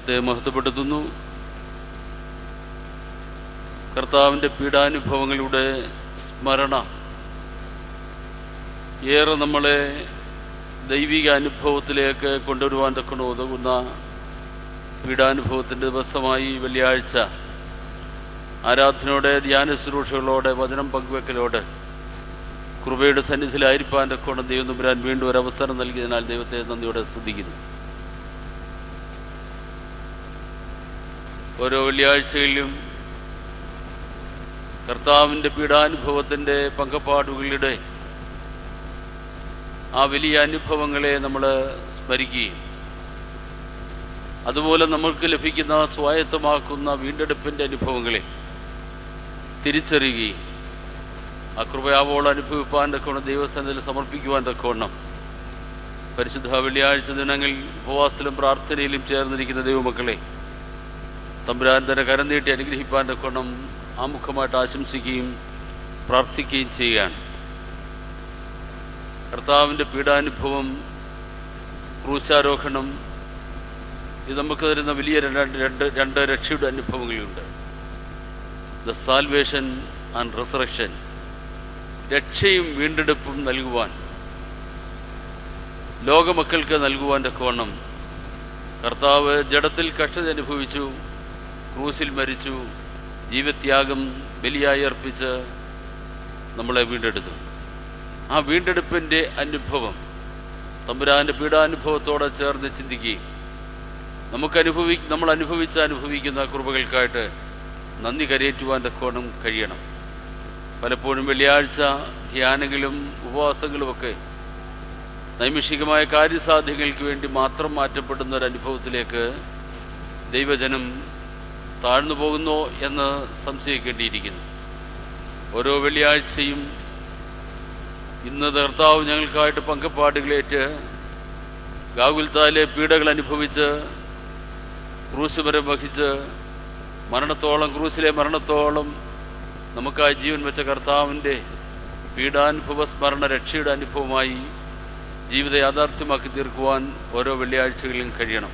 നാമത്തെ മഹത്വപ്പെടുത്തുന്നു. കർത്താവിൻ്റെ പീഡാനുഭവങ്ങളുടെ സ്മരണ ഏറെ നമ്മളെ ദൈവിക അനുഭവത്തിലേക്ക് കൊണ്ടുവരുവാൻ തക്കണം ഉതകുന്ന പീഡാനുഭവത്തിൻ്റെ ദിവസമായി വെള്ളിയാഴ്ച ആരാധനയോടെ, ധ്യാന ശുശ്രൂഷകളോടെ, വചനം പങ്കുവെക്കലോടെ കൃപയുടെ സന്നിധിയിലായിരിക്കാൻ തക്കണം ദൈവം തമ്പുരാൻ വീണ്ടും ഒരു അവസരം നൽകിയതിനാൽ ദൈവത്തെ നന്ദിയോടെ സ്തുതിക്കുന്നു. ഓരോ വെള്ളിയാഴ്ചയിലും കർത്താവിൻ്റെ പീഡാനുഭവത്തിൻ്റെ പങ്കപ്പാടുകളുടെ ആ വലിയ അനുഭവങ്ങളെ നമ്മൾ സ്മരിക്കുകയും അതുപോലെ നമ്മൾക്ക് ലഭിക്കുന്ന സ്വായത്തമാക്കുന്ന വീണ്ടെടുപ്പിൻ്റെ അനുഭവങ്ങളെ തിരിച്ചറിയുകയും ആ കൃപയാവോളം അനുഭവിപ്പാൻ തക്കവണ്ണം ദൈവസന്നിധിയിൽ സമർപ്പിക്കുവാൻ തക്കവണ്ണം പരിശുദ്ധ വെള്ളിയാഴ്ച ദിനങ്ങളിൽ ഉപവാസത്തിലും പ്രാർത്ഥനയിലും ചേർന്നിരിക്കുന്ന ദൈവമക്കളെ തമ്പുരാൻ തന്നെ കരം നീട്ടി അനുഗ്രഹിപ്പാൻ തക്കവണ്ണം ആമുഖമായിട്ട് ആശംസിക്കുകയും പ്രാർത്ഥിക്കുകയും ചെയ്യുകയാണ്. കർത്താവിൻ്റെ പീഡാനുഭവം, ക്രൂശാരോഹണം, ഇത് നമുക്ക് തരുന്ന വലിയ രണ്ട് രക്ഷയുടെ അനുഭവങ്ങളുണ്ട്. ദ സാൽവേഷൻ ആൻഡ് റിസറക്ഷൻ, രക്ഷയും വീണ്ടെടുപ്പും നൽകുവാൻ ലോകമക്കൾക്ക് നൽകുവാൻ തക്കവണ്ണം കർത്താവ് ജഡത്തിൽ കഷ്ടത അനുഭവിച്ചു, ക്രൂശിൽ മരിച്ചു, ജീവത്യാഗം ബലിയായി അർപ്പിച്ച് നമ്മളെ വീണ്ടെടുത്തു. ആ വീണ്ടെടുപ്പിൻ്റെ അനുഭവം തമ്പുരാൻ്റെ പീഡാനുഭവത്തോടെ ചേർന്ന് ചിന്തിക്കുകയും നമ്മൾ അനുഭവിക്കുന്ന കൃപകൾക്കായിട്ട് നന്ദി കരയേറ്റുവാൻ തക്കവണ്ണം കഴിയണം. പലപ്പോഴും വെള്ളിയാഴ്ച ധ്യാനങ്ങളും ഉപവാസങ്ങളുമൊക്കെ നൈമിഷികമായ കാര്യസാധ്യങ്ങൾക്ക് വേണ്ടി മാത്രം മാറ്റപ്പെടുന്ന ഒരു അനുഭവത്തിലേക്ക് ദൈവജനം താഴ്ന്നു പോകുന്നോ എന്ന് സംശയിക്കേണ്ടിയിരിക്കുന്നു. ഓരോ വെള്ളിയാഴ്ചയും ഇന്ന് കർത്താവ് ഞങ്ങൾക്കായിട്ട് പങ്കപ്പാടുകളേറ്റ് ഗാഗുൽത്തായിലെ പീഡകൾ അനുഭവിച്ച് ക്രൂശുമരം വഹിച്ച് ക്രൂശിലെ മരണത്തോളം നമുക്കായി ജീവൻ വെച്ച കർത്താവിൻ്റെ പീഡാനുഭവ സ്മരണ രക്ഷയുടെ അനുഭവമായി ജീവിത യാഥാർത്ഥ്യമാക്കി തീർക്കുവാൻ ഓരോ വെള്ളിയാഴ്ചകളിലും കഴിയണം.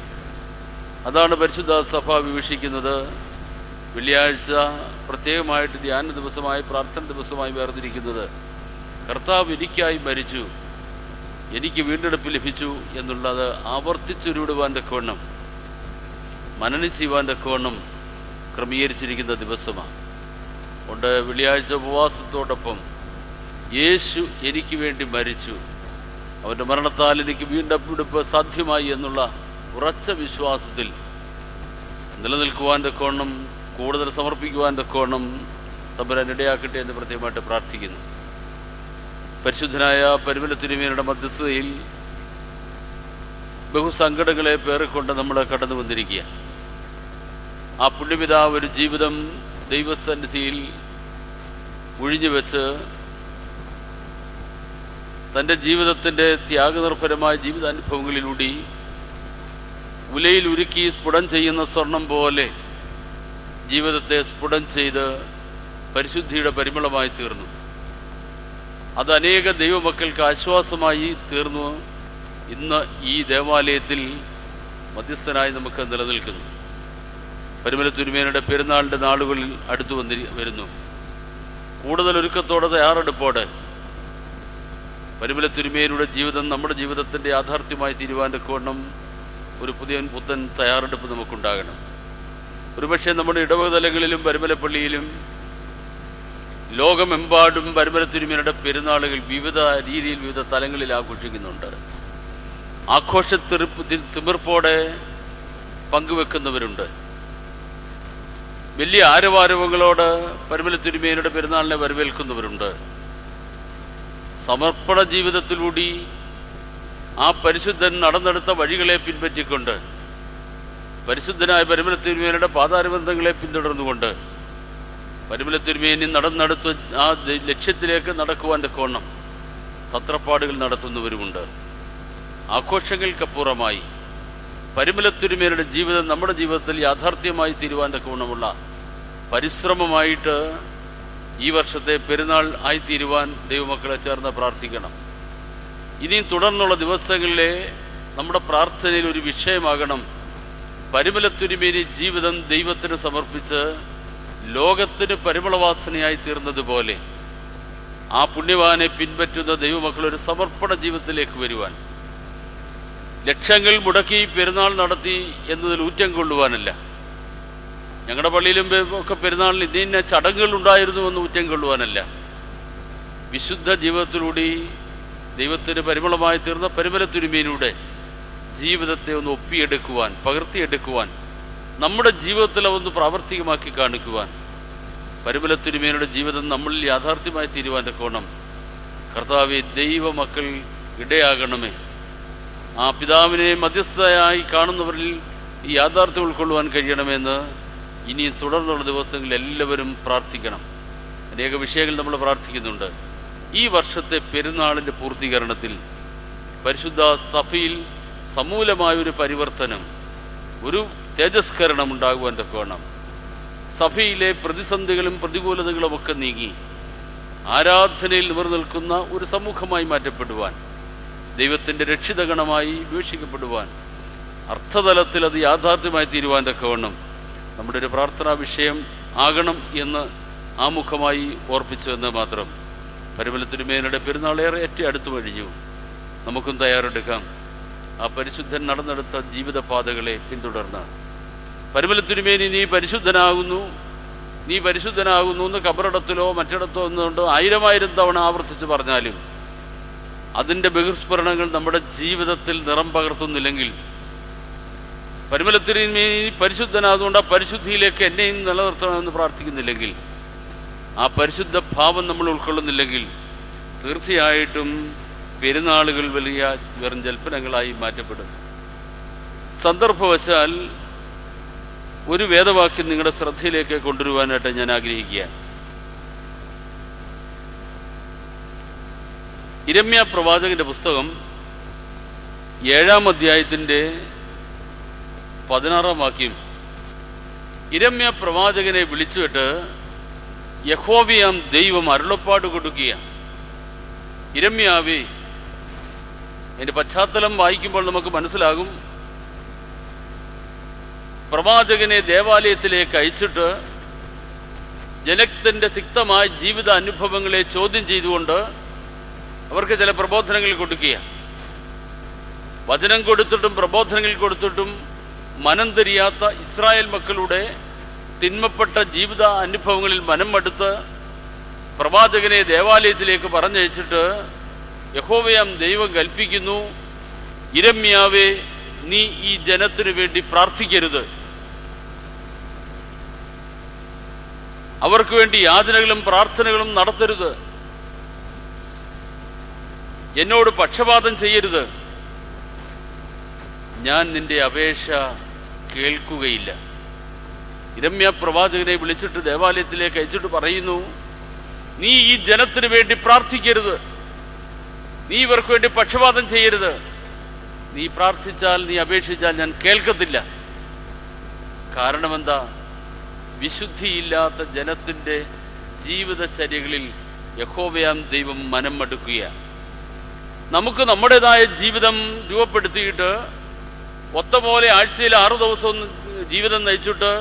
അതാണ് പരിശുദ്ധ സഭ വിവക്ഷിക്കുന്നത്. വെള്ളിയാഴ്ച പ്രത്യേകമായിട്ട് ധ്യാന ദിവസമായി, പ്രാർത്ഥന ദിവസമായി വേർതിരിക്കുന്നത് കർത്താവ് എനിക്കായി മരിച്ചു, എനിക്ക് വീണ്ടെടുപ്പ് ലഭിച്ചു എന്നുള്ളത് ആവർത്തിച്ചുരുവിടുവാൻ തക്കവണ്ണം, മനനം ചെയ്യുവാൻ തക്കവണ്ണം ക്രമീകരിച്ചിരിക്കുന്ന ദിവസമാണ്. അതുകൊണ്ട് വെള്ളിയാഴ്ച ഉപവാസത്തോടൊപ്പം യേശു എനിക്ക് വേണ്ടി മരിച്ചു, അവൻ്റെ മരണത്താൽ എനിക്ക് വീണ്ടെടുപ്പ് സാധ്യമായി എന്നുള്ള ഉറച്ച വിശ്വാസത്തിൽ നിലനിൽക്കുവാൻ തക്കവണ്ണം, കൂടുതൽ സമർപ്പിക്കുവാൻ തക്കവണ്ണം തമ്പുരാൻ ഇടയാക്കട്ടെ എന്ന് പ്രത്യേകമായിട്ട് പ്രാർത്ഥിക്കുന്നു. പരിശുദ്ധനായ പരിമല തിരുമേനിയുടെ മധ്യസ്ഥതയിൽ ബഹുസങ്കടങ്ങളെ പേറിക്കൊണ്ട് നമ്മൾ കടന്നു വന്നിരിക്കുക. ആ പുണ്യപിതാവ് ഒരു ജീവിതം ദൈവസന്നിധിയിൽ ഒഴിഞ്ഞുവെച്ച് തൻ്റെ ജീവിതത്തിൻ്റെ ത്യാഗനിർഭരമായ ജീവിതാനുഭവങ്ങളിലൂടെ ഉലയിൽ ഉരുക്കി സ്ഫുടം ചെയ്യുന്ന സ്വർണം പോലെ ജീവിതത്തെ സ്ഫുടം ചെയ്ത് പരിശുദ്ധിയുടെ പരിമളമായി തീർന്നു. അത് അനേക ദൈവമക്കൾക്ക് ആശ്വാസമായി തീർന്നു. ഇന്ന് ഈ ദേവാലയത്തിൽ മധ്യസ്ഥനായി നമുക്ക് നിലനിൽക്കുന്നു. പരിമല തിരുമേനിയുടെ പെരുന്നാളിൻ്റെ നാളുകളിൽ അടുത്തു വരുന്നു. കൂടുതൽ ഒരുക്കത്തോടെ, തയ്യാറെടുപ്പോടെ പരിമല തിരുമേനിയുടെ ജീവിതം നമ്മുടെ ജീവിതത്തിൻ്റെ യാഥാർത്ഥ്യമായി തീരുവാൻ തക്കവണ്ണം ഒരു പുത്തൻ തയ്യാറെടുപ്പ് നമുക്കുണ്ടാകണം. ഒരുപക്ഷെ നമ്മുടെ ഇടവകതലങ്ങളിലും പരിമലപ്പള്ളിയിലും ലോകമെമ്പാടും പരിമല തിരുമേനിയുടെ പെരുന്നാളുകൾ വിവിധ രീതിയിൽ, വിവിധ തലങ്ങളിൽ ആഘോഷിക്കുന്നുണ്ട്. തിമിർപ്പോടെ പങ്കുവെക്കുന്നവരുണ്ട്. വലിയ ആരവാരവങ്ങളോട് പരിമല തിരുമേനിയുടെ പെരുന്നാളിനെ വരവേൽക്കുന്നവരുണ്ട്. സമർപ്പണ ജീവിതത്തിലൂടെ ആ പരിശുദ്ധൻ നടന്നെടുത്ത വഴികളെ പിൻപറ്റിക്കൊണ്ട്, പരിശുദ്ധനായ പരിമല തിരുമേനിയുടെ പാതാരബന്ധങ്ങളെ പിന്തുടർന്നുകൊണ്ട് പരിമല തിരുമേനി നടന്നെടുത്ത ആ ലക്ഷ്യത്തിലേക്ക് നടക്കുവാൻ തക്കവണ്ണം തത്രപ്പാടുകൾ നടത്തുന്നവരുമുണ്ട്. ആഘോഷങ്ങൾക്കപ്പുറമായി പരിമല തിരുമേനിയുടെ ജീവിതം നമ്മുടെ ജീവിതത്തിൽ യാഥാർത്ഥ്യമായി തീരുവാൻ തക്കവണ്ണമുള്ള പരിശ്രമമായിട്ട് ഈ വർഷത്തെ പെരുന്നാൾ ആയിത്തീരുവാൻ ദൈവമക്കളെ ചേർന്ന് പ്രാർത്ഥിക്കണം. ഇനിയും തുടർന്നുള്ള ദിവസങ്ങളിലെ നമ്മുടെ പ്രാർത്ഥനയിൽ ഒരു വിഷയമാകണം പരിമലത്തിരുമേനി ജീവിതം ദൈവത്തിന് സമർപ്പിച്ച് ലോകത്തിന് പരിമളവാസനയായി തീർന്നതുപോലെ ആ പുണ്യവാനെ പിൻപറ്റുന്ന ദൈവമക്കൾ ഒരു സമർപ്പണ ജീവിതത്തിലേക്ക് വരുവാൻ, ലക്ഷങ്ങൾ മുടക്കി പെരുന്നാൾ നടത്തി എന്നതിൽ ഊറ്റം കൊള്ളുവാനല്ല, ഞങ്ങളുടെ പള്ളിയിലും ഒക്കെ പെരുന്നാളിൽ ഇന്ന ചടങ്ങുകൾ ഉണ്ടായിരുന്നുവെന്ന് ഊറ്റം കൊള്ളുവാനല്ല, വിശുദ്ധ ജീവിതത്തിലൂടെ ദൈവത്തിന് പരിമളമായി തീർന്ന പരിമലത്തിരുമേനിയുടെ ജീവിതത്തെ ഒന്ന് ഒപ്പിയെടുക്കുവാൻ, പകർത്തിയെടുക്കുവാൻ, നമ്മുടെ ജീവിതത്തിൽ ഒന്ന് പ്രാവർത്തികമാക്കി കാണിക്കുവാൻ, പരിമലത്തിരുമേനിയുടെ ജീവിതം നമ്മളിൽ യാഥാർത്ഥ്യമായി തീരുവാൻ തക്കവണ്ണം കർത്താവേ ദൈവമക്കൾ ഇടയാകണമേ. ആ പിതാവിനെ മധ്യസ്ഥയായി കാണുന്നവരിൽ ഈ യാഥാർത്ഥ്യം ഉൾക്കൊള്ളുവാൻ കഴിയണമെന്ന് ഇനി തുടർന്നുള്ള ദിവസങ്ങളിൽ എല്ലാവരും പ്രാർത്ഥിക്കണം. അനേക വിഷയങ്ങൾ നമ്മൾ പ്രാർത്ഥിക്കുന്നുണ്ട്. ഈ വർഷത്തെ പെരുന്നാളിൻ്റെ പൂർത്തീകരണത്തിൽ പരിശുദ്ധ സഭയിൽ സമൂലമായൊരു പരിവർത്തനം, ഒരു തേജസ്കരണം ഉണ്ടാകുവാൻ തക്കവണ്ണം സഭയിലെ പ്രതിസന്ധികളും പ്രതികൂലതകളും ഒക്കെ നീങ്ങി ആരാധനയിൽ നിലനിൽക്കുന്ന ഒരു സമൂഹമായി മാറ്റപ്പെടുവാൻ, ദൈവത്തിൻ്റെ രക്ഷിതഗണമായി വീക്ഷിക്കപ്പെടുവാൻ, അർത്ഥതലത്തിൽ അത് യാഥാർത്ഥ്യമായി തീരുവാൻ തക്കവണ്ണം നമ്മുടെ ഒരു പ്രാർത്ഥനാ വിഷയം ആകണം എന്ന് ആമുഖമായി ഓർപ്പിച്ചു എന്ന് മാത്രം. പരിമലത്തിരുമേനിയുടെ പെരുന്നാളേറെ ഏറ്റവും അടുത്തു കഴിഞ്ഞു. നമുക്കും തയ്യാറെടുക്കാം. ആ പരിശുദ്ധൻ നടന്നെടുത്ത ജീവിതപാതകളെ പിന്തുടർന്ന് പരിമലത്തിരുമേനി നീ പരിശുദ്ധനാകുന്നു, നീ പരിശുദ്ധനാകുന്നു എന്ന് കബറിടത്തിലോ മറ്റിടത്തോ എന്നുകൊണ്ട് 1000 തവണ ആവർത്തിച്ച് പറഞ്ഞാലും അതിൻ്റെ ബഹിർസ്ഫുരണങ്ങൾ നമ്മുടെ ജീവിതത്തിൽ നിറം പകർത്തുന്നില്ലെങ്കിൽ, പരിമലത്തിരുമേനി പരിശുദ്ധനാകുന്നുകൊണ്ട് ആ പരിശുദ്ധിയിലേക്ക് എന്നെയും നിലനിർത്തണമെന്ന് പ്രാർത്ഥിക്കുന്നില്ലെങ്കിൽ, ആ പരിശുദ്ധ ഭാവം നമ്മൾ ഉൾക്കൊള്ളുന്നില്ലെങ്കിൽ തീർച്ചയായിട്ടും പെരുന്നാളുകൾ വലിയ വെറും ജൽപ്പനങ്ങളായി മാറ്റപ്പെടും. സന്ദർഭവശാൽ ഒരു വേദവാക്യം നിങ്ങളുടെ ശ്രദ്ധയിലേക്ക് കൊണ്ടുവരുവാനായിട്ട് ഞാൻ ആഗ്രഹിക്കുക. യിരെമ്യാ പ്രവാചകന്റെ പുസ്തകം 7-ാം അധ്യായത്തിൻ്റെ 16-ാം വാക്യം. യിരെമ്യാ പ്രവാചകനെ വിളിച്ചുവിട്ട് യഹോവയാം ദൈവം അരുളപ്പാട് കൊടുക്കുക. യിരെമ്യാവേ, അതിൻ്റെ പശ്ചാത്തലം വായിക്കുമ്പോൾ നമുക്ക് മനസ്സിലാകും. പ്രവാചകനെ ദേവാലയത്തിലേക്ക് അയച്ചിട്ട് ജനത്തിൻ്റെ തിക്തമായ ജീവിത അനുഭവങ്ങളെ ചോദ്യം ചെയ്തുകൊണ്ട് അവർക്ക് ചില പ്രബോധനങ്ങൾ കൊടുക്കുക. വചനം കൊടുത്തിട്ടും പ്രബോധനങ്ങൾ കൊടുത്തിട്ടും മനം തിരിയാത്ത ഇസ്രായേൽ മക്കളുടെ തിന്മപ്പെട്ട ജീവിത അനുഭവങ്ങളിൽ മനം മടുത്ത് പ്രവാചകനെ ദേവാലയത്തിലേക്ക് പറഞ്ഞയച്ചിട്ട് യഹോവയാം ദൈവം കൽപ്പിക്കുന്നു, യിരെമ്യാവേ, നീ ഈ ജനത്തിനു വേണ്ടി പ്രാർത്ഥിക്കരുത്, അവർക്ക് വേണ്ടി യാചനകളും പ്രാർത്ഥനകളും നടത്തരുത്, എന്നോട് പക്ഷപാതം ചെയ്യരുത്, ഞാൻ നിന്റെ അപേക്ഷ കേൾക്കുകയില്ല. യിരെമ്യാ പ്രവാചകനെ വിളിച്ചിട്ട് ദേവാലയത്തിലേക്ക് അയച്ചിട്ട് പറയുന്നു, നീ ഈ ജനത്തിനു വേണ്ടി പ്രാർത്ഥിക്കരുത്, നീ ഇവർക്ക് വേണ്ടി പക്ഷപാതം ചെയ്യരുത്, നീ പ്രാർത്ഥിച്ചാൽ, നീ അപേക്ഷിച്ചാൽ ഞാൻ കേൾക്കത്തില്ല. കാരണമെന്താ? വിശുദ്ധിയില്ലാത്ത ജനത്തിൻ്റെ ജീവിതചര്യകളിൽ യഹോവയാം ദൈവം മനം മടുക്കുക. നമുക്ക് നമ്മുടേതായ ജീവിതം രൂപപ്പെടുത്തിയിട്ട് ഒത്തപോലെ ആഴ്ചയിൽ 6 ദിവസവും ജീവിതം നയിച്ചിട്ട്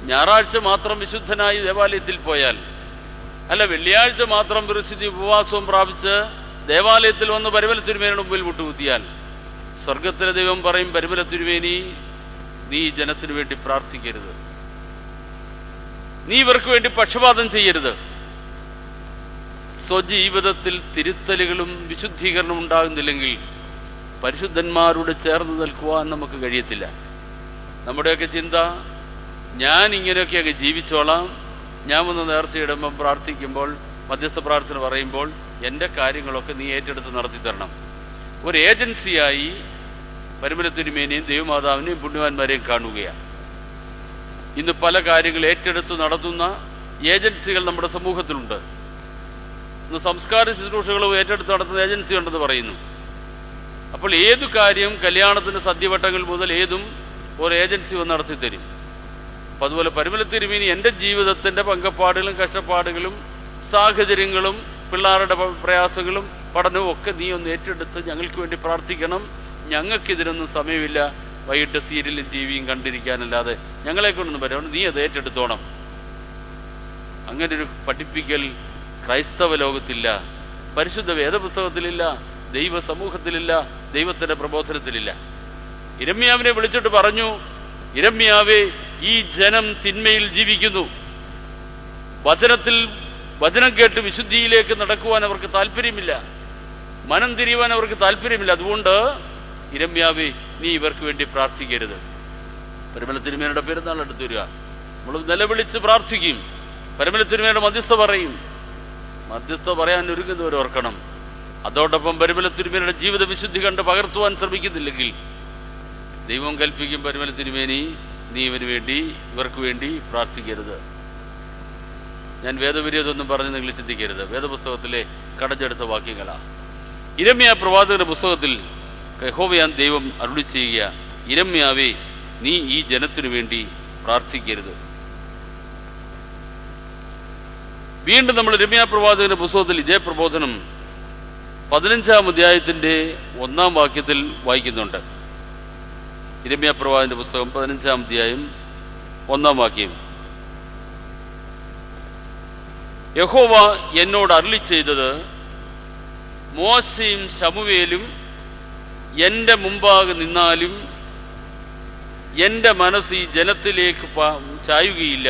ഞായറാഴ്ച മാത്രം വിശുദ്ധനായി ദേവാലയത്തിൽ പോയാൽ, അല്ല വെള്ളിയാഴ്ച മാത്രം വിശുദ്ധി ഉപവാസവും പ്രാപിച്ച് ദേവാലയത്തിൽ വന്ന് പരിമലത്തിരുമേനിയുടെ മുമ്പിൽ മുട്ടുകുത്തിയാൽ സ്വർഗത്തിലെ ദൈവം പറയും, പരിമലത്തിരുമേനി, നീ ജനത്തിനു വേണ്ടി പ്രാർത്ഥിക്കരുത്, നീ ഇവർക്ക് വേണ്ടി പക്ഷപാതം ചെയ്യരുത്. സ്വജീവിതത്തിൽ തിരുത്തലുകളും വിശുദ്ധീകരണവും ഉണ്ടാകുന്നില്ലെങ്കിൽ പരിശുദ്ധന്മാരോട് ചേർന്ന് നിൽക്കുവാൻ നമുക്ക് കഴിയത്തില്ല. നമ്മുടെയൊക്കെ ചിന്ത, ഞാൻ ഇങ്ങനെയൊക്കെയൊക്കെ ജീവിച്ചോളാം, ഞാൻ വന്ന് നേർച്ചയിടുമ്പം പ്രാർത്ഥിക്കുമ്പോൾ മധ്യസ്ഥ പ്രാർത്ഥന പറയുമ്പോൾ എൻ്റെ കാര്യങ്ങളൊക്കെ നീ ഏറ്റെടുത്ത് നടത്തി തരണം. ഒരു ഏജൻസിയായി പരിമലത്തിരുമേനിയും ദൈവമാതാവിനെയും പുണ്യവാന്മാരെയും കാണുകയാണ്. ഇന്ന് പല കാര്യങ്ങൾ ഏറ്റെടുത്ത് നടത്തുന്ന ഏജൻസികൾ നമ്മുടെ സമൂഹത്തിലുണ്ട്. ഇന്ന് സംസ്കാര ശുശ്രൂഷകളും ഏറ്റെടുത്ത് നടത്തുന്ന ഏജൻസി ഉണ്ടെന്ന് പറയുന്നു. അപ്പോൾ ഏതു കാര്യം, കല്യാണത്തിന് സദ്യവട്ടങ്ങൾ മുതൽ ഏതും ഒരു ഏജൻസി വന്ന് നടത്തി തരും. അപ്പം അതുപോലെ പരിമലത്തിരുമേനി എൻ്റെ ജീവിതത്തിൻ്റെ പങ്കപ്പാടുകളും കഷ്ടപ്പാടുകളും സാഹചര്യങ്ങളും പിള്ളേരുടെ പ്രയാസങ്ങളും പഠനവും ഒക്കെ നീ ഒന്ന് ഏറ്റെടുത്ത് ഞങ്ങൾക്ക് വേണ്ടി പ്രാർത്ഥിക്കണം, ഞങ്ങൾക്കിതിനൊന്നും സമയമില്ല, വൈകിട്ട് സീരിയലും ടി വിയും കണ്ടിരിക്കാനല്ലാതെ ഞങ്ങളെ കൊണ്ടൊന്നും പറ്റും, നീ അത് ഏറ്റെടുത്തോണം. അങ്ങനൊരു പഠിപ്പിക്കൽ ക്രൈസ്തവ ലോകത്തില്ല, പരിശുദ്ധ വേദപുസ്തകത്തിലില്ല, ദൈവ സമൂഹത്തിലില്ല, ദൈവത്തിൻ്റെ പ്രബോധനത്തിലില്ല. യിരെമ്യാവിനെ വിളിച്ചിട്ട് പറഞ്ഞു, യിരെമ്യാവേ, ഈ ജനം തിന്മയിൽ ജീവിക്കുന്നു, വചനം കേട്ട് വിശുദ്ധിയിലേക്ക് നടക്കുവാൻ അവർക്ക് താല്പര്യമില്ല, മനം തിരിയുവാൻ അവർക്ക് താല്പര്യമില്ല. അതുകൊണ്ട് യിരെമ്യാവേ, നീ ഇവർക്ക് വേണ്ടി പ്രാർത്ഥിക്കരുത്. പരിമല തിരുമേനിയുടെ പെരുന്നാൾ എടുത്തു വരിക, നമ്മൾ നിലവിളിച്ച് പ്രാർത്ഥിക്കും, പരിമല തിരുമേനിയുടെ മധ്യസ്ഥ പറയും. മധ്യസ്ഥ പറയാൻ ഒരുങ്ങുന്നവർ ഓർക്കണം, അതോടൊപ്പം പരിമല തിരുമേനിയുടെ ജീവിത വിശുദ്ധി കണ്ട് പകർത്തുവാൻ ശ്രമിക്കുന്നില്ലെങ്കിൽ ദൈവം കൽപ്പിക്കും, പരിമല തിരുമേനി നീ ഇവർക്ക് വേണ്ടി പ്രാർത്ഥിക്കരുത്. ഞാൻ വേദവിരോധമൊന്നും പറഞ്ഞ് നിങ്ങൾ ചിന്തിക്കരുത്, വേദപുസ്തകത്തിലെ കടഞ്ഞെടുത്ത വാക്യങ്ങളാ. യിരെമ്യാ പ്രവാചകന്റെ പുസ്തകത്തിൽ യഹോവയാൻ ദൈവം അരുളി ചെയ്യുക, യിരെമ്യാവേ, നീ ഈ ജനത്തിനു വേണ്ടി പ്രാർത്ഥിക്കരുത്. വീണ്ടും നമ്മൾ യിരെമ്യാ പ്രവാചകന്റെ പുസ്തകത്തിൽ ഇതേ പ്രബോധനം 15-ാം അധ്യായത്തിന്റെ 1-ാം വാക്യത്തിൽ വായിക്കുന്നുണ്ട്. യിരെമ്യാ പ്രവാചകന്റെ പുസ്തകം 15-ാം അധ്യായം 1-ാം വാക്യം. യഹോവ എന്നോട് അരുളി ചെയ്തത്, മോശയും ശമൂവേലും എൻ്റെ മുമ്പാകെ നിന്നാലും എൻ്റെ മനസ്സ് ഈ ജനത്തിലേക്ക് ചായുകയില്ല.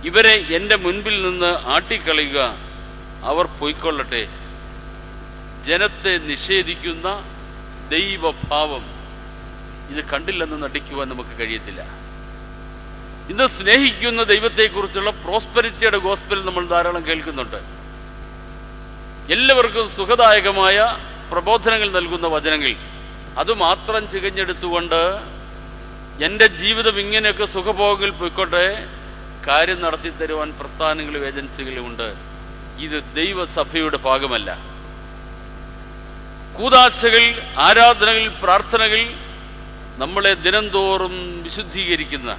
ഇവരെ എൻ്റെ മുൻപിൽ നിന്ന് ആട്ടിക്കളയുക, അവർ പൊയ്ക്കൊള്ളട്ടെ. ജനത്തെ നിഷേധിക്കുന്ന ദൈവഭാവം ഇത് കണ്ടില്ലെന്ന് നടിക്കുവാൻ നമുക്ക് കഴിയത്തില്ല. ഇന്ന് സ്നേഹിക്കുന്ന ദൈവത്തെക്കുറിച്ചുള്ള പ്രോസ്പെരിറ്റിയുടെ ഗോസ്പൽ നമ്മൾ ധാരാളം കേൾക്കുന്നുണ്ട്. എല്ലാവർക്കും സുഖദായകമായ പ്രബോധനങ്ങൾ നൽകുന്ന വചനങ്ങൾ, അതുമാത്രം ചികഞ്ഞെടുത്തുകൊണ്ട് എൻ്റെ ജീവിതം ഇങ്ങനെയൊക്കെ സുഖഭോഗങ്ങൾ പോയിക്കോട്ടെ, കാര്യം നടത്തി തരുവാൻ പ്രസ്ഥാനങ്ങളും ഏജൻസികളും ഉണ്ട്. ഇത് ദൈവസഭയുടെ ഭാഗമല്ല. കൂദാശകൾ, ആരാധനകൾ, പ്രാർത്ഥനകൾ നമ്മളെ ദിനംതോറും വിശുദ്ധീകരിക്കുന്ന,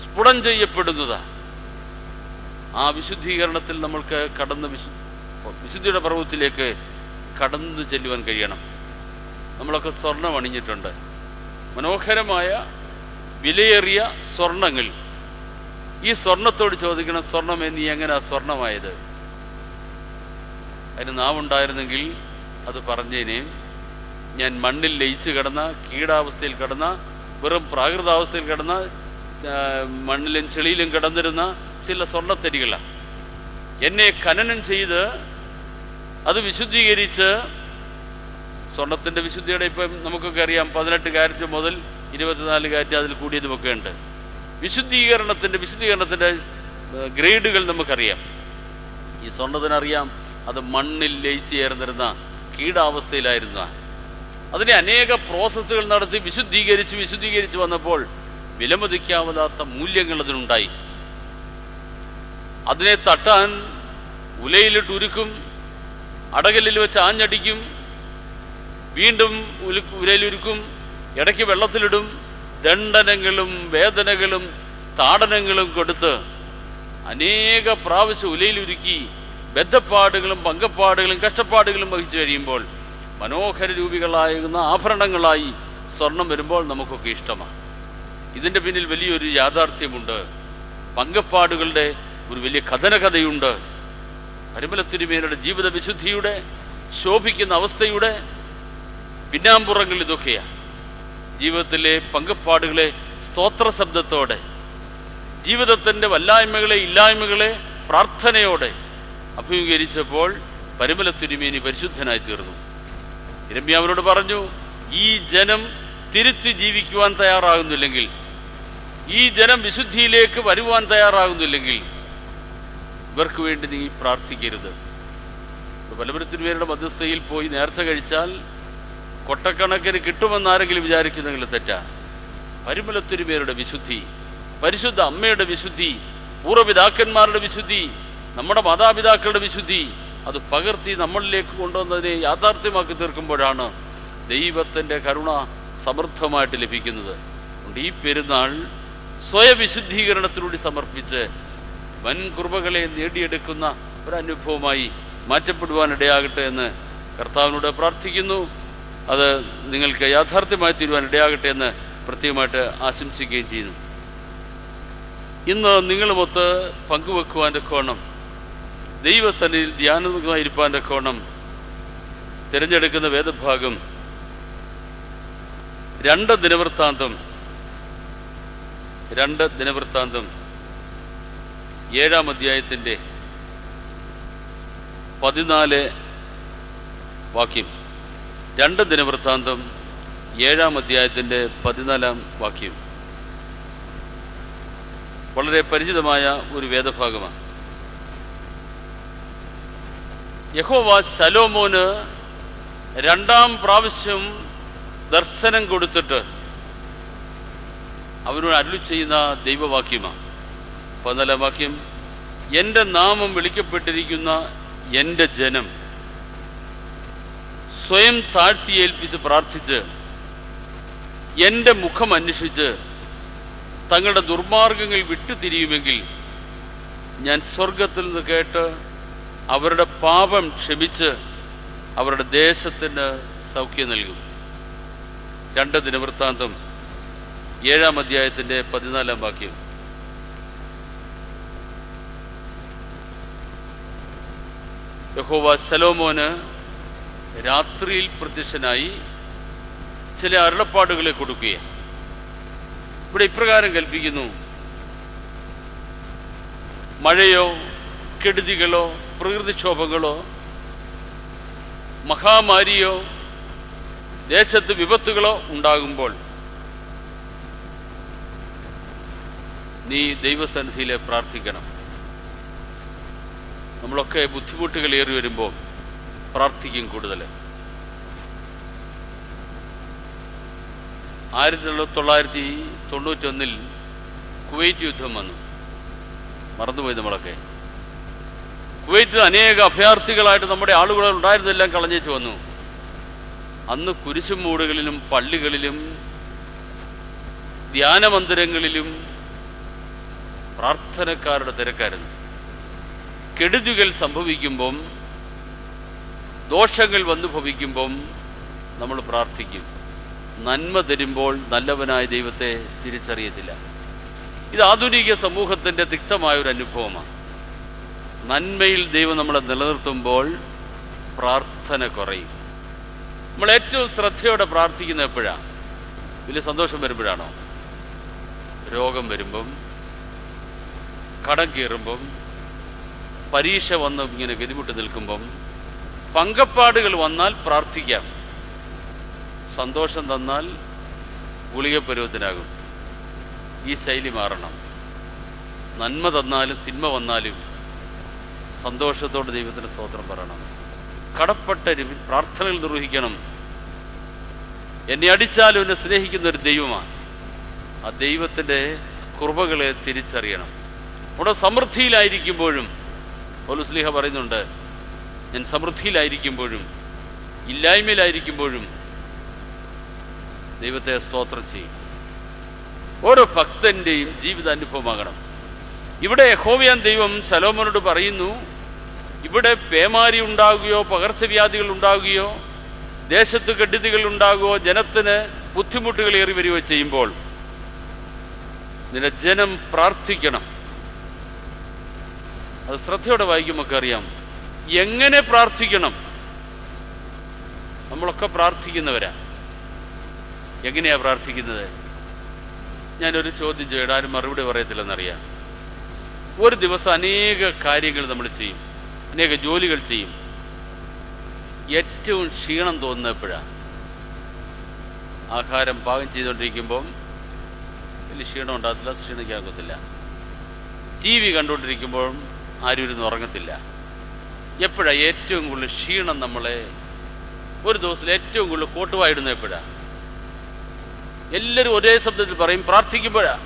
സ്ഫുടം ചെയ്യപ്പെടുന്നതാ. ആ വിശുദ്ധീകരണത്തിൽ നമ്മൾക്ക് വിശുദ്ധിയുടെ പർവ്വതത്തിലേക്ക് കടന്നു ചെല്ലുവാൻ കഴിയണം. നമ്മളൊക്കെ സ്വർണം അണിഞ്ഞിട്ടുണ്ട്, മനോഹരമായ വിലയേറിയ സ്വർണങ്ങൾ. ഈ സ്വർണത്തോട് ചോദിക്കണം, സ്വർണമേ നീ എങ്ങനെയാ സ്വർണമായത്? അതിന് നാവുണ്ടായിരുന്നെങ്കിൽ അത് പറഞ്ഞേനെ. ഞാൻ മണ്ണിൽ ലയിച്ച് കിടന്ന, കീടാവസ്ഥയിൽ കിടന്ന, വെറും പ്രാകൃതാവസ്ഥയിൽ കിടന്ന, മണ്ണിലും ചെളിയിലും കിടന്നിരുന്ന ചില സ്വർണ്ണത്തരികളാണ്. എന്നെ ഖനനം ചെയ്ത് അത് വിശുദ്ധീകരിച്ച്, സ്വർണത്തിൻ്റെ വിശുദ്ധിയുടെ ഇപ്പം നമുക്കൊക്കെ അറിയാം, 18 കാരറ്റ് മുതൽ 24 കാരറ്റ് അതിൽ കൂടിയതുമൊക്കെ ഉണ്ട്. വിശുദ്ധീകരണത്തിൻ്റെ ഗ്രേഡുകൾ നമുക്കറിയാം. ഈ സ്വർണത്തിനറിയാം, അത് മണ്ണിൽ ലയിച്ച് ചേർന്നിരുന്ന കീടാവസ്ഥയിലായിരുന്ന, അതിനെ അനേക പ്രോസസ്സുകൾ നടത്തി വിശുദ്ധീകരിച്ച് വന്നപ്പോൾ വിലമതിക്കാവാത്ത മൂല്യങ്ങൾ അതിനുണ്ടായി. അതിനെ തട്ടാൻ ഉലയിലിട്ട് ഉരുക്കും, അടകല്ലിൽ വെച്ച് ആഞ്ഞടിക്കും, വീണ്ടും ഉലയിലുരുക്കും, ഇടയ്ക്ക് വെള്ളത്തിലിടും. ദണ്ഡനങ്ങളും വേദനകളും താടനങ്ങളും കൊടുത്ത് അനേക പ്രാവശ്യം ഉലയിലുരുക്കി ബദ്ധപ്പാടുകളും പങ്കപ്പാടുകളും കഷ്ടപ്പാടുകളും വഹിച്ചു കഴിയുമ്പോൾ മനോഹര രൂപികളാകുന്ന ആഭരണങ്ങളായി സ്വർണം വരുമ്പോൾ നമുക്കൊക്കെ ഇഷ്ടമാണ്. ഇതിൻ്റെ പിന്നിൽ വലിയൊരു യാഥാർത്ഥ്യമുണ്ട്. പങ്കപ്പാടുകളുടെ ഒരു വലിയ കഥനകഥയുണ്ട്. പരിമല തിരുമേനിയുടെ ജീവിത വിശുദ്ധിയുടെ ശോഭിക്കുന്ന അവസ്ഥയുടെ പിന്നാമ്പുറങ്ങൾ ഇതൊക്കെയാണ്. ജീവിതത്തിലെ പങ്കപ്പാടുകളെ സ്തോത്ര ശബ്ദത്തോടെ, ജീവിതത്തിൻ്റെ വല്ലായ്മകളെ ഇല്ലായ്മകളെ പ്രാർത്ഥനയോടെ അഭിമുഖീകരിച്ചപ്പോൾ പരിമല തിരുമേനി പരിശുദ്ധനായി തീർന്നു. യിരെമ്യാവിനോട് പറഞ്ഞു, ഈ ജനം തിരുത്തി ജീവിക്കുവാൻ തയ്യാറാകുന്നില്ലെങ്കിൽ, ഈ ജനം വിശുദ്ധിയിലേക്ക് വരുവാൻ തയ്യാറാകുന്നില്ലെങ്കിൽ ഇവർക്ക് വേണ്ടി നീ പ്രാർത്ഥിക്കരുത്. പരിമല തിരുമേനിയുടെ മധ്യസ്ഥയിൽ പോയി നേർച്ച കഴിച്ചാൽ കൊട്ടക്കണക്കിന് കിട്ടുമെന്നാരെങ്കിലും വിചാരിക്കുന്നെങ്കിൽ തെറ്റാ. പരിമല തിരുമേനിയുടെ വിശുദ്ധി, പരിശുദ്ധ അമ്മയുടെ വിശുദ്ധി, പൂർവ്വപിതാക്കന്മാരുടെ വിശുദ്ധി, നമ്മുടെ മാതാപിതാക്കളുടെ വിശുദ്ധി, അത് പകർത്തി നമ്മളിലേക്ക് കൊണ്ടുവന്നതിനെ യാഥാർത്ഥ്യമാക്കി തീർക്കുമ്പോഴാണ് ദൈവത്തിൻ്റെ കരുണ സമൃദ്ധമായിട്ട് ലഭിക്കുന്നത്. അതുകൊണ്ട് ഈ പെരുന്നാൾ സ്വയവിശുദ്ധീകരണത്തിലൂടെ സമർപ്പിച്ച് വൻ കൃപകളെ നേടിയെടുക്കുന്ന ഒരനുഭവമായി മാറ്റപ്പെടുവാനിടയാകട്ടെ എന്ന് കർത്താവിനോട് പ്രാർത്ഥിക്കുന്നു. അത് നിങ്ങൾക്ക് യാഥാർത്ഥ്യമായി തീരുവാൻ ഇടയാകട്ടെ എന്ന് പ്രത്യേകമായിട്ട് ആശംസിക്കുകയും ചെയ്യുന്നു. ഇന്ന് നിങ്ങളുമൊത്ത് പങ്കുവെക്കുവാൻ്റെ കോണം, ദൈവസന്നിധിയിൽ ധ്യാനമായിരിക്കാൻ്റെ കോണം തിരഞ്ഞെടുക്കുന്ന വേദഭാഗം 2 ദിനവൃത്താന്തം 7-ാം അധ്യായത്തിൻ്റെ 14 വാക്യം. 2 ദിനവൃത്താന്തം 7-ാം അധ്യായത്തിൻ്റെ 14-ാം വാക്യം വളരെ പരിചിതമായ ഒരു വേദഭാഗമാണ്. യഹോവ ശലോമോന് 2-ാം പ്രാവശ്യം ദർശനം കൊടുത്തിട്ട് അവനോട് അരുളി ചെയ്യുന്ന ദൈവവാക്യമാണ്. 14-ാം വാക്യം, എൻ്റെ നാമം വിളിക്കപ്പെട്ടിരിക്കുന്ന എൻ്റെ ജനം സ്വയം താഴ്ത്തിയേൽപ്പിച്ച് പ്രാർത്ഥിച്ച് എൻ്റെ മുഖം അന്വേഷിച്ച് തങ്ങളുടെ ദുർമാർഗങ്ങൾ വിട്ടുതിരിയുമെങ്കിൽ ഞാൻ സ്വർഗത്തിൽ നിന്ന് കേട്ട് അവരുടെ പാപം ക്ഷമിച്ച് അവരുടെ ദേശത്തിന് സൗഖ്യം നൽകും. 2 ദിനവൃത്താന്തം 7-ാം അധ്യായത്തിൻ്റെ 14-ാം വാക്യം. യഹോവ ശലോമോന് രാത്രിയിൽ പ്രത്യക്ഷനായി ചില അരുളപ്പാടുകളെ കൊടുക്കുകയാണ്. ഇവിടെ ഇപ്രകാരം കൽപ്പിക്കുന്നു: മഴയോ കെടുതികളോ പ്രകൃതിക്ഷോഭങ്ങളോ മഹാമാരിയോ ദേശത്ത് വിപത്തുകളോ ഉണ്ടാകുമ്പോൾ നീ ദൈവസന്നിധിയിലെ പ്രാർത്ഥിക്കണം. നമ്മളൊക്കെ ബുദ്ധിമുട്ടുകൾ ഏറി വരുമ്പോൾ പ്രാർത്ഥിക്കും കൂടുതൽ. 1991 കുവൈറ്റ് യുദ്ധം വന്നു. മറന്നുപോയി നമ്മളൊക്കെ. കുവൈറ്റിൽ അനേക അഭയാർത്ഥികളായിട്ട് നമ്മുടെ ആളുകൾ ഉണ്ടായിരുന്നെല്ലാം കളഞ്ഞേച്ച് വന്നു. അന്ന് കുരിശുമൂടുകളിലും പള്ളികളിലും ധ്യാനമന്ദിരങ്ങളിലും പ്രാർത്ഥനക്കാരുടെ തിരക്കായിരുന്നു. കെടുതികൾ സംഭവിക്കുമ്പം, ദോഷങ്ങൾ വന്നു ഭവിക്കുമ്പം നമ്മൾ പ്രാർത്ഥിക്കും. നന്മ തരുമ്പോൾ നല്ലവനായ ദൈവത്തെ തിരിച്ചറിയത്തില്ല. ഇത് ആധുനിക സമൂഹത്തിൻ്റെ തിക്തമായൊരു അനുഭവമാണ്. നന്മയിൽ ദൈവം നമ്മളെ നിലനിർത്തുമ്പോൾ പ്രാർത്ഥന കുറയും. നമ്മൾ ഏറ്റവും ശ്രദ്ധയോടെ പ്രാർത്ഥിക്കുന്നത് എപ്പോഴാണ്? വലിയ സന്തോഷം വരുമ്പോഴാണോ? രോഗം വരുമ്പം, കടം കയറുമ്പം, പരീക്ഷ വന്ന് ഇങ്ങനെ ഗതിമുട്ട് നിൽക്കുമ്പം, പങ്കപ്പാടുകൾ വന്നാൽ പ്രാർത്ഥിക്കാം. സന്തോഷം തന്നാൽ ഗുളിക പരുവത്തിനാകും. ഈ ശൈലി മാറണം. നന്മ തന്നാലും തിന്മ വന്നാലും സന്തോഷത്തോടെ ദൈവത്തിന് സ്തോത്രം പറയണം. കടപ്പെട്ട പ്രാർത്ഥനകൾ നിർവഹിക്കണം. എന്നെ അടിച്ചാലും എന്നെ സ്നേഹിക്കുന്ന ഒരു ദൈവമാണ്. ആ ദൈവത്തിൻ്റെ കൃപകളെ തിരിച്ചറിയണം. അവിടെ സമൃദ്ധിയിലായിരിക്കുമ്പോഴും പൗലോസ് പറയുന്നുണ്ട്, ഞാൻ സമൃദ്ധിയിലായിരിക്കുമ്പോഴും ഇല്ലായ്മയിലായിരിക്കുമ്പോഴും ദൈവത്തെ സ്തോത്രം ചെയ്യും. ഓരോ ഭക്തൻ്റെയും ജീവിതാനുഭവമാകണം. ഇവിടെ യഹോവയാൻ ദൈവം ശലോമോനോട് പറയുന്നു, ഇവിടെ പേമാരി ഉണ്ടാകുകയോ പകർച്ചവ്യാധികൾ ഉണ്ടാകുകയോ ദേശത്ത് കെടുതികൾ ഉണ്ടാകുകയോ ജനത്തിന് ബുദ്ധിമുട്ടുകൾ ഏറി വരികയോ ചെയ്യുമ്പോൾ നിന്റെ ജനം പ്രാർത്ഥിക്കണം. അത് ശ്രദ്ധയോടെ വായിക്കുമ്പോൾ അറിയാം എങ്ങനെ പ്രാർത്ഥിക്കണം. നമ്മളൊക്കെ പ്രാർത്ഥിക്കുന്നവരാ. എങ്ങനെയാ പ്രാർത്ഥിക്കുന്നത്? ഞാനൊരു ചോദ്യം ചെയ്യണം, ആരും മറുപടി പറയത്തില്ലെന്നറിയാം. ഒരു ദിവസം അനേക കാര്യങ്ങൾ നമ്മൾ ചെയ്യും, അനേക ജോലികൾ ചെയ്യും. ഏറ്റവും ക്ഷീണം തോന്നുന്നത് എപ്പോഴാണ്? ആഹാരം പാകം ചെയ്തുകൊണ്ടിരിക്കുമ്പം വലിയ ക്ഷീണം ഉണ്ടാകത്തില്ല, ക്ഷീണിക്കാക്കത്തില്ല. ടി വി കണ്ടുകൊണ്ടിരിക്കുമ്പോഴും ആരും ഇരുന്ന് ഉറങ്ങത്തില്ല. എപ്പോഴാണ് ഏറ്റവും കൂടുതൽ ക്ഷീണം നമ്മളെ ഒരു ദിവസത്തിൽ ഏറ്റവും കൂടുതൽ കോട്ടുവായിടുന്നത് എപ്പോഴാണ്? എല്ലാവരും ഒരേ ശബ്ദത്തിൽ പറയും പ്രാർത്ഥിക്കുമ്പോഴാണ്.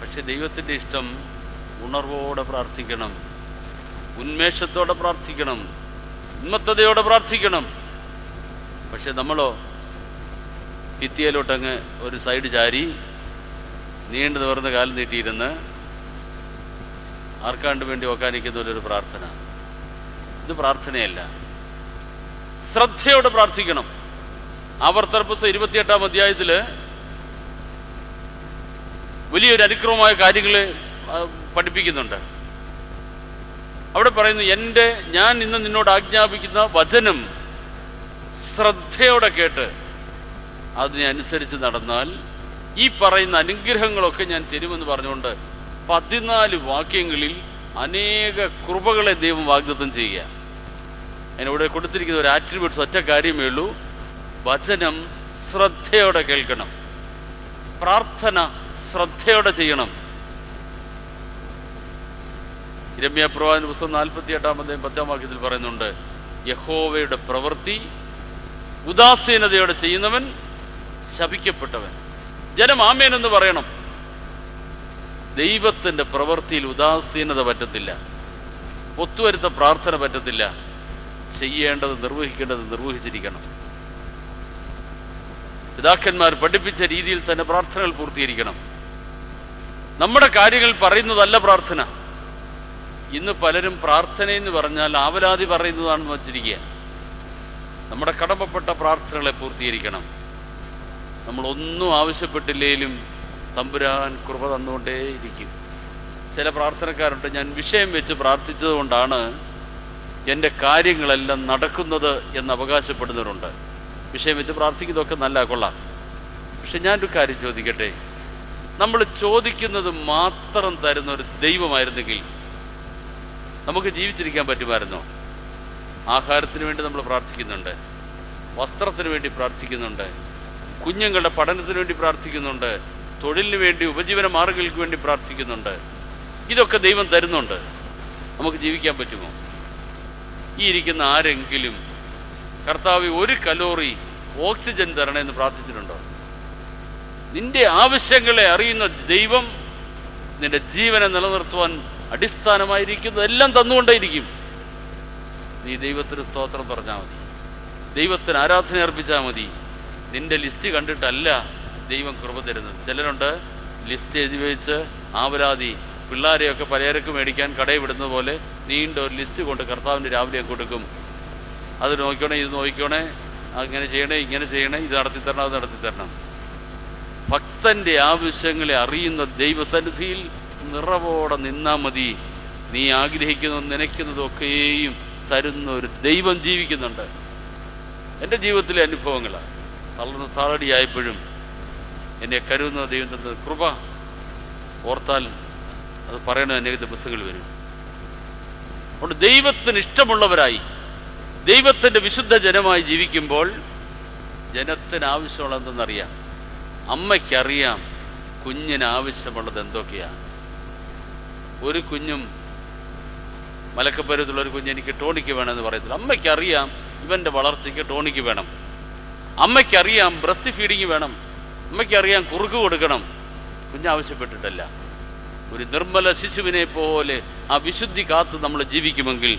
പക്ഷെ ദൈവത്തിൻ്റെ ഇഷ്ടം ഉണർവോടെ പ്രാർത്ഥിക്കണം, ഉന്മേഷത്തോടെ പ്രാർത്ഥിക്കണം, ഉന്മത്തതയോടെ പ്രാർത്ഥിക്കണം. പക്ഷെ നമ്മളോ ഭിത്തിയിലോട്ടങ്ങ് ഒരു സൈഡ് ചാരി നീണ്ടു നിവർന്ന് കാലം നീട്ടിയിരുന്ന് ആർക്കാണ്ട് വേണ്ടി ഒക്കാനിക്കുന്ന ഒരു പ്രാർത്ഥന. ഇത് പ്രാർത്ഥനയല്ല. ശ്രദ്ധയോടെ പ്രാർത്ഥിക്കണം. ആവർത്തന പുസ്തകം 28-ാം അധ്യായത്തിൽ വലിയൊരു അനുക്രമമായ കാര്യങ്ങൾ പഠിപ്പിക്കുന്നുണ്ട്. അവിടെ പറയുന്നു, ഞാൻ ഇന്ന് നിന്നോട് ആജ്ഞാപിക്കുന്ന വചനം ശ്രദ്ധയോടെ കേട്ട് അതിനെ അനുസരിച്ച് നടന്നാൽ ഈ പറയുന്ന അനുഗ്രഹങ്ങളൊക്കെ ഞാൻ തരുമെന്ന് പറഞ്ഞുകൊണ്ട് 14 വാക്യങ്ങളിൽ അനേക കൃപകളെ ദൈവം വാഗ്ദത്തം ചെയ്യുക. അതിനിവിടെ കൊടുത്തിരിക്കുന്ന ഒരു ആട്രിബ്യൂട്ട്സ് ഒറ്റ കാര്യമേ ഉള്ളൂ: വചനം ശ്രദ്ധയോടെ കേൾക്കണം, പ്രാർത്ഥന ശ്രദ്ധയോടെ ചെയ്യണം. യിരെമ്യാപ്രവാചകന്റെ പുസ്തകം 48-ാം അധ്യായം 10-ാം വാക്യത്തിൽ പറയുന്നുണ്ട്, യഹോവയുടെ പ്രവൃത്തി ഉദാസീനതയോടെ ചെയ്യുന്നവൻ ശപിക്കപ്പെട്ടവൻ. ജനം ആമേൻ എന്ന് പറയണം. ദൈവത്തിൻ്റെ പ്രവൃത്തിയിൽ ഉദാസീനത പറ്റത്തില്ല, ഒത്തുവരുത്ത പ്രാർത്ഥന പറ്റത്തില്ല. ചെയ്യേണ്ടത് നിർവഹിക്കേണ്ടത് നിർവഹിച്ചിരിക്കണം. പിതാക്കന്മാർ പഠിപ്പിച്ച രീതിയിൽ തന്നെ പ്രാർത്ഥനകൾ പൂർത്തീകരിക്കണം. നമ്മുടെ കാര്യങ്ങൾ പറയുന്നതല്ല പ്രാർത്ഥന. ഇന്ന് പലരും പ്രാർത്ഥനയെന്ന് പറഞ്ഞാൽ ആവലാതി പറയുന്നതാണെന്ന് വച്ചിരിക്കുക. നമ്മുടെ കടമപ്പെട്ട പ്രാർത്ഥനകളെ പൂർത്തീകരിക്കണം. നമ്മളൊന്നും ആവശ്യപ്പെട്ടില്ലെങ്കിലും തമ്പുരാൻ കൃപ തന്നുകൊണ്ടേയിരിക്കും. ചില പ്രാർത്ഥനക്കാരുണ്ട്, ഞാൻ വിഷയം വെച്ച് പ്രാർത്ഥിച്ചത് കൊണ്ടാണ് എൻ്റെ കാര്യങ്ങളെല്ലാം നടക്കുന്നത് എന്ന് അവകാശപ്പെടുന്നവരുണ്ട്. വിഷയം വെച്ച് പ്രാർത്ഥിക്കുന്നതൊക്കെ നല്ല കൊള്ളാം. പക്ഷെ ഞാനൊരു കാര്യം ചോദിക്കട്ടെ, നമ്മൾ ചോദിക്കുന്നത് മാത്രം തരുന്ന ഒരു ദൈവമായിരുന്നെങ്കിൽ നമുക്ക് ജീവിച്ചിരിക്കാൻ പറ്റുമായിരുന്നോ? ആഹാരത്തിന് വേണ്ടി നമ്മൾ പ്രാർത്ഥിക്കുന്നുണ്ട്, വസ്ത്രത്തിന് വേണ്ടി പ്രാർത്ഥിക്കുന്നുണ്ട്, കുഞ്ഞുങ്ങളുടെ പഠനത്തിന് വേണ്ടി പ്രാർത്ഥിക്കുന്നുണ്ട്, തൊഴിലിന് വേണ്ടി, ഉപജീവന മാർഗങ്ങൾക്ക് വേണ്ടി പ്രാർത്ഥിക്കുന്നുണ്ട്. ഇതൊക്കെ ദൈവം തരുന്നുണ്ട്. നമുക്ക് ജീവിക്കാൻ പറ്റുമോ? ഈ ഇരിക്കുന്ന ആരെങ്കിലും കർത്താവ് 1 കലോറി ഓക്സിജൻ തരണമെന്ന് പ്രാർത്ഥിച്ചിട്ടുണ്ടോ? നിന്റെ ആവശ്യങ്ങളെ അറിയുന്ന ദൈവം നിന്റെ ജീവനെ നിലനിർത്തുവാൻ അടിസ്ഥാനമായിരിക്കുന്നതെല്ലാം തന്നുകൊണ്ടേയിരിക്കും. നീ ദൈവത്തിന് സ്തോത്രം പറഞ്ഞാൽ മതി, ദൈവത്തിന് ആരാധന അർപ്പിച്ചാൽ മതി. നിന്റെ ലിസ്റ്റ് കണ്ടിട്ടല്ല ദൈവം കൃപ തരുന്നത്. ചിലരുണ്ട് ലിസ്റ്റ് എഴുതി വെച്ച് ആവലാതി പിള്ളേരെയൊക്കെ പലചരക്ക് മേടിക്കാൻ കടയിൽ വിടുന്നത് പോലെ നീണ്ട ഒരു ലിസ്റ്റ് കൊണ്ട് കർത്താവിൻ്റെ രാവിലെ കൊടുക്കും. അത് നോക്കിക്കോണേ, ഇത് നോക്കിക്കോണേ, അങ്ങനെ ചെയ്യണേ, ഇങ്ങനെ ചെയ്യണേ, ഇത് നടത്തിത്തരണം, അത് നടത്തിത്തരണം. ഭക്തൻ്റെ ആവശ്യങ്ങളെ അറിയുന്ന ദൈവസന്നിധിയിൽ നിറവോടെ നിന്നാൽ മതി. നീ ആഗ്രഹിക്കുന്നതും നനയ്ക്കുന്നതൊക്കെയും തരുന്ന ഒരു ദൈവം ജീവിക്കുന്നുണ്ട്. എൻ്റെ ജീവിതത്തിലെ അനുഭവങ്ങളാണ്. തളർന്ന് താളടിയായപ്പോഴും എന്നെ കരുതുന്ന ദൈവം തന്ന കൃപ ഓർത്താൽ അത് പറയണ അനേക ദിവസങ്ങൾ വരും. അതുകൊണ്ട് ദൈവത്തിന് ഇഷ്ടമുള്ളവരായി, ദൈവത്തിൻ്റെ വിശുദ്ധ ജനമായി ജീവിക്കുമ്പോൾ ജനത്തിന് ആവശ്യമുള്ളതെന്നറിയാം. അമ്മയ്ക്കറിയാം കുഞ്ഞിന് ആവശ്യമുള്ളത് എന്തൊക്കെയാണ്. ഒരു കുഞ്ഞും മലക്കപ്പുരത്തുള്ളൊരു കുഞ്ഞ് എനിക്ക് ടോണിക്ക് വേണമെന്ന് പറയത്തില്ല. അമ്മയ്ക്കറിയാം ഇവൻ്റെ വളർച്ചയ്ക്ക് ടോണിക്ക് വേണം. അമ്മയ്ക്കറിയാം ബ്രസ്റ്റ് ഫീഡിങ് വേണം. അമ്മയ്ക്കറിയാം കുറുക്ക് കൊടുക്കണം. കുഞ്ഞാവശ്യപ്പെട്ടിട്ടല്ല. ഒരു നിർമ്മല ശിശുവിനെ പോലെ ആ വിശുദ്ധി കാത്ത് നമ്മൾ ജീവിക്കുമെങ്കിൽ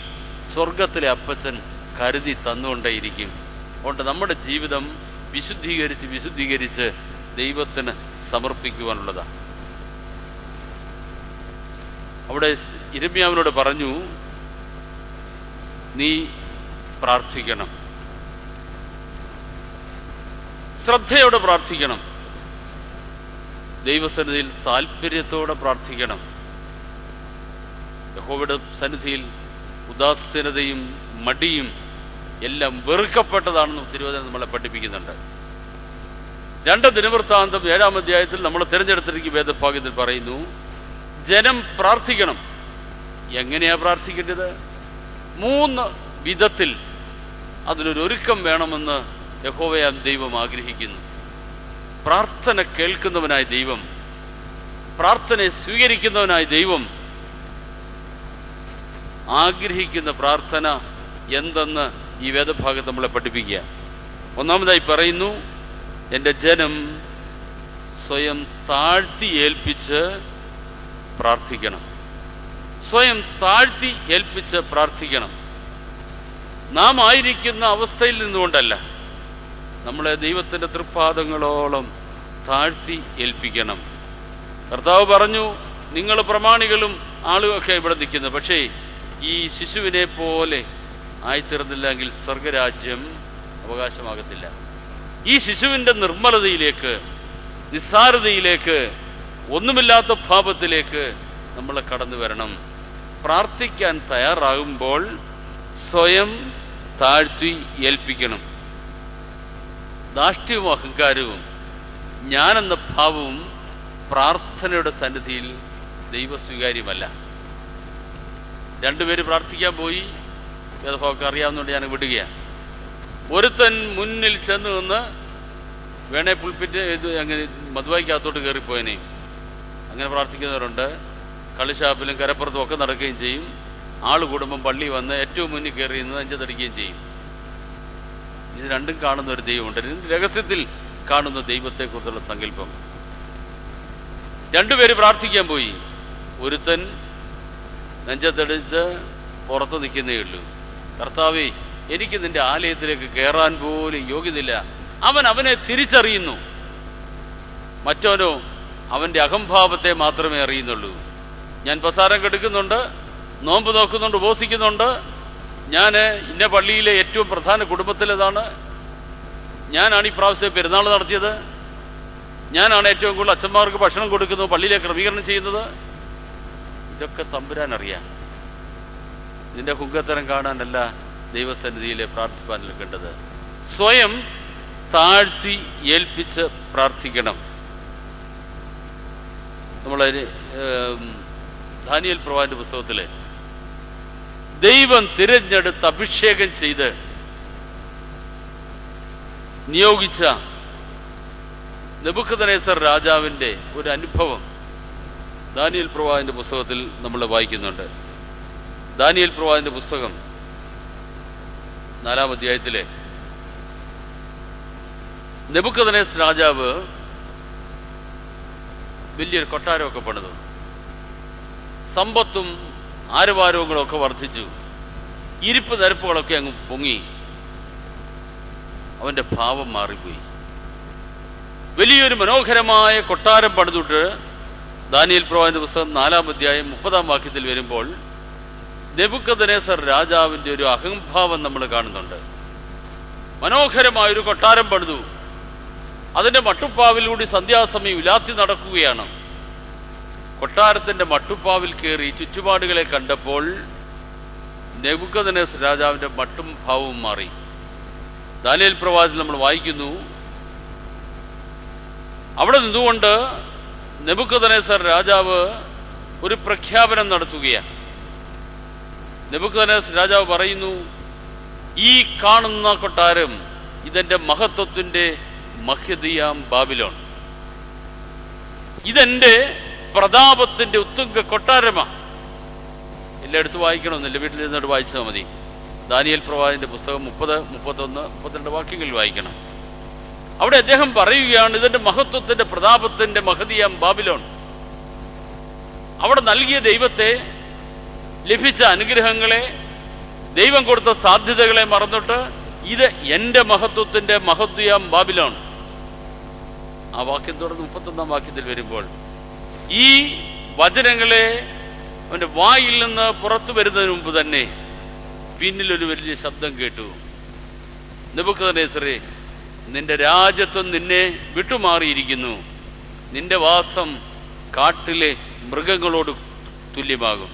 സ്വർഗത്തിലെ അപ്പച്ചൻ കരുതി തന്നുകൊണ്ടേയിരിക്കും. അതുകൊണ്ട് നമ്മുടെ ജീവിതം വിശുദ്ധീകരിച്ച് ദൈവത്തിന് സമർപ്പിക്കുവാനുള്ളതാണ്. അവിടെ യിരെമ്യാവിനോട് പറഞ്ഞു, നീ പ്രാർത്ഥിക്കണം, ശ്രദ്ധയോടെ പ്രാർത്ഥിക്കണം, ദൈവസന്നിധിയിൽ താല്പര്യത്തോടെ പ്രാർത്ഥിക്കണം. യഹോവയുടെ സന്നിധിയിൽ ഉദാസീനതയും മടിയും എല്ലാം വെറുക്കപ്പെട്ടതാണെന്ന് തിരുവചനം നമ്മളെ പഠിപ്പിക്കുന്നുണ്ട്. 2 ദിനവൃത്താന്തം 7-ാം അധ്യായത്തിൽ നമ്മൾ തിരഞ്ഞെടുത്തിരിക്കുന്ന വേദഭാഗ്യത്തിൽ പറയുന്നു, ജനം പ്രാർത്ഥിക്കണം. എങ്ങനെയാ പ്രാർത്ഥിക്കേണ്ടത്? 3 വിധത്തിൽ അതിനൊരു ഒരുക്കം വേണമെന്ന് യഹോവയാം ദൈവം ആഗ്രഹിക്കുന്നു. പ്രാർത്ഥന കേൾക്കുന്നവനായ ദൈവം, പ്രാർത്ഥനയെ സ്വീകരിക്കുന്നവനായ ദൈവം ആഗ്രഹിക്കുന്ന പ്രാർത്ഥന എന്തെന്ന് ഈ വേദഭാഗത്ത് നമ്മളെ പഠിപ്പിക്കുക. ഒന്നാമതായി പറയുന്നു, എൻ്റെ ജനം സ്വയം താഴ്ത്തി ഏൽപ്പിച്ച് പ്രാർത്ഥിക്കണം. സ്വയം താഴ്ത്തി ഏൽപ്പിച്ച് പ്രാർത്ഥിക്കണം. നാം ആയിരിക്കുന്ന അവസ്ഥയിൽ നിന്നുകൊണ്ടല്ല, നമ്മളെ ദൈവത്തിൻ്റെ തൃപ്പാദങ്ങളോളം താഴ്ത്തി ഏൽപ്പിക്കണം. കർത്താവ് പറഞ്ഞു, നിങ്ങൾ പ്രമാണികളും ആളുകളൊക്കെ ഇവിടെ നിൽക്കുന്നു, പക്ഷേ ഈ ശിശുവിനെ പോലെ ആയിത്തീർന്നില്ലെങ്കിൽ സ്വർഗരാജ്യം അവകാശമാകത്തില്ല. ഈ ശിശുവിൻ്റെ നിർമ്മലതയിലേക്ക്, നിസ്സാരതയിലേക്ക്, ഒന്നുമില്ലാത്ത ഭാവത്തിലേക്ക് നമ്മൾ കടന്നു വരണം. പ്രാർത്ഥിക്കാൻ തയ്യാറാകുമ്പോൾ സ്വയം താഴ്ത്തി ഏൽപ്പിക്കണം. ധാർഷ്ട്യവും അഹങ്കാരവും ഞാനെന്ന ഭാവവും പ്രാർത്ഥനയുടെ സന്നിധിയിൽ ദൈവസ്വീകാര്യമല്ല. രണ്ടുപേര് പ്രാർത്ഥിക്കാൻ പോയി, വേദഭാഗമൊക്കെ അറിയാവുന്നതുകൊണ്ട് ഞാൻ വിടുകയാണ്. ഒരുത്തൻ മുന്നിൽ ചെന്ന് നിന്ന് വേണേ പുൽപ്പിറ്റ് അങ്ങനെ മധുവായിക്കകത്തോട്ട് കയറിപ്പോയനെ. അങ്ങനെ പ്രാർത്ഥിക്കുന്നവരുണ്ട്. കളിശാപ്പിലും കരപ്പുറത്തും ഒക്കെ നടക്കുകയും ചെയ്യും. ആൾ കൂടുമ്പം പള്ളി വന്ന് ഏറ്റവും മുന്നിൽ കയറി നിന്ന് നെഞ്ചത്തടിക്കുകയും ചെയ്യും. ഇത് രണ്ടും കാണുന്ന ഒരു ദൈവമുണ്ട്. രഹസ്യത്തിൽ കാണുന്ന ദൈവത്തെക്കുറിച്ചുള്ള സങ്കല്പം. രണ്ടുപേര് പ്രാർത്ഥിക്കാൻ പോയി. ഒരുത്തൻ നെഞ്ചത്തടിച്ച് പുറത്ത് നിൽക്കുന്നേ ഉള്ളൂ. കർത്താവേ, എനിക്ക് നിന്റെ ആലയത്തിലേക്ക് കയറാൻ പോലും യോഗ്യതയില്ല. അവനെ തിരിച്ചറിയുന്നു. മറ്റവനോ അവൻ്റെ അഹംഭാവത്തെ മാത്രമേ അറിയുന്നുള്ളൂ. ഞാൻ പ്രസാരം കെടുക്കുന്നുണ്ട്, നോമ്പ് നോക്കുന്നുണ്ട്, ഉപവസിക്കുന്നുണ്ട്, ഞാൻ ഇന്ന പള്ളിയിലെ ഏറ്റവും പ്രധാന കുടുംബത്തിലേതാണ്, ഞാനാണ് ഈ പ്രാവശ്യത്തെ പെരുന്നാൾ നടത്തിയത്, ഞാനാണ് ഏറ്റവും കൂടുതൽ അച്ഛന്മാർക്ക് ഭക്ഷണം കൊടുക്കുന്നത്, പള്ളിയിലെ ക്രമീകരണം ചെയ്യുന്നത്. ഇതൊക്കെ തമ്പുരാൻ അറിയാം. ഇതിൻ്റെ ഹുങ്കത്തരം കാണാനല്ല ദൈവസന്നിധിയിലെ പ്രാർത്ഥിപ്പാൻ നിൽക്കേണ്ടത്. സ്വയം താഴ്ത്തി ഏൽപ്പിച്ച് പ്രാർത്ഥിക്കണം. നമ്മൾ ദാനിയേൽ പ്രവാചകന്റെ പുസ്തകത്തിലെ ദൈവം തിരഞ്ഞെടുത്ത് അഭിഷേകം ചെയ്ത് നിയോഗിച്ച നെബൂഖദ്നേസർ രാജാവിൻ്റെ ഒരു അനുഭവം ദാനിയേൽ പ്രവാചകന്റെ പുസ്തകത്തിൽ നമ്മൾ വായിക്കുന്നുണ്ട്. ദാനിയേൽ പ്രവാചകന്റെ പുസ്തകം 4-ാം അധ്യായത്തിലെ നെബൂഖദ്നേസർ രാജാവ് വലിയൊരു കൊട്ടാരമൊക്കെ പണിതു. സമ്പത്തും ആരവാരവങ്ങളും ഒക്കെ വർദ്ധിച്ചു. ഇരിപ്പ് നിരപ്പുകളൊക്കെ അങ്ങ് പൊങ്ങി. അവൻ്റെ ഭാവം മാറിപ്പോയി. വലിയൊരു മനോഹരമായ കൊട്ടാരം പണിതിട്ട് ദാനിയേൽ പ്രവാചകന്റെ പുസ്തകം 4-ാം അധ്യായം 30-ാം വാക്യത്തിൽ വരുമ്പോൾ നെബൂഖദ്നേസർ രാജാവിൻ്റെ ഒരു അഹംഭാവം നമ്മൾ കാണുന്നുണ്ട്. മനോഹരമായൊരു കൊട്ടാരം പണിതു. അതിൻ്റെ മട്ടുപ്പാവിലൂടെ സന്ധ്യാസമയം ഉലാത്തി നടക്കുകയാണ്. കൊട്ടാരത്തിൻ്റെ മട്ടുപ്പാവിൽ കയറി ചുറ്റുപാടുകളെ കണ്ടപ്പോൾ നെബൂഖദ്നേസർ രാജാവിൻ്റെ മട്ടും ഭാവവും മാറി. ദാനിയേൽ പ്രവാചകത്തിൽ നമ്മൾ വായിക്കുന്നു, അവിടെ നിന്നുകൊണ്ട് നെബൂഖദ്നേസർ രാജാവ് ഒരു പ്രഖ്യാപനം നടത്തുകയാണ്. നെബൂഖദ്നേസർ രാജാവ് പറയുന്നു, ഈ കാണുന്ന കൊട്ടാരം ഇതെൻ്റെ മഹത്വത്തിൻ്റെ മഹ്യദിയാം ബാബിലോൺ, ഇതെൻ്റെ പ്രതാപത്തിൻ്റെ ഉത്തുംഗ കൊട്ടാരമാണ്. എല്ലായിടത്തും വായിക്കണമെന്നില്ല, വീട്ടിൽ നിന്നിട്ട് വായിച്ചാൽ മതി. ദാനിയേൽ പ്രവാചകന്റെ പുസ്തകം 30, 31, 32 വാക്യങ്ങളിൽ വായിക്കണം. അവിടെ അദ്ദേഹം പറയുകയാണ്, ഇതെന്റെ മഹത്വത്തിന്റെ പ്രതാപത്തിന്റെ മഹദിയാം ബാബിലോൺ. അവിടെ നൽകിയ ദൈവത്തെ, ലഭിച്ച അനുഗ്രഹങ്ങളെ, ദൈവം കൊടുത്ത സാധ്യതകളെ മറന്നിട്ട് ഇത് എൻ്റെ മഹത്വത്തിന്റെ മഹദിയാം ബാബിലോൺ. ആ വാക്യം തുടർന്ന് 31-ാം വാക്യത്തിൽ വരുമ്പോൾ ഈ വചനങ്ങളെ അവൻ്റെ വായിൽ നിന്ന് പുറത്തു വരുന്നതിന് മുമ്പ് തന്നെ പിന്നിലൊരു വലിയ ശബ്ദം കേട്ടു, നെബൂഖദ്നേസറേ, നിന്റെ രാജ്യത്വം നിന്നെ വിട്ടുമാറിയിരിക്കുന്നു, നിന്റെ വാസം കാട്ടിലെ മൃഗങ്ങളോട് തുല്യമാകും.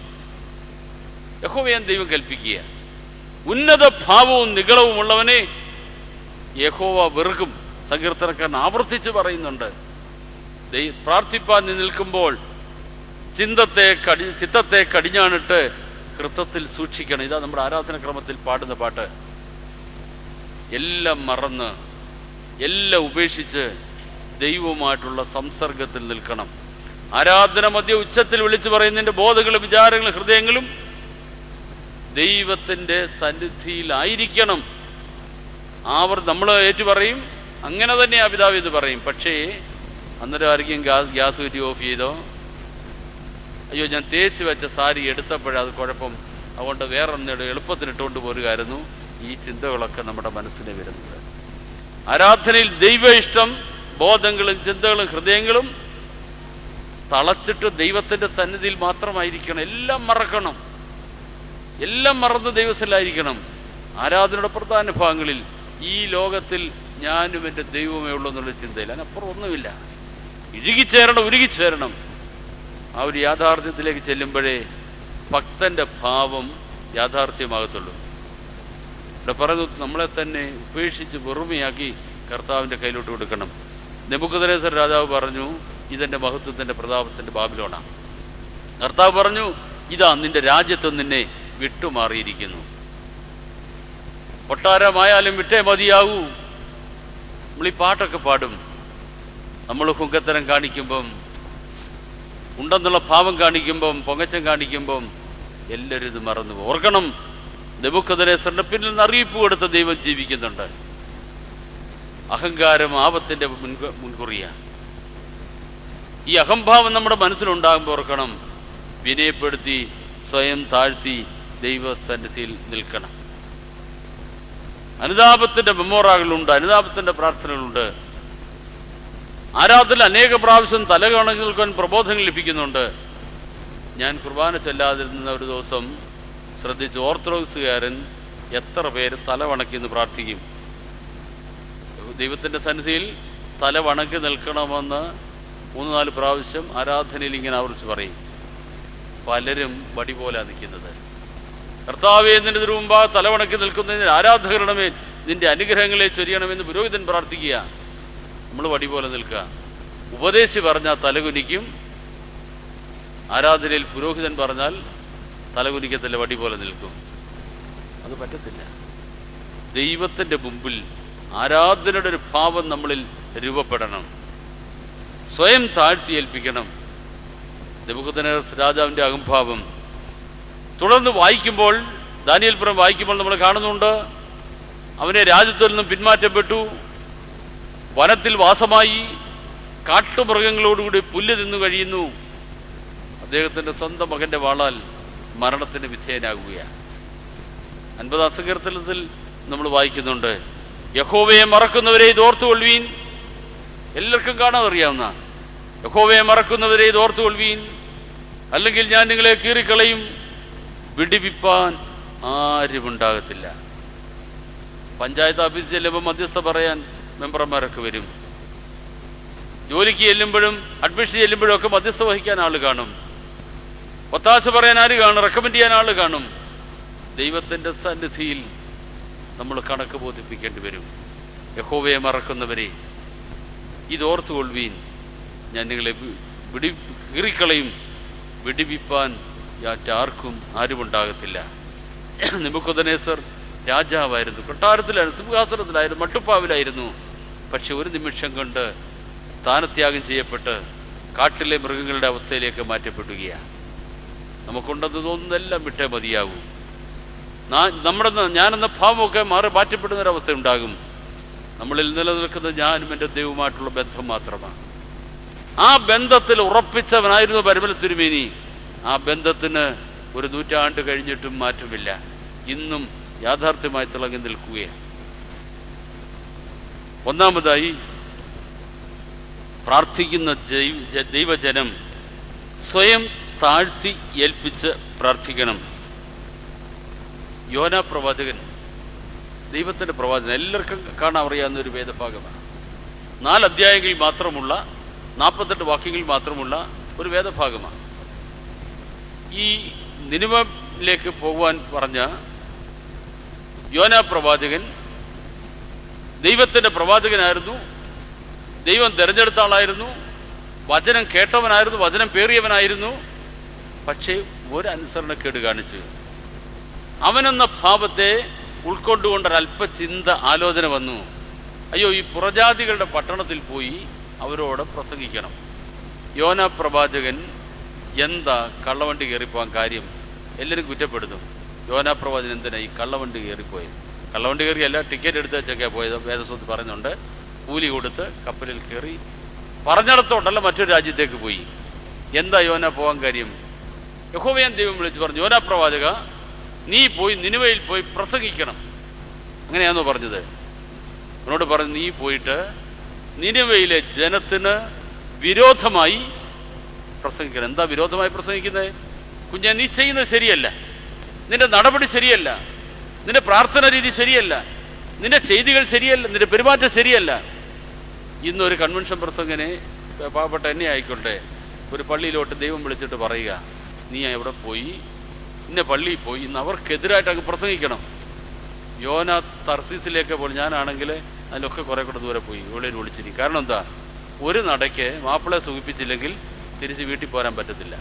യഹോവയാൻ ദൈവം കൽപ്പിക്കുക, ഉന്നത ഭാവവും നിഗളവും ഉള്ളവനെ യഹോവ വെറുക്കും. സങ്കീർത്തനക്കാരൻ ആവർത്തിച്ച് പറയുന്നുണ്ട്. പ്രാർത്ഥിപ്പാൻ നിൽക്കുമ്പോൾ ചിത്തത്തെ കടിഞ്ഞാണിട്ട് ഹൃദയത്തിൽ സൂക്ഷിക്കണം. ഇതാ നമ്മുടെ ആരാധനക്രമത്തിൽ പാടുന്ന പാട്ട്. എല്ലാം മറന്ന്, എല്ലാം ഉപേക്ഷിച്ച് ദൈവവുമായിട്ടുള്ള സംസർഗത്തിൽ നിൽക്കണം. ആരാധന മധ്യ ഉച്ചത്തിൽ വിളിച്ചു പറയുന്നതിൻ്റെ ബോധങ്ങളും വിചാരങ്ങളും ഹൃദയങ്ങളും ദൈവത്തിൻ്റെ സന്നിധിയിലായിരിക്കണം. നമ്മൾ ഏറ്റുപറയും, അങ്ങനെ തന്നെ ആ പിതാവ് ഇത് പറയും. പക്ഷേ അന്നേരം ആയിരിക്കും ഗ്യാസ് കുറ്റി ഓഫ് ചെയ്തോ, അയ്യോ ഞാൻ തേച്ച് വെച്ച സാരി എടുത്തപ്പോഴത് കുഴപ്പം, അതുകൊണ്ട് വേറൊന്നിട്ട് എളുപ്പത്തിനിട്ടുകൊണ്ട് പോരുകയായിരുന്നു. ഈ ചിന്തകളൊക്കെ നമ്മുടെ മനസ്സിൽ വരുന്നത്. ആരാധനയിൽ ദൈവ ഇഷ്ടം, ബോധങ്ങളും ചിന്തകളും ഹൃദയങ്ങളും തളച്ചിട്ട് ദൈവത്തിൻ്റെ സന്നിധിയിൽ മാത്രമായിരിക്കണം. എല്ലാം മറക്കണം, എല്ലാം മറന്ന് ദൈവത്തിലായിരിക്കണം. ആരാധനയുടെ പ്രധാന ഭാഗങ്ങളിൽ ഈ ലോകത്തിൽ ഞാനും എൻ്റെ ദൈവമേ ഉള്ളൂ എന്നുള്ള ചിന്തയിൽ അതിനപ്പുറം ഒന്നുമില്ല. ഉരുകിച്ചേരണം. ആ ഒരു യാഥാർത്ഥ്യത്തിലേക്ക് ചെല്ലുമ്പോഴേ ഭക്തൻ്റെ ഭാവം യാഥാർത്ഥ്യമാകത്തുള്ളൂ. ഇവിടെ പറഞ്ഞു, നമ്മളെ തന്നെ ഉപേക്ഷിച്ച് വെറുമയാക്കി കർത്താവിൻ്റെ കയ്യിലോട്ട് കൊടുക്കണം. നെബൂഖദ്നേസർ രാജാവ് പറഞ്ഞു, ഇതെൻ്റെ മഹത്വത്തിൻ്റെ പ്രതാപത്തിൻ്റെ ബാബിലോണാണ്. കർത്താവ് പറഞ്ഞു, ഇതാ നിന്റെ രാജ്യത്ത് നിന്നെ വിട്ടുമാറിയിരിക്കുന്നു. കൊട്ടാരമായാലും വിട്ടേ മതിയാകൂ. നമ്മൾ ഈ പാട്ടൊക്കെ പാടും. നമ്മൾ ഹുങ്കത്തരം കാണിക്കുമ്പം, ഉണ്ടെന്നുള്ള ഭാവം കാണിക്കുമ്പം, പൊങ്ങച്ചം കാണിക്കുമ്പം എല്ലാവരും ഇത് മറന്നു. ഓർക്കണം, നെബൂഖദ്നേസറിന്റെ പിന്നിൽ നിന്ന് അറിയിപ്പ് കൊടുത്ത ദൈവം ജീവിക്കുന്നുണ്ട്. അഹങ്കാരം ആപത്തിന്റെ മുൻകുറിയാണ്. ഈ അഹംഭാവം നമ്മുടെ മനസ്സിലുണ്ടാകുമ്പോൾ ഓർക്കണം, വിനയപ്പെടുത്തി സ്വയം താഴ്ത്തി ദൈവസന്നിധിയിൽ നിൽക്കണം. അനുതാപത്തിന്റെ മെമ്മോറാകളുണ്ട്, അനുതാപത്തിന്റെ പ്രാർത്ഥനകളുണ്ട്. ആരാധനയിൽ അനേക പ്രാവശ്യം തലകണക്കി നിൽക്കാൻ പ്രബോധങ്ങൾ ലഭിക്കുന്നുണ്ട്. ഞാൻ കുർബാന ചൊല്ലാതിരുന്ന ഒരു ദിവസം ശ്രദ്ധിച്ചു, ഓർത്തഡോക്സുകാരൻ എത്ര പേര് തലവണക്കിന്ന് പ്രാർത്ഥിക്കും. ദൈവത്തിൻ്റെ സന്നിധിയിൽ തലവണക്കി നിൽക്കണമെന്ന് 3-4 പ്രാവശ്യം ആരാധനയിൽ ഇങ്ങനെ ആവർത്തിച്ച് പറയും. പലരും വടി പോലെ നിൽക്കുന്നത്. കർത്താവേ, നിന്റെ തിരുമുമ്പാകെ തലവണക്കി നിൽക്കുന്നതിന് ആരാധകരുടെ മേൽ നിന്റെ അനുഗ്രഹങ്ങളെ ചൊരിയണമെന്ന് പുരോഹിതൻ പ്രാർത്ഥിക്കുക. നമ്മൾ വടി പോലെ നിൽക്കുക. ഉപദേശി പറഞ്ഞാൽ തലകുനിക്കും, ആരാധനയിൽ പുരോഹിതൻ പറഞ്ഞാൽ തലകുനിക്കത്തില്ല, വടി പോലെ നിൽക്കും. അത് പറ്റത്തില്ല. ദൈവത്തിൻ്റെ മുമ്പിൽ ആരാധനയുടെ ഒരു ഭാവം നമ്മളിൽ രൂപപ്പെടണം. സ്വയം താഴ്ത്തി ഏൽപ്പിക്കണം. നെബൂഖദ്നേസർ രാജാവിൻ്റെ അഹംഭാവം തുടർന്ന് വായിക്കുമ്പോൾ, ദാനിയേൽ പുരം വായിക്കുമ്പോൾ നമ്മൾ കാണുന്നുണ്ട്, അവനെ രാജ്യത്തിൽ നിന്നും പിന്മാറ്റപ്പെട്ടു, വനത്തിൽ വാസമായി, കാട്ടുമൃഗങ്ങളോടുകൂടി പുല്ല് തിന്നു കഴിയുന്നു. അദ്ദേഹത്തിൻ്റെ സ്വന്തം മകൻ്റെ വാളാൽ മരണത്തിന് വിധേയനാകുകയാണ്. 50-ാം സങ്കീർത്തനത്തിൽ നമ്മൾ വായിക്കുന്നുണ്ട്, യഹോവയെ മറക്കുന്നവരെ ഇത് ഓർത്തുകൊള്ളുവീൻ. എല്ലാവർക്കും കാണാതറിയാവുന്ന, യഹോവയെ മറക്കുന്നവരെ ഇത് ഓർത്തുകൊള്ളുവീൻ, അല്ലെങ്കിൽ ഞാൻ നിങ്ങളെ കീറിക്കളയും, വിടിവിപ്പാൻ ആരുമുണ്ടാകത്തില്ല. പഞ്ചായത്ത് ഓഫീസിൽ ചെല്ലുമ്പോൾ മധ്യസ്ഥ പറയാൻ മെമ്പർമാരൊക്കെ വരും. ജോലിക്ക് ചെല്ലുമ്പോഴും അഡ്മിഷൻ ചെല്ലുമ്പോഴും ഒക്കെ മധ്യസ്ഥ വഹിക്കാൻ ആൾ കാണും. ഒത്താശ പറയാൻ ആര് കാണും? റെക്കമെൻഡ് ചെയ്യാൻ ആൾ കാണും. ദൈവത്തിൻ്റെ സന്നിധിയിൽ നമ്മൾ കണക്ക് ബോധിപ്പിക്കേണ്ടി വരും. യഹോവയെ മറക്കുന്നവരെ ഇതോർത്തുകൊള്ളുവീൻ, ഞാൻ നിങ്ങളെ കീറിക്കളയും, വിടിവിപ്പാൻ ആർക്കും ആരുമുണ്ടാകത്തില്ല. നെബൂഖദ്നേസർ രാജാവായിരുന്നു, കൊട്ടാരത്തിലായിരുന്നു, സിംഹാസനത്തിലായിരുന്നു, മട്ടുപ്പാവിലായിരുന്നു. പക്ഷെ ഒരു നിമിഷം കൊണ്ട് സ്ഥാനത്യാഗം ചെയ്യപ്പെട്ട് കാട്ടിലെ മൃഗങ്ങളുടെ അവസ്ഥയിലേക്ക് മാറ്റപ്പെടുകയാണ്. നമുക്കുണ്ടെന്ന് തോന്നുന്നതെല്ലാം വിട്ടേ മതിയാകും. ഞാനെന്ന ഭാവമൊക്കെ മാറ്റപ്പെടുന്നൊരവസ്ഥ ഉണ്ടാകും. നമ്മളിൽ നിലനിൽക്കുന്ന ഞാനും എൻ്റെ ദൈവവുമായിട്ടുള്ള ബന്ധം മാത്രമാണ്. ആ ബന്ധത്തിൽ ഉറപ്പിച്ചവനായിരുന്നു പരിമല തിരുമേനി. ആ ബന്ധത്തിന് ഒരു 100 നൂറ്റാണ്ട് കഴിഞ്ഞിട്ടും മാറ്റമില്ല. ഇന്നും യാഥാർത്ഥ്യമായി തിളങ്ങി നിൽക്കുകയാണ്. ഒന്നാമതായി, പ്രാർത്ഥിക്കുന്ന ദൈവജനം സ്വയം താഴ്ത്തി ഏൽപ്പിച്ച് പ്രാർത്ഥിക്കണം. യോനാ പ്രവാചകൻ ദൈവത്തിൻ്റെ പ്രവാചകൻ, എല്ലാവർക്കും കാണാൻ അറിയാവുന്ന ഒരു വേദഭാഗമാണ്. 4 അധ്യായങ്ങളിൽ മാത്രമുള്ള 48 വാക്യങ്ങളിൽ മാത്രമുള്ള ഒരു വേദഭാഗമാണ്. ഈ നിനിവയിലേക്ക് പോകുവാൻ പറഞ്ഞ യോനാ പ്രവാചകൻ ദൈവത്തിൻ്റെ പ്രവാചകനായിരുന്നു. ദൈവം തിരഞ്ഞെടുത്ത ആളായിരുന്നു. വചനം കേട്ടവനായിരുന്നു, വചനം പേറിയവനായിരുന്നു. പക്ഷേ ഒരു അനുസരണക്കേട് കാണിച്ചു. അവനെന്ന ഭാവത്തെ ഉൾക്കൊണ്ടുകൊണ്ടൊരല്പ ചിന്ത ആലോചന വന്നു. അയ്യോ, ഈ പുറജാതികളുടെ പട്ടണത്തിൽ പോയി അവരോട് പ്രസംഗിക്കണം. യോനാ പ്രവാചകൻ എന്താ കള്ളവണ്ടി കയറിപ്പോകാൻ കാര്യം? എല്ലാവരും കുറ്റപ്പെടുന്നു. യോനാ പ്രവാചകൻ എന്തിനാ ഈ കള്ളവണ്ടി കയറിപ്പോയത്? കള്ളവണ്ടി കയറിയല്ല, ടിക്കറ്റ് എടുത്ത് വെച്ചൊക്കെയാണ് പോയത്. വേദസ്വത്ത് പറയുന്നുണ്ട്. കൂലി കൊടുത്ത് കപ്പലിൽ കയറി പറഞ്ഞിടത്തോണ്ടല്ല മറ്റൊരു രാജ്യത്തേക്ക് പോയി. എന്താ യോനാ പോകാൻ കാര്യം? യഹോവയെ ദൈവം വിളിച്ച് പറഞ്ഞു, യോനാ പ്രവാചക, നീ പോയി നിനിവയിൽ പോയി പ്രസംഗിക്കണം. അങ്ങനെയാണോ പറഞ്ഞത്? അവനോട് പറഞ്ഞു, നീ പോയിട്ട് നിനിവയിലെ ജനത്തിന് വിരോധമായി പ്രസംഗിക്കണം. എന്താ വിരോധമായി പ്രസംഗിക്കുന്നത്? കുഞ്ഞെ, നീ ചെയ്യുന്നത് ശരിയല്ല, നിന്റെ നടപടി ശരിയല്ല. നിന്റെ പ്രാർത്ഥന രീതി ശരിയല്ല, നിന്റെ ചെയ്തികൾ ശരിയല്ല, നിന്റെ പെരുമാറ്റം ശരിയല്ല. ഇന്നൊരു കൺവെൻഷൻ പ്രസംഗനെ, പാവപ്പെട്ട എന്നെ ആയിക്കോട്ടെ, ഒരു പള്ളിയിലോട്ട് ദൈവം വിളിച്ചിട്ട് പറയുക, നീ എവിടെ പോയി, ഇന്ന പള്ളിയിൽ പോയി, ഇന്ന് അവർക്കെതിരായിട്ട് അങ്ങ് പ്രസംഗിക്കണം. യോന തർസീസിലേക്ക് പോയി, ഞാനാണെങ്കിൽ അതിലൊക്കെ കുറെ കൂടെ ദൂരെ പോയി ഇവിടെ വിളിച്ചിരിക്കും. കാരണം എന്താ, ഒരു നടയ്ക്ക് മാപ്പിളെ സുഖിപ്പിച്ചില്ലെങ്കിൽ തിരിച്ച് വീട്ടിൽ പോരാൻ പറ്റത്തില്ല.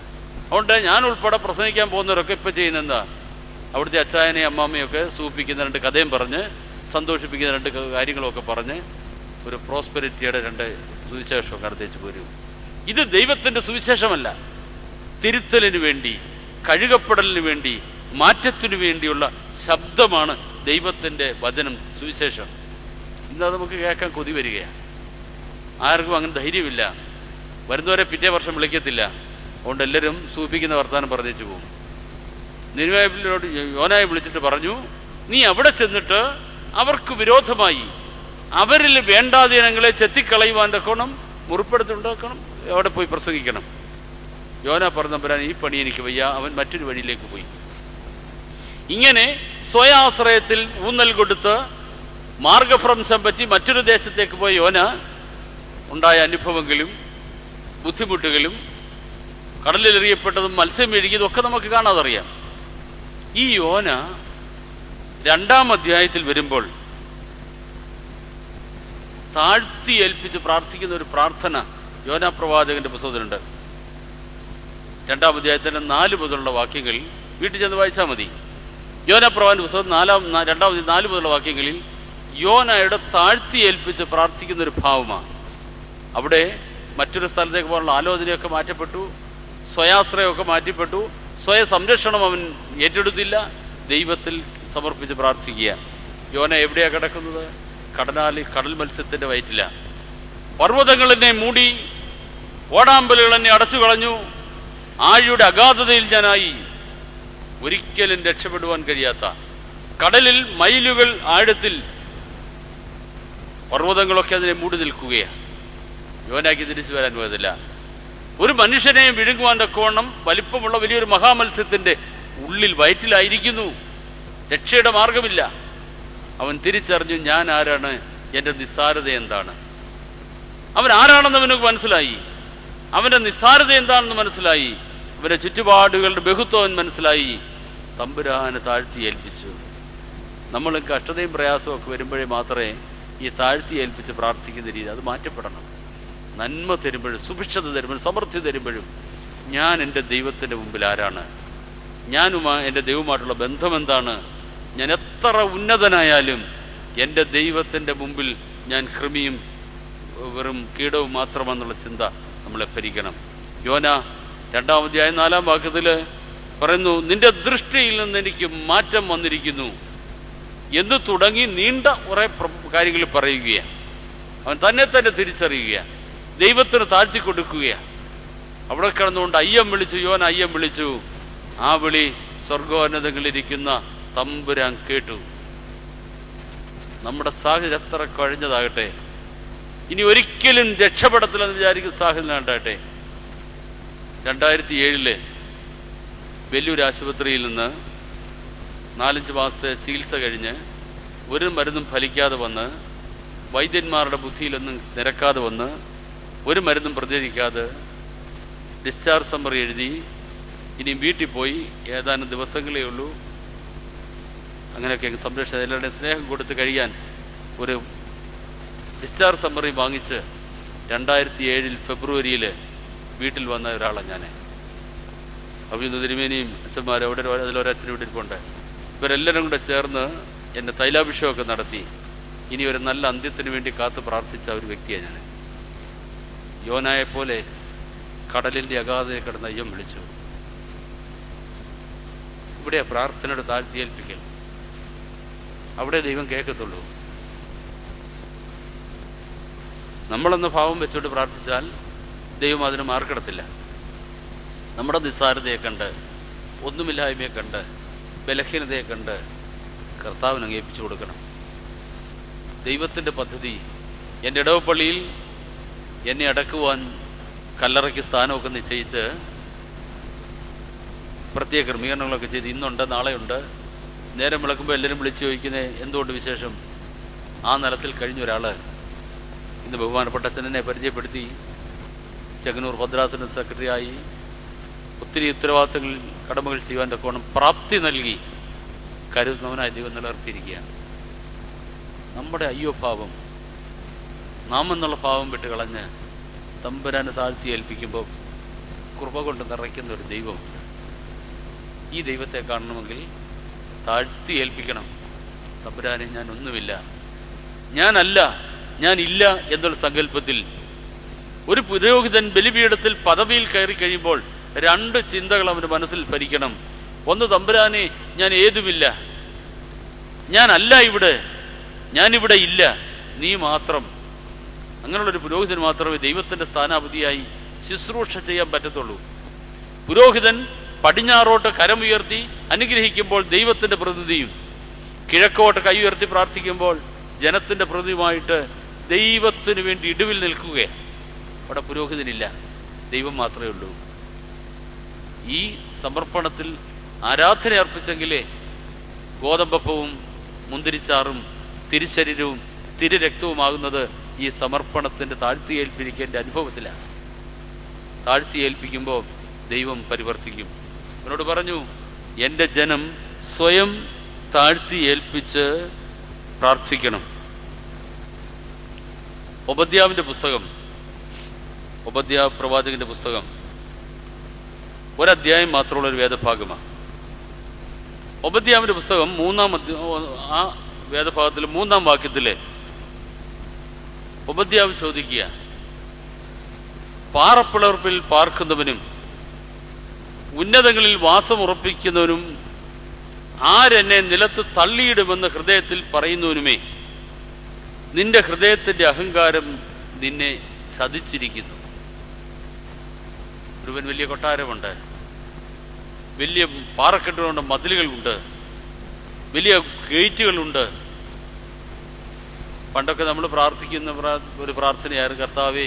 അതുകൊണ്ട് ഞാൻ ഉൾപ്പെടെ പ്രസംഗിക്കാൻ പോകുന്നവരൊക്കെ ഇപ്പം ചെയ്യുന്ന എന്താ, അവിടുത്തെ അച്ചായനെയും അമ്മാമ്മയൊക്കെ സൂപ്പിക്കുന്ന 2 കഥയും പറഞ്ഞ് സന്തോഷിപ്പിക്കുന്ന 2 കാര്യങ്ങളൊക്കെ പറഞ്ഞ് ഒരു പ്രോസ്പെരിറ്റിയുടെ 2 സുവിശേഷമൊക്കെ നടത്തിച്ച് പോരും. ഇത് ദൈവത്തിൻ്റെ സുവിശേഷമല്ല. തിരുത്തലിന് വേണ്ടി, കഴുകപ്പെടലിന് വേണ്ടി, മാറ്റത്തിനു വേണ്ടിയുള്ള ശബ്ദമാണ് ദൈവത്തിൻ്റെ വചനം, സുവിശേഷം. ഇന്നത് നമുക്ക് കേൾക്കാൻ കൊതി വരികയാണ്. ആർക്കും അങ്ങനെ ധൈര്യമില്ല. വരുന്നവരെ പിറ്റേ വർഷം വിളിക്കത്തില്ല. അതുകൊണ്ട് എല്ലാവരും സൂപ്പിക്കുന്ന വർത്താനം പറഞ്ഞേച്ചു പോകും. നിനിവേയോട് യോനായെ വിളിച്ചിട്ട് പറഞ്ഞു, നീ അവിടെ ചെന്നിട്ട് അവർക്ക് വിരോധമായി അവരിൽ വേണ്ടാതീനങ്ങളെ ചെത്തിക്കളയുവാൻ തക്കോണം മുറിപ്പെടുത്തുണ്ടാക്കണം, അവിടെ പോയി പ്രസംഗിക്കണം. യോന പറഞ്ഞു, തമ്പുരാൻ ഈ പണി എനിക്ക് വയ്യ. അവൻ മറ്റൊരു വഴിയിലേക്ക് പോയി. ഇങ്ങനെ സ്വയാശ്രയത്തിൽ ഊന്നൽ കൊടുത്ത് മാർഗഭ്രംശം പറ്റി മറ്റൊരു ദേശത്തേക്ക് പോയ യോന ഉണ്ടായ അനുഭവങ്ങളും ബുദ്ധിമുട്ടുകളും കടലിലെറിയപ്പെട്ടതും മത്സ്യം വീഴുകയും ഒക്കെ നമുക്ക് കാണാതറിയാം. ഈ യോന 2-ാം അധ്യായത്തിൽ വരുമ്പോൾ താഴ്ത്തി ഏൽപ്പിച്ച് പ്രാർത്ഥിക്കുന്ന ഒരു പ്രാർത്ഥന യോന പ്രവാചകന്റെ പുസ്തകത്തിലുണ്ട്. 2-ാം അധ്യായത്തിന്റെ 4 മുതലുള്ള വാക്യങ്ങളിൽ വീട്ടിൽ ചെന്ന് വായിച്ചാൽ മതി. യോന പ്രവാചകന്റെ പുസ്തകം 2-ാം അധ്യായം 4 മുതലുള്ള വാക്യങ്ങളിൽ യോനയുടെ താഴ്ത്തി ഏൽപ്പിച്ച് പ്രാർത്ഥിക്കുന്ന ഒരു ഭാവമാണ്. അവിടെ മറ്റൊരു സ്ഥലത്തേക്ക് പോകാനുള്ള ആലോചനയൊക്കെ മാറ്റപ്പെട്ടു, സ്വയാശ്രയമൊക്കെ മാറ്റപ്പെട്ടു, സ്വയ സംരക്ഷണം അവൻ ഏറ്റെടുത്തില്ല, ദൈവത്തിൽ സമർപ്പിച്ച് പ്രാർത്ഥിക്കുക. യോന എവിടെയാണ് കിടക്കുന്നത്? കടൽ മത്സ്യത്തിൻ്റെ വയറ്റില. പർവ്വതങ്ങൾ എന്നെ മൂടി, ഓടാമ്പലുകൾ എന്നെ അടച്ചു കളഞ്ഞു, ആഴിയുടെ അഗാധതയിൽ ഞാനായി, ഒരിക്കലും രക്ഷപ്പെടുവാൻ കഴിയാത്ത കടലിൽ മൈലുകൾ ആഴത്തിൽ, പർവ്വതങ്ങളൊക്കെ അതിനെ മൂടി നിൽക്കുകയാണ്. യോനാക്ക് തിരിച്ചു വരാൻ പോയതില്ല. ഒരു മനുഷ്യനെ വിഴുങ്ങുവാൻ തക്കവണ്ണം വലിപ്പമുള്ള വലിയൊരു മഹാമത്സ്യത്തിൻ്റെ ഉള്ളിൽ വയറ്റിലായിരിക്കുന്നു, രക്ഷയുടെ മാർഗമില്ല. അവൻ തിരിച്ചറിഞ്ഞു, ഞാൻ ആരാണ്, എൻ്റെ നിസ്സാരത എന്താണ്. അവൻ ആരാണെന്ന് അവന് മനസ്സിലായി, അവൻ്റെ നിസ്സാരത എന്താണെന്ന് മനസ്സിലായി, അവൻ്റെ ചുറ്റുപാടുകളുടെ ബഹുത്വം അവൻ മനസ്സിലായി. തമ്പുരാനെ താഴ്ത്തി ഏൽപ്പിച്ചു. നമ്മൾ കഷ്ടതയും പ്രയാസവും ഒക്കെ വരുമ്പോഴേ മാത്രമേ ഈ താഴ്ത്തി ഏൽപ്പിച്ച് പ്രാർത്ഥിക്കുന്ന രീതി അത് മാറ്റപ്പെടണം. നന്മ തരുമ്പോഴും, സുഭിക്ഷത തരുമ്പോഴും, സമൃദ്ധി തരുമ്പോഴും ഞാൻ എൻ്റെ ദൈവത്തിൻ്റെ മുമ്പിൽ ആരാണ്, എൻ്റെ ദൈവവുമായിട്ടുള്ള ബന്ധം എന്താണ്, ഞാൻ എത്ര ഉന്നതനായാലും എൻ്റെ ദൈവത്തിൻ്റെ മുമ്പിൽ ഞാൻ കൃമിയും വെറും കീടവും മാത്രമെന്നുള്ള ചിന്ത നമ്മളെ ഭരിക്കണം. യോന 2-ാം അധ്യായം 4-ാം വാക്യത്തിൽ പറയുന്നു, നിന്റെ ദൃഷ്ടിയിൽ നിന്ന് എനിക്ക് മാറ്റം വന്നിരിക്കുന്നു എന്ന് തുടങ്ങി നീണ്ട കുറേ കാര്യങ്ങൾ പറയുകയാണ്. അവൻ തന്നെ തിരിച്ചറിയുകയാണ്, ദൈവത്തിന് താഴ്ത്തി കൊടുക്കുകയാണ്. അവിടെ കിടന്നുകൊണ്ട് അയ്യം വിളിച്ചു, യോന അയ്യം വിളിച്ചു. ആ വിളി സ്വർഗോന്നതങ്ങളിലിരിക്കുന്ന തമ്പുരാൻ കേട്ടു. നമ്മുടെ സാഹചര്യം എത്ര കഴിഞ്ഞതാകട്ടെ, ഇനി ഒരിക്കലും രക്ഷപ്പെടത്തില്ലെന്ന് വിചാരിക്കുന്ന സാഹചര്യം ഉണ്ടാകട്ടെ. 2007 വെല്ലൂർ ആശുപത്രിയിൽ നിന്ന് 4-5 മാസത്തെ ചികിത്സ കഴിഞ്ഞ് ഒരു മരുന്നും ഫലിക്കാതെ വന്ന്, വൈദ്യന്മാരുടെ ബുദ്ധിയിലൊന്നും നിരക്കാതെ വന്ന്, ഒരു മരുന്നും പ്രതികരിക്കാതെ ഡിസ്ചാർജ് സമ്മറി എഴുതി, ഇനിയും വീട്ടിൽ പോയി ഏതാനും ദിവസങ്ങളേ ഉള്ളൂ, അങ്ങനെയൊക്കെ സംരക്ഷണം എല്ലാവരുടെയും സ്നേഹം കൊടുത്ത് കഴിയാൻ ഒരു ഡിസ്ചാർജ് സമ്മറി വാങ്ങിച്ച് 2007 ഫെബ്രുവരിയിൽ വീട്ടിൽ വന്ന ഒരാളാണ് ഞാൻ. അപ്പോൾ ഇന്ന് തിരുമേനിയും അച്ഛന്മാരും അവിടെ അതിലൊരച്ഛനും ഇവിടെ ഇരിപ്പുണ്ട്. ഇവരെല്ലാവരും കൂടെ ചേർന്ന് എന്നെ തൈലാഭിഷേകമൊക്കെ നടത്തി ഇനി ഒരു നല്ല അന്ത്യത്തിന് വേണ്ടി കാത്തു പ്രാർത്ഥിച്ച ഒരു വ്യക്തിയാണ് ഞാൻ. യോനായെപ്പോലെ കടലിൻ്റെ അഗാധതയിൽ കിടന്ന് അയ്യം വിളിച്ചു. ഇവിടെ പ്രാർത്ഥനയുടെ താഴ്ത്തിയേൽപ്പിക്കൽ, അവിടെ ദൈവം കേൾക്കത്തുള്ളൂ. നമ്മളൊന്ന് ഭാവം വെച്ചുകൊണ്ട് പ്രാർത്ഥിച്ചാൽ ദൈവം അതിന് മാർക്കിടത്തില്ല. നമ്മുടെ നിസ്സാരതയെ കണ്ട്, ഒന്നുമില്ലായ്മയെ കണ്ട്, ബലഹീനതയെ കണ്ട് കർത്താവിന് അംഗീകരിച്ചു കൊടുക്കണം. ദൈവത്തിൻ്റെ പദ്ധതി, എൻ്റെ ഇടവപ്പള്ളിയിൽ എന്നെ അടക്കുവാൻ കല്ലറയ്ക്ക് സ്ഥാനമൊക്കെ നിശ്ചയിച്ച് പ്രത്യേക ക്രമീകരണങ്ങളൊക്കെ ചെയ്ത് ഇന്നുണ്ട്, നാളെയുണ്ട്, നേരം വിളക്കുമ്പോൾ എല്ലാവരും വിളിച്ച് ചോദിക്കുന്നത് എന്തുകൊണ്ട് വിശേഷം. ആ നിലത്തിൽ കഴിഞ്ഞ ഒരാൾ ഇന്ന് ബഹുമാനപ്പെട്ട അച്ഛനെ പരിചയപ്പെടുത്തി ചെങ്ങന്നൂർ ഭദ്രാസന സെക്രട്ടറിയായി ഒത്തിരി ഉത്തരവാദിത്തങ്ങളിൽ കടമകൾ ചെയ്യുവാൻ തക്കോണം പ്രാപ്തി നൽകി കരുതുന്നവനായി ദൈവം നിലനിർത്തിയിരിക്കുകയാണ്. നമ്മുടെ അയ്യോ ഭാവം, നാം എന്നുള്ള ഭാവം വിട്ട് കളഞ്ഞ് തമ്പുരാനെ താഴ്ത്തി ഏൽപ്പിക്കുമ്പോൾ കൃപ കൊണ്ട് നിറയ്ക്കുന്ന ഒരു ദൈവമുണ്ട്. ഈ ദൈവത്തെ കാണണമെങ്കിൽ താഴ്ത്തി ഏൽപ്പിക്കണം. തമ്പുരാനെ ഞാൻ ഒന്നുമില്ല, ഞാനല്ല, ഞാനില്ല എന്നുള്ള സങ്കല്പത്തിൽ ഒരു പുരോഹിതൻ ബലിപീഠത്തിൽ പദവിയിൽ കയറി കഴിയുമ്പോൾ 2 ചിന്തകൾ അവൻ്റെ മനസ്സിൽ ഭരിക്കണം. ഒന്ന്, തമ്പുരാനെ ഞാൻ ഏതുമില്ല, ഞാനല്ല ഇവിടെ, ഞാനിവിടെ ഇല്ല, നീ മാത്രം. അങ്ങനെയുള്ളൊരു പുരോഹിതൻ മാത്രമേ ദൈവത്തിൻ്റെ സ്ഥാനാപതിയായി ശുശ്രൂഷ ചെയ്യാൻ പറ്റത്തുള്ളൂ. പുരോഹിതൻ പടിഞ്ഞാറോട്ട് കരമുയർത്തി അനുഗ്രഹിക്കുമ്പോൾ ദൈവത്തിൻ്റെ പ്രതിനിധിയും, കിഴക്കോട്ട് കൈ ഉയർത്തി പ്രാർത്ഥിക്കുമ്പോൾ ജനത്തിൻ്റെ പ്രതിനിധിയുമായിട്ട് ദൈവത്തിന് വേണ്ടി ഇടിവിൽ നിൽക്കുകയാണ്. അവിടെ പുരോഹിതനില്ല, ദൈവം മാത്രമേ ഉള്ളൂ. ഈ സമർപ്പണത്തിൽ ആരാധന അർപ്പിച്ചെങ്കിലേ ഗോതമ്പപ്പവും മുന്തിരിച്ചാറും തിരുശരീരവും തിരുരക്തവുമാകുന്നത് ഈ സമർപ്പണത്തിൻ്റെ താഴ്ത്തിയേൽപ്പിരിക്കേണ്ട അനുഭവത്തിലാണ്. താഴ്ത്തിയേൽപ്പിക്കുമ്പോൾ ദൈവം പരിവർത്തിക്കും. അവനോട് പറഞ്ഞു, എൻ്റെ ജനം സ്വയം താഴ്ത്തി ഏൽപ്പിച്ച് പ്രാർത്ഥിക്കണം. ഒബദ്യാവിൻ്റെ പുസ്തകം, ഒബദ്യാവ് പ്രവാചകന്റെ പുസ്തകം ഒരധ്യായം മാത്രമുള്ളൊരു വേദഭാഗമാണ്. ഒബദ്യാവിൻ്റെ പുസ്തകം ആ വേദഭാഗത്തിൽ 3-ാം വാക്യത്തില് ഒബദ്യാവ് ചോദിക്കുക, പാറപ്പിളർപ്പിൽ പാർക്കുന്നവനും ഉന്നതങ്ങളിൽ വാസമുറപ്പിക്കുന്നവനും ആരെന്നെ നിലത്ത് തള്ളിയിടുമെന്ന് ഹൃദയത്തിൽ പറയുന്നവനുമേ, നിന്റെ ഹൃദയത്തിന്റെ അഹങ്കാരം നിന്നെ ചതിച്ചിരിക്കുന്നു. ഒരുവൻ വലിയ കൊട്ടാരമുണ്ട്, വലിയ പാറക്കെട്ടുകളുണ്ട്, മതിലുകളുണ്ട്, വലിയ ഗേറ്റുകളുണ്ട്. പണ്ടൊക്കെ നമ്മൾ പ്രാർത്ഥിക്കുന്ന ഒരു പ്രാർത്ഥനയായിരുന്നു, കർത്താവേ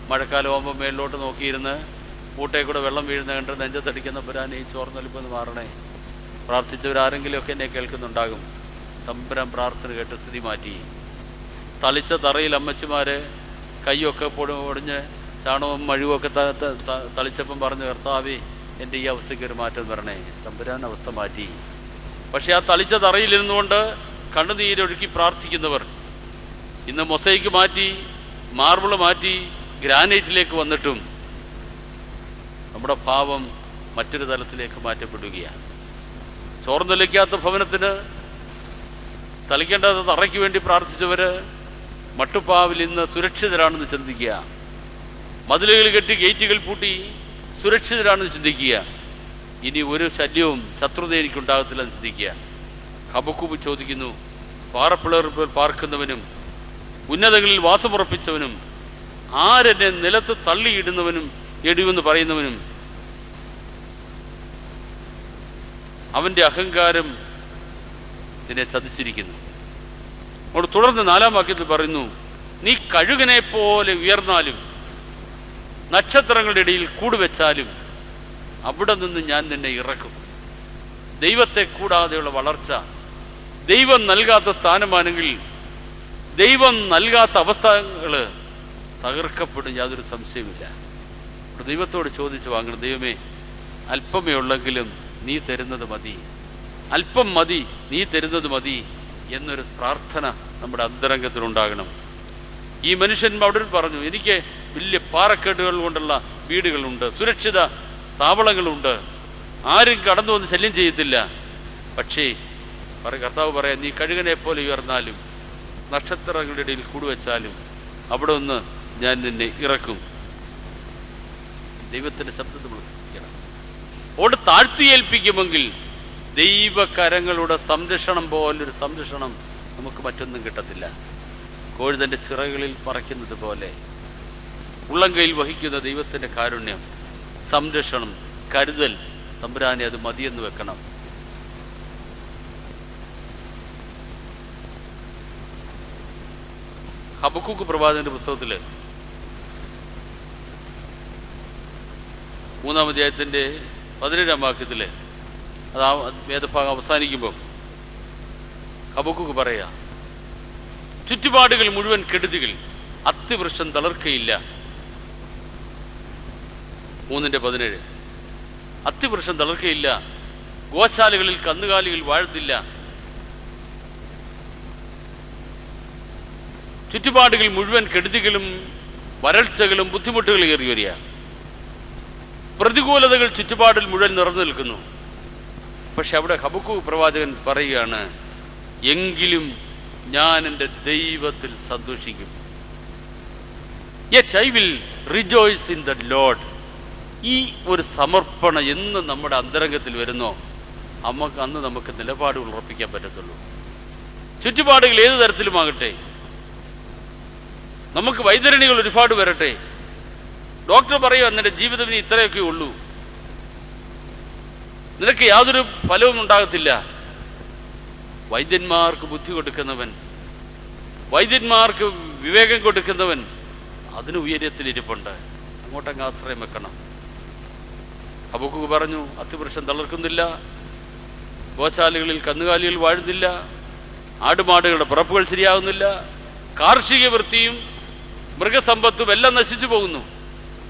മഴക്കാലമാകുമ്പോൾ മേളിലോട്ട് നോക്കിയിരുന്ന് ഊട്ടയിൽ കൂടെ വെള്ളം വീഴുന്ന കണ്ട് നെഞ്ചത്തടിക്കുന്ന പുരാനെ ചോർന്നൊലിപ്പൊന്ന് മാറണേ. പ്രാർത്ഥിച്ചവരാരെങ്കിലുമൊക്കെ എന്നെ കേൾക്കുന്നുണ്ടാകും. തമ്പുരാൻ പ്രാർത്ഥന കേട്ട് സ്ഥിതി മാറ്റി. തളിച്ച തറയിൽ അമ്മച്ചിമാര് കൈയൊക്കെ ഒടിഞ്ഞ് ചാണകവും മഴുവൊക്കെ തളിച്ചപ്പം പറഞ്ഞു, കർത്താവേ എൻ്റെ ഈ അവസ്ഥയ്ക്ക് ഒരു മാറ്റം വരണേ. തമ്പുരാൻ അവസ്ഥ മാറ്റി. പക്ഷെ ആ തളിച്ച തറയിലിരുന്നുകൊണ്ട് കണ്ണുനീരൊഴുക്കി പ്രാർത്ഥിക്കുന്നവർ ഇന്ന് മൊസൈക്ക് മാറ്റി, മാർബിള് മാറ്റി, ഗ്രാനൈറ്റിലേക്ക് വന്നിട്ടും നമ്മുടെ ഭാവം മറ്റൊരു തലത്തിലേക്ക് മാറ്റപ്പെടുകയാണ്. ചോർന്നൊലിക്കാത്ത ഭവനത്തിന് തളിക്കേണ്ടത് തറയ്ക്ക് വേണ്ടി പ്രാർത്ഥിച്ചവര് മട്ടുപ്പാവിൽ ഇന്ന് സുരക്ഷിതരാണെന്ന് ചിന്തിക്കുക. മതിലുകൾ കെട്ടി ഗേറ്റുകൾ പൂട്ടി സുരക്ഷിതരാണെന്ന് ചിന്തിക്കുക. ഇനി ഒരു ശല്യവും ശത്രുത എനിക്കുണ്ടാകത്തില്ലെന്ന് ചിന്തിക്കുക. ഹബക്കൂബ് ചോദിക്കുന്നു, പാറപ്പിളർപ്പിൽ പാർക്കുന്നവനും ഉന്നതങ്ങളിൽ വാസമുറപ്പിച്ചവനും ആരെന്നെ നിലത്ത് തള്ളിയിടുന്നവനും എടിവെന്ന് പറയുന്നവനും അവന്റെ അഹങ്കാരം നിന്നെ ചതിച്ചിരിക്കുന്നു. അവിടെ തുടർന്ന് 4-ാം വാക്യത്തിൽ പറയുന്നു, നീ കഴുകനെ പോലെ ഉയർന്നാലും നക്ഷത്രങ്ങളുടെ ഇടയിൽ കൂടുവെച്ചാലും അവിടെ നിന്ന് ഞാൻ നിന്നെ ഇറക്കും. ദൈവത്തെ കൂടാതെയുള്ള വളർച്ച, ദൈവം നൽകാത്ത സ്ഥാനമാണെങ്കിൽ, ദൈവം നൽകാത്ത അവസ്ഥകള് തകർക്കപ്പെടും, യാതൊരു സംശയമില്ല. ദൈവത്തോട് ചോദിച്ച് വാങ്ങണം, ദൈവമേ അല്പമേ ഉള്ളെങ്കിലും നീ തരുന്നത് മതി, അല്പം മതി, നീ തരുന്നത് മതി എന്നൊരു പ്രാർത്ഥന നമ്മുടെ അന്തരംഗത്തിലുണ്ടാകണം. ഈ മനുഷ്യൻ അവിടെ പറഞ്ഞു, എനിക്ക് വലിയ പാറക്കെട്ടുകൾ കൊണ്ടുള്ള വീടുകളുണ്ട്, സുരക്ഷിത താവളങ്ങളുണ്ട്, ആരും കടന്നു വന്ന് ശല്യം ചെയ്യത്തില്ല. പക്ഷേ കർത്താവ് പറയാം, നീ കഴുകനെ പോലെ ഉയർന്നാലും നക്ഷത്രങ്ങളുടെ ഇടയിൽ കൂടുവെച്ചാലും അവിടെ ഒന്ന് ഞാൻ നിന്നെ ഇറക്കും. ദൈവത്തിന്റെ ശബ്ദത്തെ നമ്മൾ ശ്രദ്ധിക്കണം. അവിടെ താഴ്ത്തിയേൽപ്പിക്കുമെങ്കിൽ ദൈവകരങ്ങളുടെ സംരക്ഷണം പോലൊരു സംരക്ഷണം നമുക്ക് മറ്റൊന്നും കിട്ടത്തില്ല. കോഴി തൻ്റെ ചിറകളിൽ പറയ്ക്കുന്നത് പോലെ ഉള്ളംകൈയിൽ വഹിക്കുന്ന ദൈവത്തിൻ്റെ കാരുണ്യം, സംരക്ഷണം, കരുതൽ, തമ്പുരാനെ അത് മതിയെന്ന് വെക്കണം. ഹബക്കൂക്ക് പ്രവാചകന്റെ പുസ്തകത്തില് 3-ാം അധ്യായത്തിന്റെ 17-ാം വാക്യത്തില് അത് വേദഭാഗം അവസാനിക്കുമ്പോൾ ഹബക്കൂക്ക് പറയാ, ചുറ്റുപാടുകൾ മുഴുവൻ കെടുതികൾ, അത്തിവൃക്ഷം തളർക്കയില്ല. 3:17 അത്തിവൃക്ഷം തളർക്കയില്ല, ഗോശാലകളിൽ കന്നുകാലികൾ വാഴത്തില്ല. ചുറ്റുപാടുകൾ മുഴുവൻ കെടുതികളും വരൾച്ചകളും ബുദ്ധിമുട്ടുകളും ഏറി വരിക. പ്രതികൂലതകൾ ചുറ്റുപാടിൽ മുഴുവൻ നിറഞ്ഞു നിൽക്കുന്നു. പക്ഷെ അവിടെ ഹബക്കൂക്ക് പ്രവാചകൻ പറയുകയാണ്, എങ്കിലും ഞാൻ എൻ്റെ ദൈവത്തിൽ സന്തോഷിക്കും. Yet I will rejoice in the Lord. ഈ ഒരു സമർപ്പണം എന്ന് നമ്മുടെ അന്തരംഗത്തിൽ വരുന്നോ, അന്ന് നമുക്ക് നിലപാടുകൾ ഉറപ്പിക്കാൻ പറ്റത്തുള്ളൂ. ചുറ്റുപാടുകൾ ഏത് തരത്തിലുമാകട്ടെ, നമുക്ക് വൈതരണികൾ ഒരുപാട് വരട്ടെ, ഡോക്ടർ പറയുക നിന്റെ ജീവിതം ഇനി ഇത്രയൊക്കെ ഉള്ളൂ, നിനക്ക് യാതൊരു ഫലവും ഉണ്ടാകത്തില്ല. വൈദ്യന്മാർക്ക് ബുദ്ധി കൊടുക്കുന്നവൻ, വൈദ്യന്മാർക്ക് വിവേകം കൊടുക്കുന്നവൻ അതിന് ഉയരത്തിലിരിപ്പുണ്ട്. അങ്ങോട്ടങ്ങ് ആശ്രയം വെക്കണം. ഹബക്കൂക്ക് പറഞ്ഞു, അത്തിവൃക്ഷം തളർക്കുന്നില്ല, ഗോശാലകളിൽ കന്നുകാലികൾ വാഴുന്നില്ല, ആടുമാടുകളുടെ പിറപ്പുകൾ ശരിയാകുന്നില്ല, കാർഷിക വൃത്തിയും മൃഗസമ്പത്തും എല്ലാം നശിച്ചു പോകുന്നു,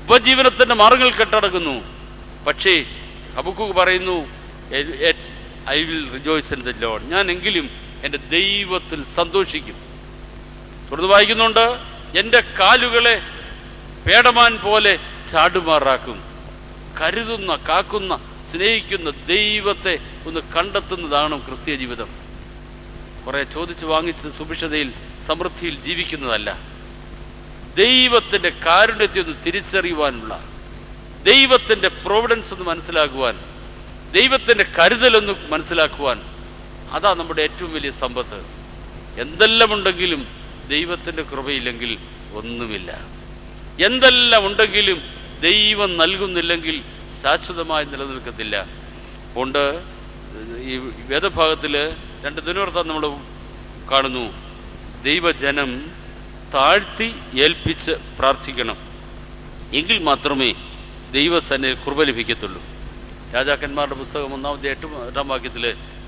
ഉപജീവനത്തിന്റെ മാർഗങ്ങൾ കെട്ടടക്കുന്നു. പക്ഷേ ഹബക്കൂക്ക് പറയുന്നു, I will rejoice in the Lord. ഞാൻ എങ്കിലും എൻ്റെ ദൈവത്തിൽ സന്തോഷിക്കും. തുടർന്ന് വായിക്കുന്നുണ്ട്, എൻ്റെ കാലുകളെ പേടമാൻ പോലെ ചാടുമാറാക്കും. കരുതുന്ന, കാക്കുന്ന, സ്നേഹിക്കുന്ന ദൈവത്തെ ഒന്ന് കണ്ടെത്തുന്നതാണ് ക്രിസ്തീയ ജീവിതം. കുറെ ചോദിച്ചു വാങ്ങിച്ച് സുഭിക്ഷതയിൽ സമൃദ്ധിയിൽ ജീവിക്കുന്നതല്ല. ദൈവത്തിൻ്റെ കാരുണ്യത്തെ ഒന്ന് തിരിച്ചറിയുവാനുള്ള, ദൈവത്തിൻ്റെ പ്രൊവിഡൻസ് ഒന്ന് മനസ്സിലാക്കുവാൻ, ദൈവത്തിൻ്റെ കരുതലൊന്ന് മനസ്സിലാക്കുവാൻ, അതാ നമ്മുടെ ഏറ്റവും വലിയ സമ്പത്ത്. എന്തെല്ലാം ഉണ്ടെങ്കിലും ദൈവത്തിൻ്റെ കൃപയില്ലെങ്കിൽ ഒന്നുമില്ല. എന്തെല്ലാം ഉണ്ടെങ്കിലും ദൈവം നൽകുന്നില്ലെങ്കിൽ ശാശ്വതമായി നിലനിൽക്കത്തില്ല. അതുകൊണ്ട് ഈ വേദഭാഗത്തിൽ 2 ദിനവൃത്താന്തം നമ്മൾ കാണുന്നു, ദൈവജനം താഴ്ത്തി ഏൽപ്പിച്ച് പ്രാർത്ഥിക്കണം, എങ്കിൽ മാത്രമേ ദൈവസന്നിധിയിൽ കൃപ ലഭിക്കത്തുള്ളൂ. രാജാക്കന്മാരുടെ പുസ്തകം 1-8 വാക്യത്തിൽ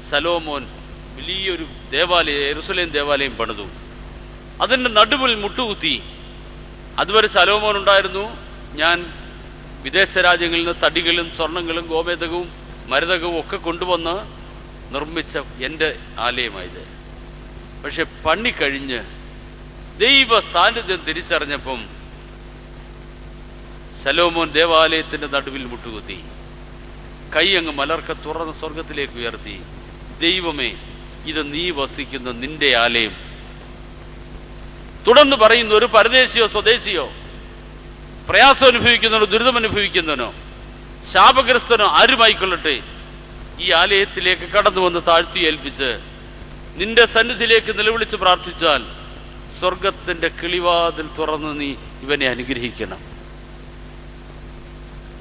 ശലോമോൻ വലിയൊരു ദേവാലയം, യെരൂശലേം ദേവാലയം പണിതു. അതിൻ്റെ നടുവിൽ മുട്ടുകുത്തി. അതുവരെ ശലോമോൻ ഉണ്ടായിരുന്നു, ഞാൻ വിദേശ രാജ്യങ്ങളിൽ നിന്ന് തടികളും സ്വർണങ്ങളും ഗോമേതകവും മരുതകവും ഒക്കെ കൊണ്ടുവന്ന് നിർമ്മിച്ച എൻ്റെ ആലയമായത്. പക്ഷെ പണിക്കഴിഞ്ഞ് ദൈവ സാന്നിധ്യം തിരിച്ചറിഞ്ഞപ്പം ശലോമോൻ ദേവാലയത്തിൻ്റെ നടുവിൽ മുട്ടുകുത്തി, കൈ അങ്ങ് മലർക്ക തുറന്ന് സ്വർഗത്തിലേക്ക് ഉയർത്തി, ദൈവമേ, ഇത് നീ വസിക്കുന്ന നിന്റെ ആലയം. തുടർന്ന് പറയുന്നു, ഒരു പരദേശിയോ സ്വദേശിയോ, പ്രയാസം അനുഭവിക്കുന്നവനോ ദുരിതം അനുഭവിക്കുന്നവനോ ശാപഗ്രസ്തനോ ആരുമായിക്കൊള്ളട്ടെ, ഈ ആലയത്തിലേക്ക് കടന്നു വന്ന് താഴ്ത്തി ഏൽപ്പിച്ച് നിന്റെ സന്നിധിയിലേക്ക് നിലവിളിച്ച് പ്രാർത്ഥിച്ചാൽ സ്വർഗത്തിന്റെ കിളിവാതിൽ തുറന്ന് നീ ഇവനെ അനുഗ്രഹിക്കണം.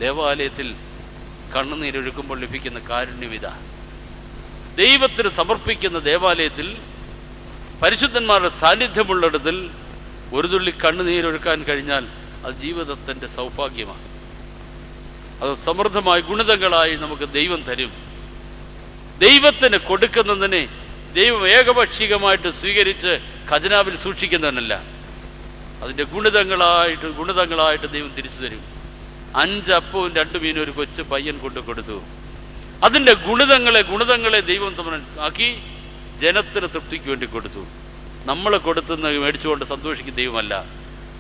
ദേവാലയത്തിൽ കണ്ണുനീരൊഴുക്കുമ്പോൾ ലഭിക്കുന്ന കാരുണ്യമിത. ദൈവത്തിന് സമർപ്പിക്കുന്ന ദേവാലയത്തിൽ, പരിശുദ്ധന്മാരുടെ സാന്നിധ്യമുള്ളിടത്തിൽ ഒരു തുള്ളി കണ്ണുനീരൊഴുക്കാൻ കഴിഞ്ഞാൽ അത് ജീവിതത്തിൻ്റെ സൗഭാഗ്യമാണ്. അത് സമൃദ്ധമായി ഗുണിതങ്ങളായി നമുക്ക് ദൈവം തരും. ദൈവത്തിന് കൊടുക്കുന്നതിനെ ദൈവം ഏകപക്ഷീയമായിട്ട് സ്വീകരിച്ച് ഖജനാവിൽ സൂക്ഷിക്കുന്നവനല്ല, അതിൻ്റെ ഗുണിതങ്ങളായിട്ട് ദൈവം തിരിച്ചു തരും. 5 അപ്പവും 2 മീനും ഒരു കൊച്ചു പയ്യൻ കൊണ്ടു കൊടുത്തു. അതിൻ്റെ ഗുണിതങ്ങളെ ദൈവം ആക്കി ജനത്തിന് തൃപ്തിക്ക് വേണ്ടി കൊടുത്തു. നമ്മൾ കൊടുത്തുന്ന മേടിച്ചുകൊണ്ട് സന്തോഷിക്കുന്ന ദൈവമല്ല,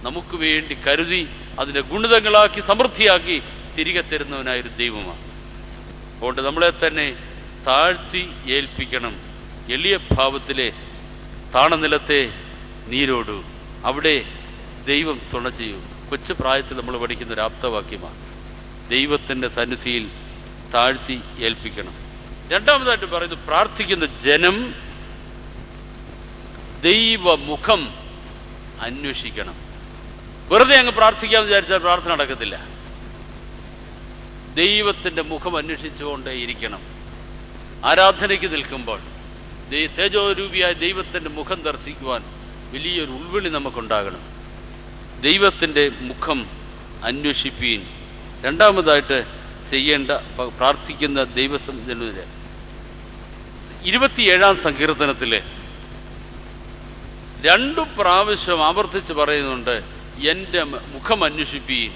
നമുക്ക് വേണ്ടി കരുതി അതിൻ്റെ ഗുണിതങ്ങളാക്കി സമൃദ്ധിയാക്കി തിരികെ തരുന്നവനായൊരു ദൈവമാണ്. അതുകൊണ്ട് നമ്മളെ തന്നെ താഴ്ത്തി ഏൽപ്പിക്കണം. എളിയ ഭാവത്തിലെ താണനിലത്തെ നീരോടു, അവിടെ ദൈവം തുണ ചെയ്യും. കൊച്ചു പ്രായത്തിൽ നമ്മൾ പഠിക്കുന്ന ഒരു ആപ്തവാക്യമാണ്, ദൈവത്തിൻ്റെ സന്നിധിയിൽ താഴ്ത്തി ഏൽപ്പിക്കണം. രണ്ടാമതായിട്ട് പറയുന്നത്, പ്രാർത്ഥിക്കുന്ന ജനം ദൈവമുഖം അന്വേഷിക്കണം. വെറുതെ അങ്ങ് പ്രാർത്ഥിക്കാമെന്ന് വിചാരിച്ചാൽ പ്രാർത്ഥന നടക്കത്തില്ല. ദൈവത്തിൻ്റെ മുഖം അന്വേഷിച്ചുകൊണ്ടേ ഇരിക്കണം. ആരാധനയ്ക്ക് നിൽക്കുമ്പോൾ തേജോരൂപിയായ ദൈവത്തിൻ്റെ മുഖം ദർശിക്കുവാൻ വലിയൊരു ഉൾവിളി നമുക്കുണ്ടാകണം. ദൈവത്തിൻ്റെ മുഖം അന്വേഷിപ്പീൻ. രണ്ടാമതായിട്ട് ചെയ്യേണ്ട, പ്രാർത്ഥിക്കുന്ന ദൈവസന്നിധിയിൽ 27-ാം സങ്കീർത്തനത്തിൽ 2 പ്രാവശ്യം ആവർത്തിച്ച് പറയുന്നുണ്ട്, എൻ്റെ മുഖം അന്വേഷിപ്പീൻ,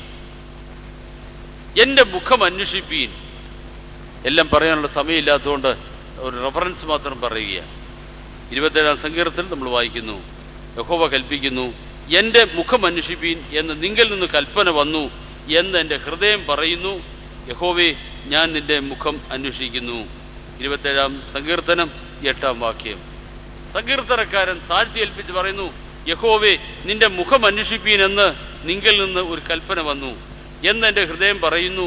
എൻ്റെ മുഖം അന്വേഷിപ്പീൻ. എല്ലാം പറയാനുള്ള സമയമില്ലാത്തതുകൊണ്ട് ഒരു റെഫറൻസ് മാത്രം പറയുക. 27-ാം സങ്കീർത്തനത്തിൽ നമ്മൾ വായിക്കുന്നു, യഹോവ കൽപ്പിക്കുന്നു, എൻ്റെ മുഖം അന്വേഷിപ്പീൻ എന്ന് നിങ്കിൽ നിന്ന് കൽപ്പന വന്നു എന്ന് എൻ്റെ ഹൃദയം പറയുന്നു. യഹോവേ, ഞാൻ നിൻ്റെ മുഖം അന്വേഷിക്കുന്നു. 27-ാം സങ്കീർത്തനം 8-ാം വാക്യം. സങ്കീർത്തനക്കാരൻ താഴ്ത്തി ഏൽപ്പിച്ച് പറയുന്നു, യഹോവേ, നിന്റെ മുഖം അന്വേഷിപ്പീൻ എന്ന് നിങ്കിൽ നിന്ന് ഒരു കൽപ്പന വന്നു എന്ന് എൻ്റെ ഹൃദയം പറയുന്നു.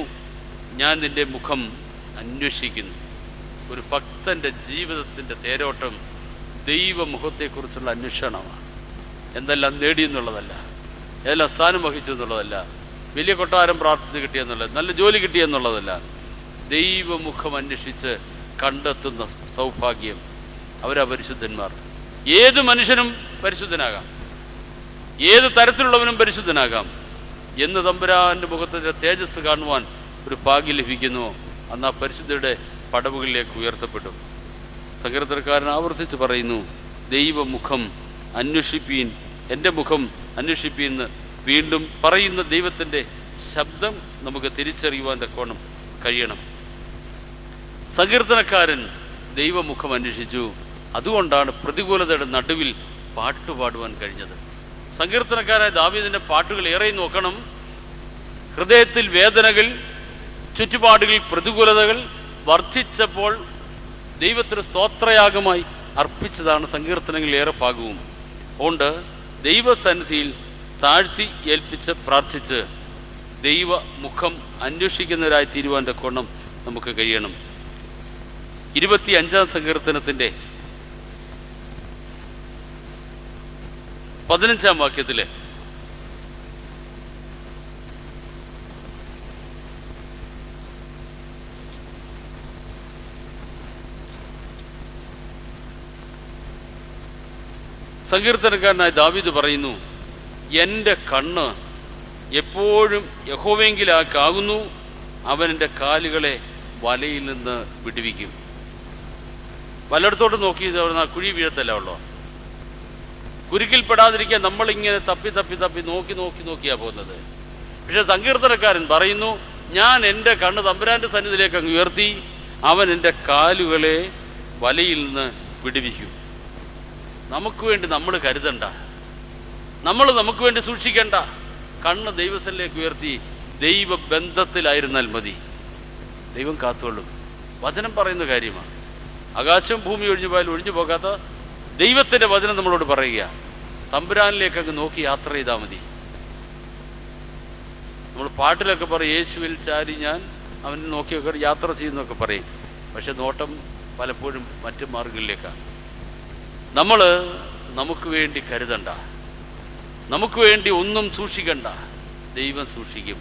ഞാൻ നിന്റെ മുഖം അന്വേഷിക്കുന്നു. ഒരു ഭക്തൻ്റെ ജീവിതത്തിൻ്റെ തേരോട്ടം ദൈവമുഖത്തെക്കുറിച്ചുള്ള അന്വേഷണമാണ്. എന്തെല്ലാം നേടിയെന്നുള്ളതല്ല, ഏതെല്ലാം സ്ഥാനം വഹിച്ചു എന്നുള്ളതല്ല, വലിയ കൊട്ടാരം പ്രാർത്ഥിച്ച് കിട്ടിയെന്നുള്ളത്, നല്ല ജോലി കിട്ടിയെന്നുള്ളതല്ല. ദൈവമുഖം അന്വേഷിച്ച് കണ്ടെത്തുന്ന സൗഭാഗ്യം, അവരാ പരിശുദ്ധന്മാർ. ഏത് മനുഷ്യനും പരിശുദ്ധനാകാം, ഏത് തരത്തിലുള്ളവനും പരിശുദ്ധനാകാം. എന്ന് തമ്പുരാൻ്റെ മുഖത്തിൻ്റെ തേജസ് കാണുവാൻ ഒരു ഭാഗ്യം ലഭിക്കുന്നുവോ, അന്ന് ആ പരിശുദ്ധയുടെ പടവുകളിലേക്ക് ഉയർത്തപ്പെട്ടു. സങ്കീർത്തനക്കാരൻ ആവർത്തിച്ച് പറയുന്നു, ദൈവമുഖം അന്വേഷിപ്പീൻ, എൻ്റെ മുഖം അന്വേഷിപ്പീൻ എന്ന് വീണ്ടും പറയുന്ന ദൈവത്തിൻ്റെ ശബ്ദം നമുക്ക് തിരിച്ചറിയുവാൻ തക്കോണം കഴിയണം. സങ്കീർത്തനക്കാരൻ ദൈവമുഖം അന്വേഷിച്ചു. അതുകൊണ്ടാണ് പ്രതികൂലതയുടെ നടുവിൽ പാട്ടുപാടുവാൻ കഴിഞ്ഞത്. സങ്കീർത്തനക്കാരായ ദാവീദിൻ്റെ പാട്ടുകൾ ഏറെ നോക്കണം. ഹൃദയത്തിൽ വേദനകൾ, ചുറ്റുപാടുകളിൽ പ്രതികൂലതകൾ വർദ്ധിച്ചപ്പോൾ ദൈവത്തിന് സ്തോത്രയാഗമായി അർപ്പിച്ചതാണ് സങ്കീർത്തനങ്ങളിൽ ഏറെ ഭാഗവും. അതുകൊണ്ട് ദൈവസന്നിധിയിൽ താഴ്ത്തി ഏൽപ്പിച്ച് പ്രാർത്ഥിച്ച് ദൈവമുഖം അന്വേഷിക്കുന്നവരായി തീരുവാൻ തക്കോണം നമുക്ക് കഴിയണം. 25-ാം സങ്കീർത്തനത്തിൻ്റെ 15-ാം വാക്യത്തിലെ സങ്കീർത്തനക്കാരനായ ദാവീദ് പറയുന്നു, എൻ്റെ കണ്ണ് എപ്പോഴും യഹോവയെങ്കിലാക്കാകുന്നു, അവൻ എൻ്റെ കാലുകളെ വലയിൽ നിന്ന് വിടുവിക്കും. വലയിടത്തോട്ട് നോക്കി കുഴി വീഴത്തല്ല ഉള്ളോ. കുരുക്കിൽപ്പെടാതിരിക്കാൻ നമ്മളിങ്ങനെ തപ്പി തപ്പി തപ്പി നോക്കി നോക്കി നോക്കിയാ പോകുന്നത്. പക്ഷെ സങ്കീർത്തനക്കാരൻ പറയുന്നു, ഞാൻ എൻ്റെ കണ്ണ് തമ്പുരാൻ്റെ സന്നിധിയിലേക്ക് അങ്ങ് ഉയർത്തി, അവൻ എൻ്റെ കാലുകളെ വലയിൽ നിന്ന് വിടുവിക്കും. നമുക്ക് വേണ്ടി നമ്മൾ കരുതണ്ട, നമ്മൾ നമുക്ക് വേണ്ടി സൂക്ഷിക്കേണ്ട. കണ്ണ് ദൈവസന്നിധിയിലേക്ക് ഉയർത്തി ദൈവബന്ധത്തിലായിരുന്നാൽ മതി, ദൈവം കാത്തുകൊള്ളും. വചനം പറയുന്ന കാര്യമാണ്. ആകാശം ഭൂമി ഒഴിഞ്ഞു പോയാൽ ഒഴിഞ്ഞു പോകാത്ത ദൈവത്തിൻ്റെ വചനം നമ്മളോട് പറയുക. തമ്പുരാനിലേക്ക് അങ്ങ് നോക്കി യാത്ര ചെയ്താൽ മതി. നമ്മൾ പാട്ടിലൊക്കെ പറയും, യേശുവിൽ ചാരി ഞാൻ അവനെ നോക്കിയൊക്കെ യാത്ര ചെയ്യുന്നൊക്കെ പറയും. പക്ഷെ നോട്ടം പലപ്പോഴും മറ്റു മാർഗങ്ങളിലേക്കാണ്. നമ്മൾ നമുക്ക് വേണ്ടി കരുതണ്ട, നമുക്ക് വേണ്ടി ഒന്നും സൂക്ഷിക്കണ്ട, ദൈവം സൂക്ഷിക്കും.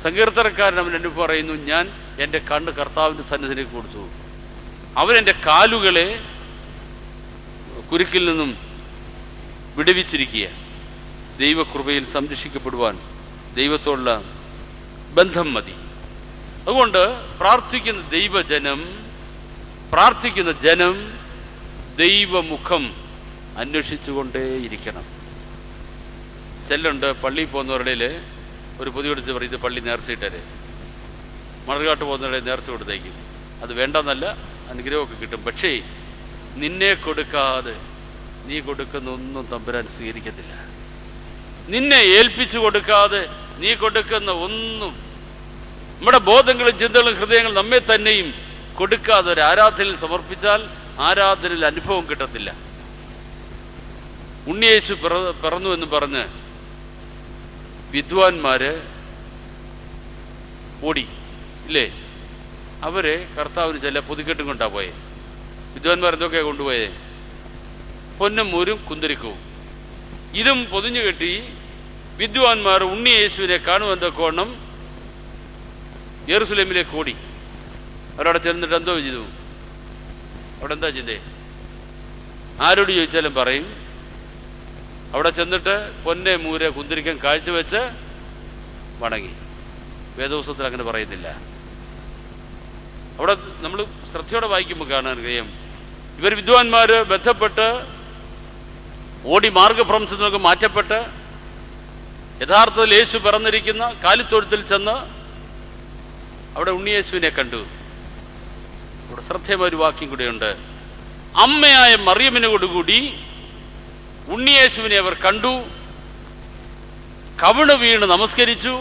സങ്കീർത്തനക്കാരൻ അവൻ എന്നെ പറയുന്നു, ഞാൻ എൻ്റെ കണ്ണ് കർത്താവിൻ്റെ സന്നിധിയിലേക്ക് കൊടുത്തു, അവൻ എൻ്റെ കാലുകളെ കുരുക്കിൽ നിന്നും വിടുവിച്ചിരിക്കുക. ദൈവകൃപയിൽ സംരക്ഷിക്കപ്പെടുവാൻ ദൈവത്തോടുള്ള ബന്ധം മതി. അതുകൊണ്ട് പ്രാർത്ഥിക്കുന്ന ജനം ദൈവമുഖം അന്വേഷിച്ചുകൊണ്ടേയിരിക്കണം. ചെല്ലുണ്ട് പള്ളിയിൽ പോകുന്നവരുടെ ഒരു പൊതി കൊടുത്ത് പറയും, ഇത് പള്ളി നേർച്ചയിട്ടേ. മണർകാട്ട് പോകുന്നവരുടെ നേർച്ച കൊടുത്തേക്കും. അത് വേണ്ടെന്നല്ല, അനുഗ്രഹമൊക്കെ കിട്ടും. പക്ഷേ നിന്നെ കൊടുക്കാതെ നീ കൊടുക്കുന്ന ഒന്നും തമ്പുരാൻ സ്വീകരിക്കത്തില്ല. നിന്നെ ഏൽപ്പിച്ചു കൊടുക്കാതെ നീ കൊടുക്കുന്ന ഒന്നും, നമ്മുടെ ബോധങ്ങളും ചിന്തകളും ഹൃദയങ്ങളും നമ്മെ തന്നെയും കൊടുക്കാതെ ഒരു ആരാധനയിൽ സമർപ്പിച്ചാൽ ആരാധനയിൽ അനുഭവം കിട്ടത്തില്ല. ഉണ്ണിയേശു പിറന്നു എന്ന് പറഞ്ഞ് വിദ്വാൻമാര് ഓടി ഇല്ലേ? അവര് കർത്താവിന് ചില പൊതിക്കെട്ടും കൊണ്ടാ പോയെ. വിദ്വാൻമാർ എന്തൊക്കെയാ കൊണ്ടുപോയേ? പൊന്നും മൂരും കുന്തിരിക്കവും. ഇതും പൊതിഞ്ഞു കെട്ടി വിദ്വാൻമാർ ഉണ്ണിയേശുവിനെ കാണുമെന്നൊക്കെ യെരുസലേമിലേക്ക് ഓടി. അവരവിടെ ചെന്നിട്ട് എന്തോ ചെയ്തു? അവിടെ എന്താ ചെയ്തേ? ആരോട് ചോദിച്ചാലും പറയും, അവിടെ ചെന്നിട്ട് പൊന്നെ മൂരെ കുന്തിരിക്കാൻ കാഴ്ചവെച്ച് വണങ്ങി. വേദപുസ്തകത്തിൽ അങ്ങനെ പറയുന്നില്ല. അവിടെ നമ്മൾ ശ്രദ്ധയോടെ വായിക്കുമ്പോൾ കാണാൻ കഴിയും, ഇവർ വിദ്വാൻമാര് ബന്ധപ്പെട്ട് ഓടി മാർഗഭ്രംശത്തിൽ നിന്നൊക്കെ മാറ്റപ്പെട്ട് യഥാർത്ഥത്തിൽ യേശു പിറന്നിരിക്കുന്ന കാലിത്തൊഴുത്തിൽ ചെന്ന് അവിടെ ഉണ്ണിയേശുവിനെ കണ്ടു. ഇവിടെ ശ്രദ്ധേയമായ ഒരു വാക്യം കൂടെയുണ്ട്. അമ്മയായ മറിയമിനോടുകൂടി ഉണ്ണിയേശുവിനെ അവർ കണ്ടു, കവിണ് വീണ് നമസ്കരിച്ചു,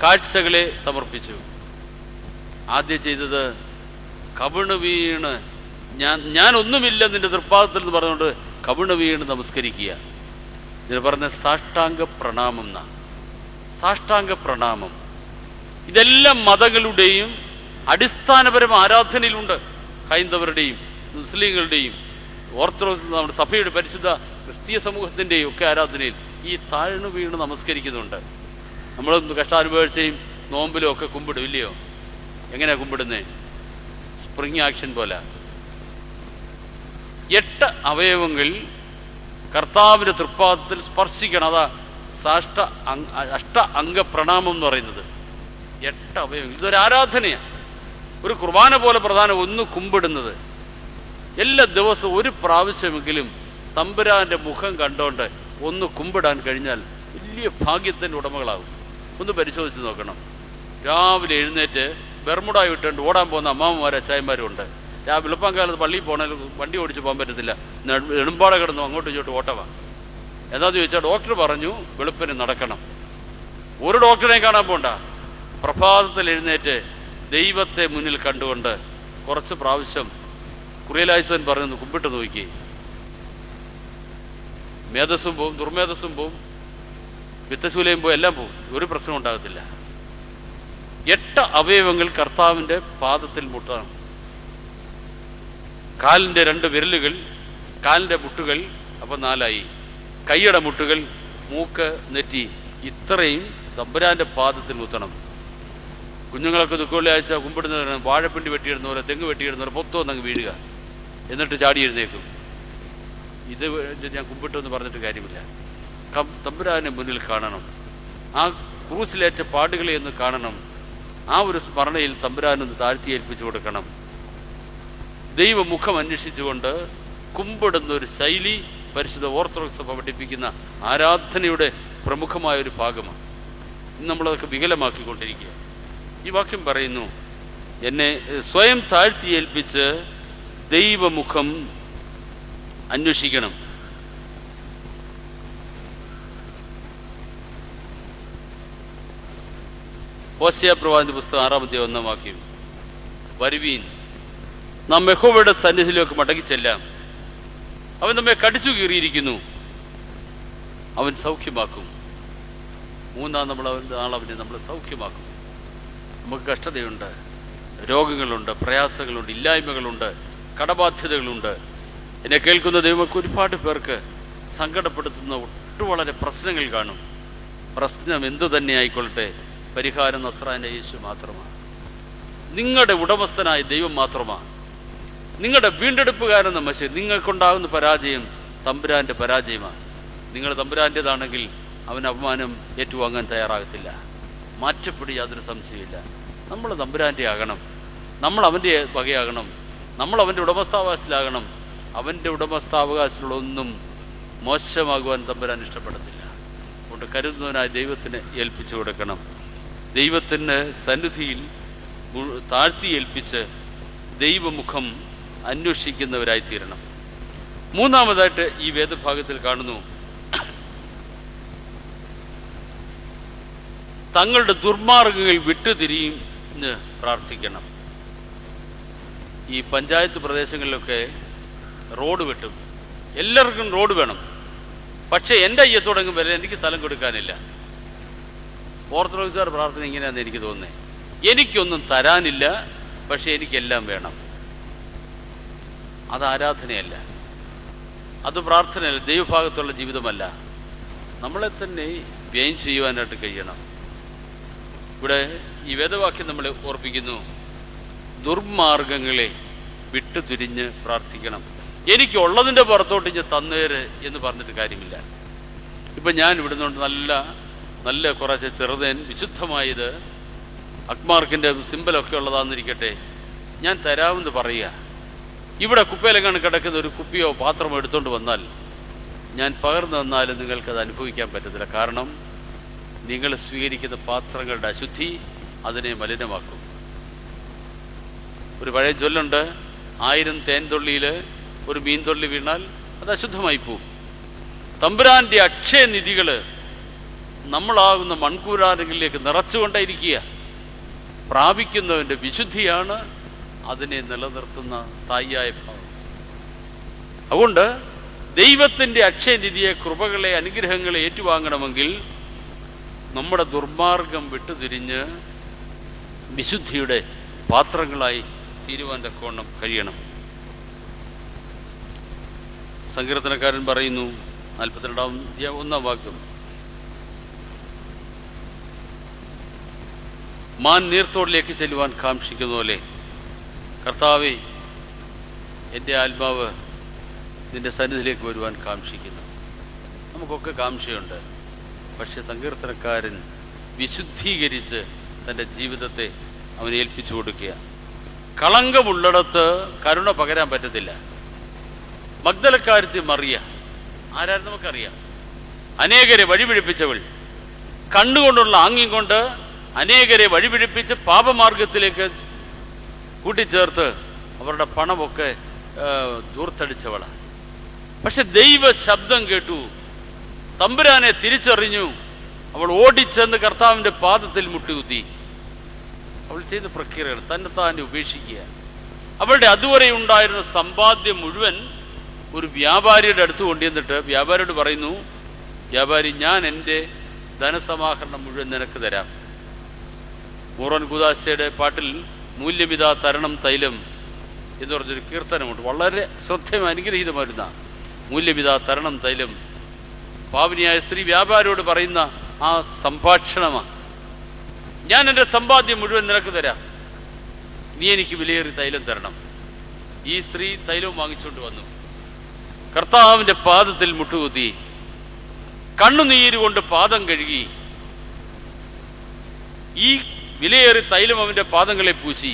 കാഴ്ചകളെ സമർപ്പിച്ചു. ആദ്യം ചെയ്തത് കവിണ് വീണ്, ഞാൻ ഒന്നുമില്ല നിന്റെ തൃപ്പാദത്തിൽ എന്ന് പറഞ്ഞുകൊണ്ട് കവിണ് വീണ് നമസ്കരിക്കുക. ഇതിന് പറഞ്ഞ സാഷ്ടാംഗ പ്രണാമം എന്നാ. സാഷ്ടാംഗ പ്രണാമം ഇതെല്ലാം മതങ്ങളുടെയും അടിസ്ഥാനപരമായ ആരാധനയിലുണ്ട്. ഹൈന്ദവരുടെയും മുസ്ലിങ്ങളുടെയും ഓർത്തഡോക്സ് നമ്മുടെ സഭയുടെ പരിശുദ്ധ ക്രിസ്തീയ സമൂഹത്തിൻ്റെയും ഒക്കെ ആരാധനയിൽ ഈ താഴ്ന്നു വീണ് നമസ്കരിക്കുന്നുണ്ട്. നമ്മൾ കഷ്ടാനുഭവിച്ചയും നോമ്പിലും ഒക്കെ കുമ്പിടും, ഇല്ലയോ? എങ്ങനെയാ കുമ്പിടുന്നേ? സ്പ്രിങ് ആക്ഷൻ പോലെ 8 അവയവങ്ങൾ കർത്താവിൻ്റെ തൃപ്പാദത്തിൽ സ്പർശിക്കണം. അതാ അഷ്ട അംഗ പ്രണാമം എന്ന് പറയുന്നത്. 8 അവയവങ്ങൾ. ഇതൊരു ആരാധനയാണ്. ഒരു കുർബാന പോലെ പ്രധാനം ഒന്ന് കുമ്പിടുന്നത്. എല്ലാ ദിവസവും ഒരു പ്രാവശ്യമെങ്കിലും തമ്പുരാൻ്റെ മുഖം കണ്ടോണ്ട് ഒന്ന് കുമ്പിടാൻ കഴിഞ്ഞാൽ വലിയ ഭാഗ്യത്തിൻ്റെ ഉടമകളാകും. ഒന്ന് പരിശോധിച്ച് നോക്കണം. രാവിലെ എഴുന്നേറ്റ് ബെർമുടായി വിട്ടുകൊണ്ട് ഓടാൻ പോകുന്ന അമ്മാമ്മമാരും അച്ചായന്മാരും ഉണ്ട്. വെളുപ്പാങ്കാലത്ത് പള്ളിയിൽ പോകണേൽ വണ്ടി ഓടിച്ച് പോകാൻ പറ്റത്തില്ല, നെടുമ്പാട കിടന്നു അങ്ങോട്ടും ഇങ്ങോട്ടും ഓട്ടമാണ്. എന്താണെന്ന് ചോദിച്ചാൽ ഡോക്ടർ പറഞ്ഞു വെളുപ്പിന് നടക്കണം. ഒരു ഡോക്ടറെ കാണാൻ പോണ്ട, പ്രഭാതത്തിൽ എഴുന്നേറ്റ് ദൈവത്തെ മുന്നിൽ കണ്ടുകൊണ്ട് കുറച്ച് പ്രാവശ്യം കുറിയലായുസൻ പറഞ്ഞു കുമ്പിട്ട് നോക്കി. മേധസ്സും പോവും, ദുർമേധസ്സും പോവും, വിത്തശൂലയും പോവും, എല്ലാം പോവും, ഒരു പ്രശ്നം ഉണ്ടാകത്തില്ല. 8 അവയവങ്ങൾ കർത്താവിൻ്റെ പാദത്തിൽ മുട്ടണം. കാലിൻ്റെ 2 വിരലുകൾ, കാലിൻ്റെ മുട്ടുകൾ, അപ്പം 4ആയി. കൈയുടെ മുട്ടുകൾ, മൂക്ക്, നെറ്റി, ഇത്രയും തമ്പുരാൻ്റെ പാദത്തിൽ മുത്തണം. കുഞ്ഞുങ്ങളൊക്കെ ദുഃഖവെള്ളിയാഴ്ച കുമ്പിടുന്നവരാണ് വാഴപ്പിണ്ടി വെട്ടിയിടുന്ന പോലെ, തെങ്ങ് വെട്ടിയിടുന്ന പോലെ പൊത്തുവന്നങ്ങ് വീഴുക, എന്നിട്ട് ചാടി എഴുന്നേക്കും. ഇത് ഞാൻ കുമ്പിട്ടെന്ന് പറഞ്ഞിട്ട് കാര്യമില്ല. തമ്പുരാനെ മുന്നിൽ കാണണം. ആ ക്രൂസിലേറ്റ പാടുകളെ ഒന്ന് കാണണം. ആ ഒരു സ്മരണയിൽ തമ്പുരാനൊന്ന് താഴ്ത്തി ഏൽപ്പിച്ചു കൊടുക്കണം. ദൈവമുഖം അന്വേഷിച്ചുകൊണ്ട് കുമ്പിടുന്ന ഒരു ശൈലി പരിശുദ്ധ ഓർത്തഡോക്സ് സഭ പഠിപ്പിക്കുന്ന ആരാധനയുടെ പ്രമുഖമായ ഒരു ഭാഗമാണ്. ഇന്ന് നമ്മളതൊക്കെ വികലമാക്കിക്കൊണ്ടിരിക്കുക. ഈ വാക്യം പറയുന്നു, എന്നെ സ്വയം താഴ്ത്തി ഏൽപ്പിച്ച് ദൈവമുഖം അന്വേഷിക്കണം. ഹോശേയ പ്രവാചകന്റെ പുസ്തകം 6-ാം വാക്യം, വരുവീൻ നാം യഹോവയുടെ സന്നിധിയിലേക്ക് മടങ്ങിച്ചെല്ലാം. അവൻ നമ്മെ കടിച്ചു കീറിയിരിക്കുന്നു, അവൻ സൗഖ്യമാക്കും. 3-ാം നാളവനെ നമ്മൾ സൗഖ്യമാക്കും. നമുക്ക് കഷ്ടതയുണ്ട്, രോഗങ്ങളുണ്ട്, പ്രയാസങ്ങളുണ്ട്, ഇല്ലായ്മകളുണ്ട്, കടബാധ്യതകളുണ്ട്. എന്നെ കേൾക്കുന്ന ദൈവങ്ങൾക്ക് ഒരുപാട് പേർക്ക് സങ്കടപ്പെടുത്തുന്ന വളരെ പ്രശ്നങ്ങൾ കാണും. പ്രശ്നം എന്തു തന്നെ ആയിക്കൊള്ളട്ടെ, പരിഹാരം നസ്രായനായ യേശു മാത്രമാണ്. നിങ്ങളുടെ ഉടമസ്ഥനായ ദൈവം മാത്രമാണ്. നിങ്ങളുടെ വീണ്ടെടുപ്പുകാരെന്ന മനുഷ്യ നിങ്ങൾക്കുണ്ടാകുന്ന പരാജയം തമ്പുരാൻ്റെ പരാജയമാണ്. നിങ്ങൾ തമ്പുരാൻ്റേതാണെങ്കിൽ അവൻ അപമാനം ഏറ്റുവാങ്ങാൻ തയ്യാറാകത്തില്ല. മാറ്റപ്പെടി യാതൊരു സംശയമില്ല. നമ്മൾ തമ്പുരാൻ്റെ ആകണം, നമ്മൾ അവൻ്റെ വകയാകണം, നമ്മൾ അവൻ്റെ ഉടമസ്ഥാവകാശത്തിലാകണം. അവൻ്റെ ഉടമസ്ഥാവകാശത്തിലൊന്നും മോശമാകുവാൻ തമ്പുരാൻ ഇഷ്ടപ്പെടത്തില്ല. അതുകൊണ്ട് കരുതുന്നവനായ ദൈവത്തിന് ഏൽപ്പിച്ചു കൊടുക്കണം. ദൈവത്തിന് സന്നിധിയിൽ താഴ്ത്തി ഏൽപ്പിച്ച് ദൈവമുഖം അന്വേഷിക്കുന്നവരായിത്തീരണം. 3-ാമതായിട്ട് ഈ വേദഭാഗത്തിൽ കാണുന്നു, തങ്ങളുടെ ദുർമാർഗങ്ങൾ വിട്ടുതിരിഞ്ഞ് പ്രാർത്ഥിക്കണം. ഈ പഞ്ചായത്ത് പ്രദേശങ്ങളിലൊക്കെ റോഡ് വെട്ടും, എല്ലാവർക്കും റോഡ് വേണം. പക്ഷേ എൻ്റെ അയ്യത്തോടെങ്കിലും വരെ എനിക്ക് സ്ഥലം കൊടുക്കാനില്ല. ഓർത്തഡോക്സുകാർ പ്രാർത്ഥന ഇങ്ങനെയാണെന്ന് എനിക്ക് തോന്നുന്നത്. എനിക്കൊന്നും തരാനില്ല, പക്ഷെ എനിക്കെല്ലാം വേണം. അത് ആരാധനയല്ല, അത് പ്രാർത്ഥനയല്ല, ദൈവഭാഗത്തുള്ള ജീവിതമല്ല. നമ്മളെ തന്നെ വ്യയം ചെയ്യുവാനായിട്ട് കഴിയണം. ഇവിടെ ഈ വേദവാക്യം നമ്മളെ ഓർപ്പിക്കുന്നു, ദുർമാർഗങ്ങളെ വിട്ടുതിരിഞ്ഞ് പ്രാർത്ഥിക്കണം. എനിക്കുള്ളതിൻ്റെ പുറത്തോട്ട് ഞാൻ തന്നേര് എന്ന് പറഞ്ഞിട്ട് കാര്യമില്ല. ഇപ്പം ഞാൻ ഇവിടുന്നുണ്ട് നല്ല കുറച്ച് ചെറുതേൻ വിശുദ്ധമായത് അക്മാർക്കിൻ്റെ സിമ്പലൊക്കെ ഉള്ളതാണെന്നിരിക്കട്ടെ, ഞാൻ തരാമെന്ന് പറയുക. ഇവിടെ കുപ്പയിലെങ്ങാണ് കിടക്കുന്ന ഒരു കുപ്പിയോ പാത്രമോ എടുത്തുകൊണ്ട് വന്നാൽ ഞാൻ പകർന്നു തന്നാലും നിങ്ങൾക്കത് അനുഭവിക്കാൻ പറ്റത്തില്ല. കാരണം നിങ്ങൾ സ്വീകരിക്കുന്ന പാത്രങ്ങളുടെ അശുദ്ധി അതിനെ മലിനമാക്കും. ഒരു പഴയ ചൊല്ലുണ്ട്, 1000 തേൻതുള്ളിയിൽ ഒരു മീൻതുള്ളി വീണാൽ അത് അശുദ്ധമായി പോവും. തമ്പുരാൻ്റെ അക്ഷയനിധികൾ നമ്മളാകുന്ന മൺകൂരാരങ്ങളിലേക്ക് നിറച്ചുകൊണ്ടേയിരിക്കുക. പ്രാപിക്കുന്നവൻ്റെ വിശുദ്ധിയാണ് അതിനെ നിലനിർത്തുന്ന സ്ഥായിയായ ഭാവം. അതുകൊണ്ട് ദൈവത്തിൻ്റെ അക്ഷയനിധിയെ, കൃപകളെ, അനുഗ്രഹങ്ങളെ ഏറ്റുവാങ്ങണമെങ്കിൽ നമ്മുടെ ദുർമാർഗം വിട്ടുതിരിഞ്ഞ് വിശുദ്ധിയുടെ പാത്രങ്ങളായി തീരുവാൻ തക്കവണ്ണം കഴിയണം. സങ്കീർത്തനക്കാരൻ പറയുന്നു 42-1 വാക്യം, മാൻ നീർത്തോടിലേക്ക് ചെല്ലുവാൻ കാക്ഷിക്കുന്ന പോലെ കർത്താവേ, എൻ്റെ ആത്മാവ് നിന്റെ സന്നിധിയിലേക്ക് വരുവാൻ കാക്ഷിക്കുന്നു. നമുക്കൊക്കെ കാംക്ഷയുണ്ട്. പക്ഷെ സങ്കീർത്തനക്കാരൻ വിശുദ്ധീകരിച്ച് തൻ്റെ ജീവിതത്തെ അവൻ ഏൽപ്പിച്ചു കൊടുക്കുക. കളങ്കമുള്ളിടത്ത് കരുണ പകരാൻ പറ്റത്തില്ല. മഗ്ദലക്കാരത്തി മറിയ ആരായിരുന്നു നമുക്കറിയാം. അനേകരെ വഴിപിഴപ്പിച്ചവൾ. കണ്ണുകൊണ്ടുള്ള ആംഗ്യം കൊണ്ട് അനേകരെ വഴിപിഴപ്പിച്ച് പാപമാർഗത്തിലേക്ക് കൂട്ടിച്ചേർത്ത് അവരുടെ പണമൊക്കെ ദൂർത്തടിച്ചവളാണ്. പക്ഷെ ദൈവ ശബ്ദം കേട്ടു, തമ്പുരാനെ തിരിച്ചറിഞ്ഞു. അവൾ ഓടിച്ചെന്ന് കർത്താവിൻ്റെ പാദത്തിൽ മുട്ടുകുത്തി. അവൾ ചെയ്ത പ്രക്രിയകൾ തന്നെത്താനെ ഉപേക്ഷിക്കുക. അവളുടെ അതുവരെ ഉണ്ടായിരുന്ന സമ്പാദ്യം മുഴുവൻ ഒരു വ്യാപാരിയുടെ അടുത്ത് കൊണ്ടുവന്നിട്ട് വ്യാപാരിയോട് പറയുന്നു, വ്യാപാരി, ഞാൻ എൻ്റെ ധനസമാഹരണം മുഴുവൻ നിനക്ക് തരാം. മൂറൻ കുദാശയുടെ പാട്ടിൽ മൂല്യമിതാ തരണം തൈലം എന്ന് പറഞ്ഞൊരു കീർത്തനമുണ്ട്. വളരെ ശ്രദ്ധയും അനുഗ്രഹീതമായിരുന്ന മൂല്യമിതാ തരണം തൈലം. പാവനിയായ സ്ത്രീ വ്യാപാരിയോട് പറയുന്ന ആ സംഭാഷണമാണ്. ഞാൻ എൻ്റെ സമ്പാദ്യം മുഴുവൻ നിനക്ക് തരാം, നീ എനിക്ക് വിലയേറി തൈലം തരണം. ഈ സ്ത്രീ തൈലവും വാങ്ങിച്ചുകൊണ്ട് വന്നു. കർത്താവിൻ്റെ പാദത്തിൽ മുട്ടുകുത്തി, കണ്ണുനീരുകൊണ്ട് പാദം കഴുകി. ഈ വിലയേറി തൈലം അവൻ്റെ പാദങ്ങളെ പൂശി.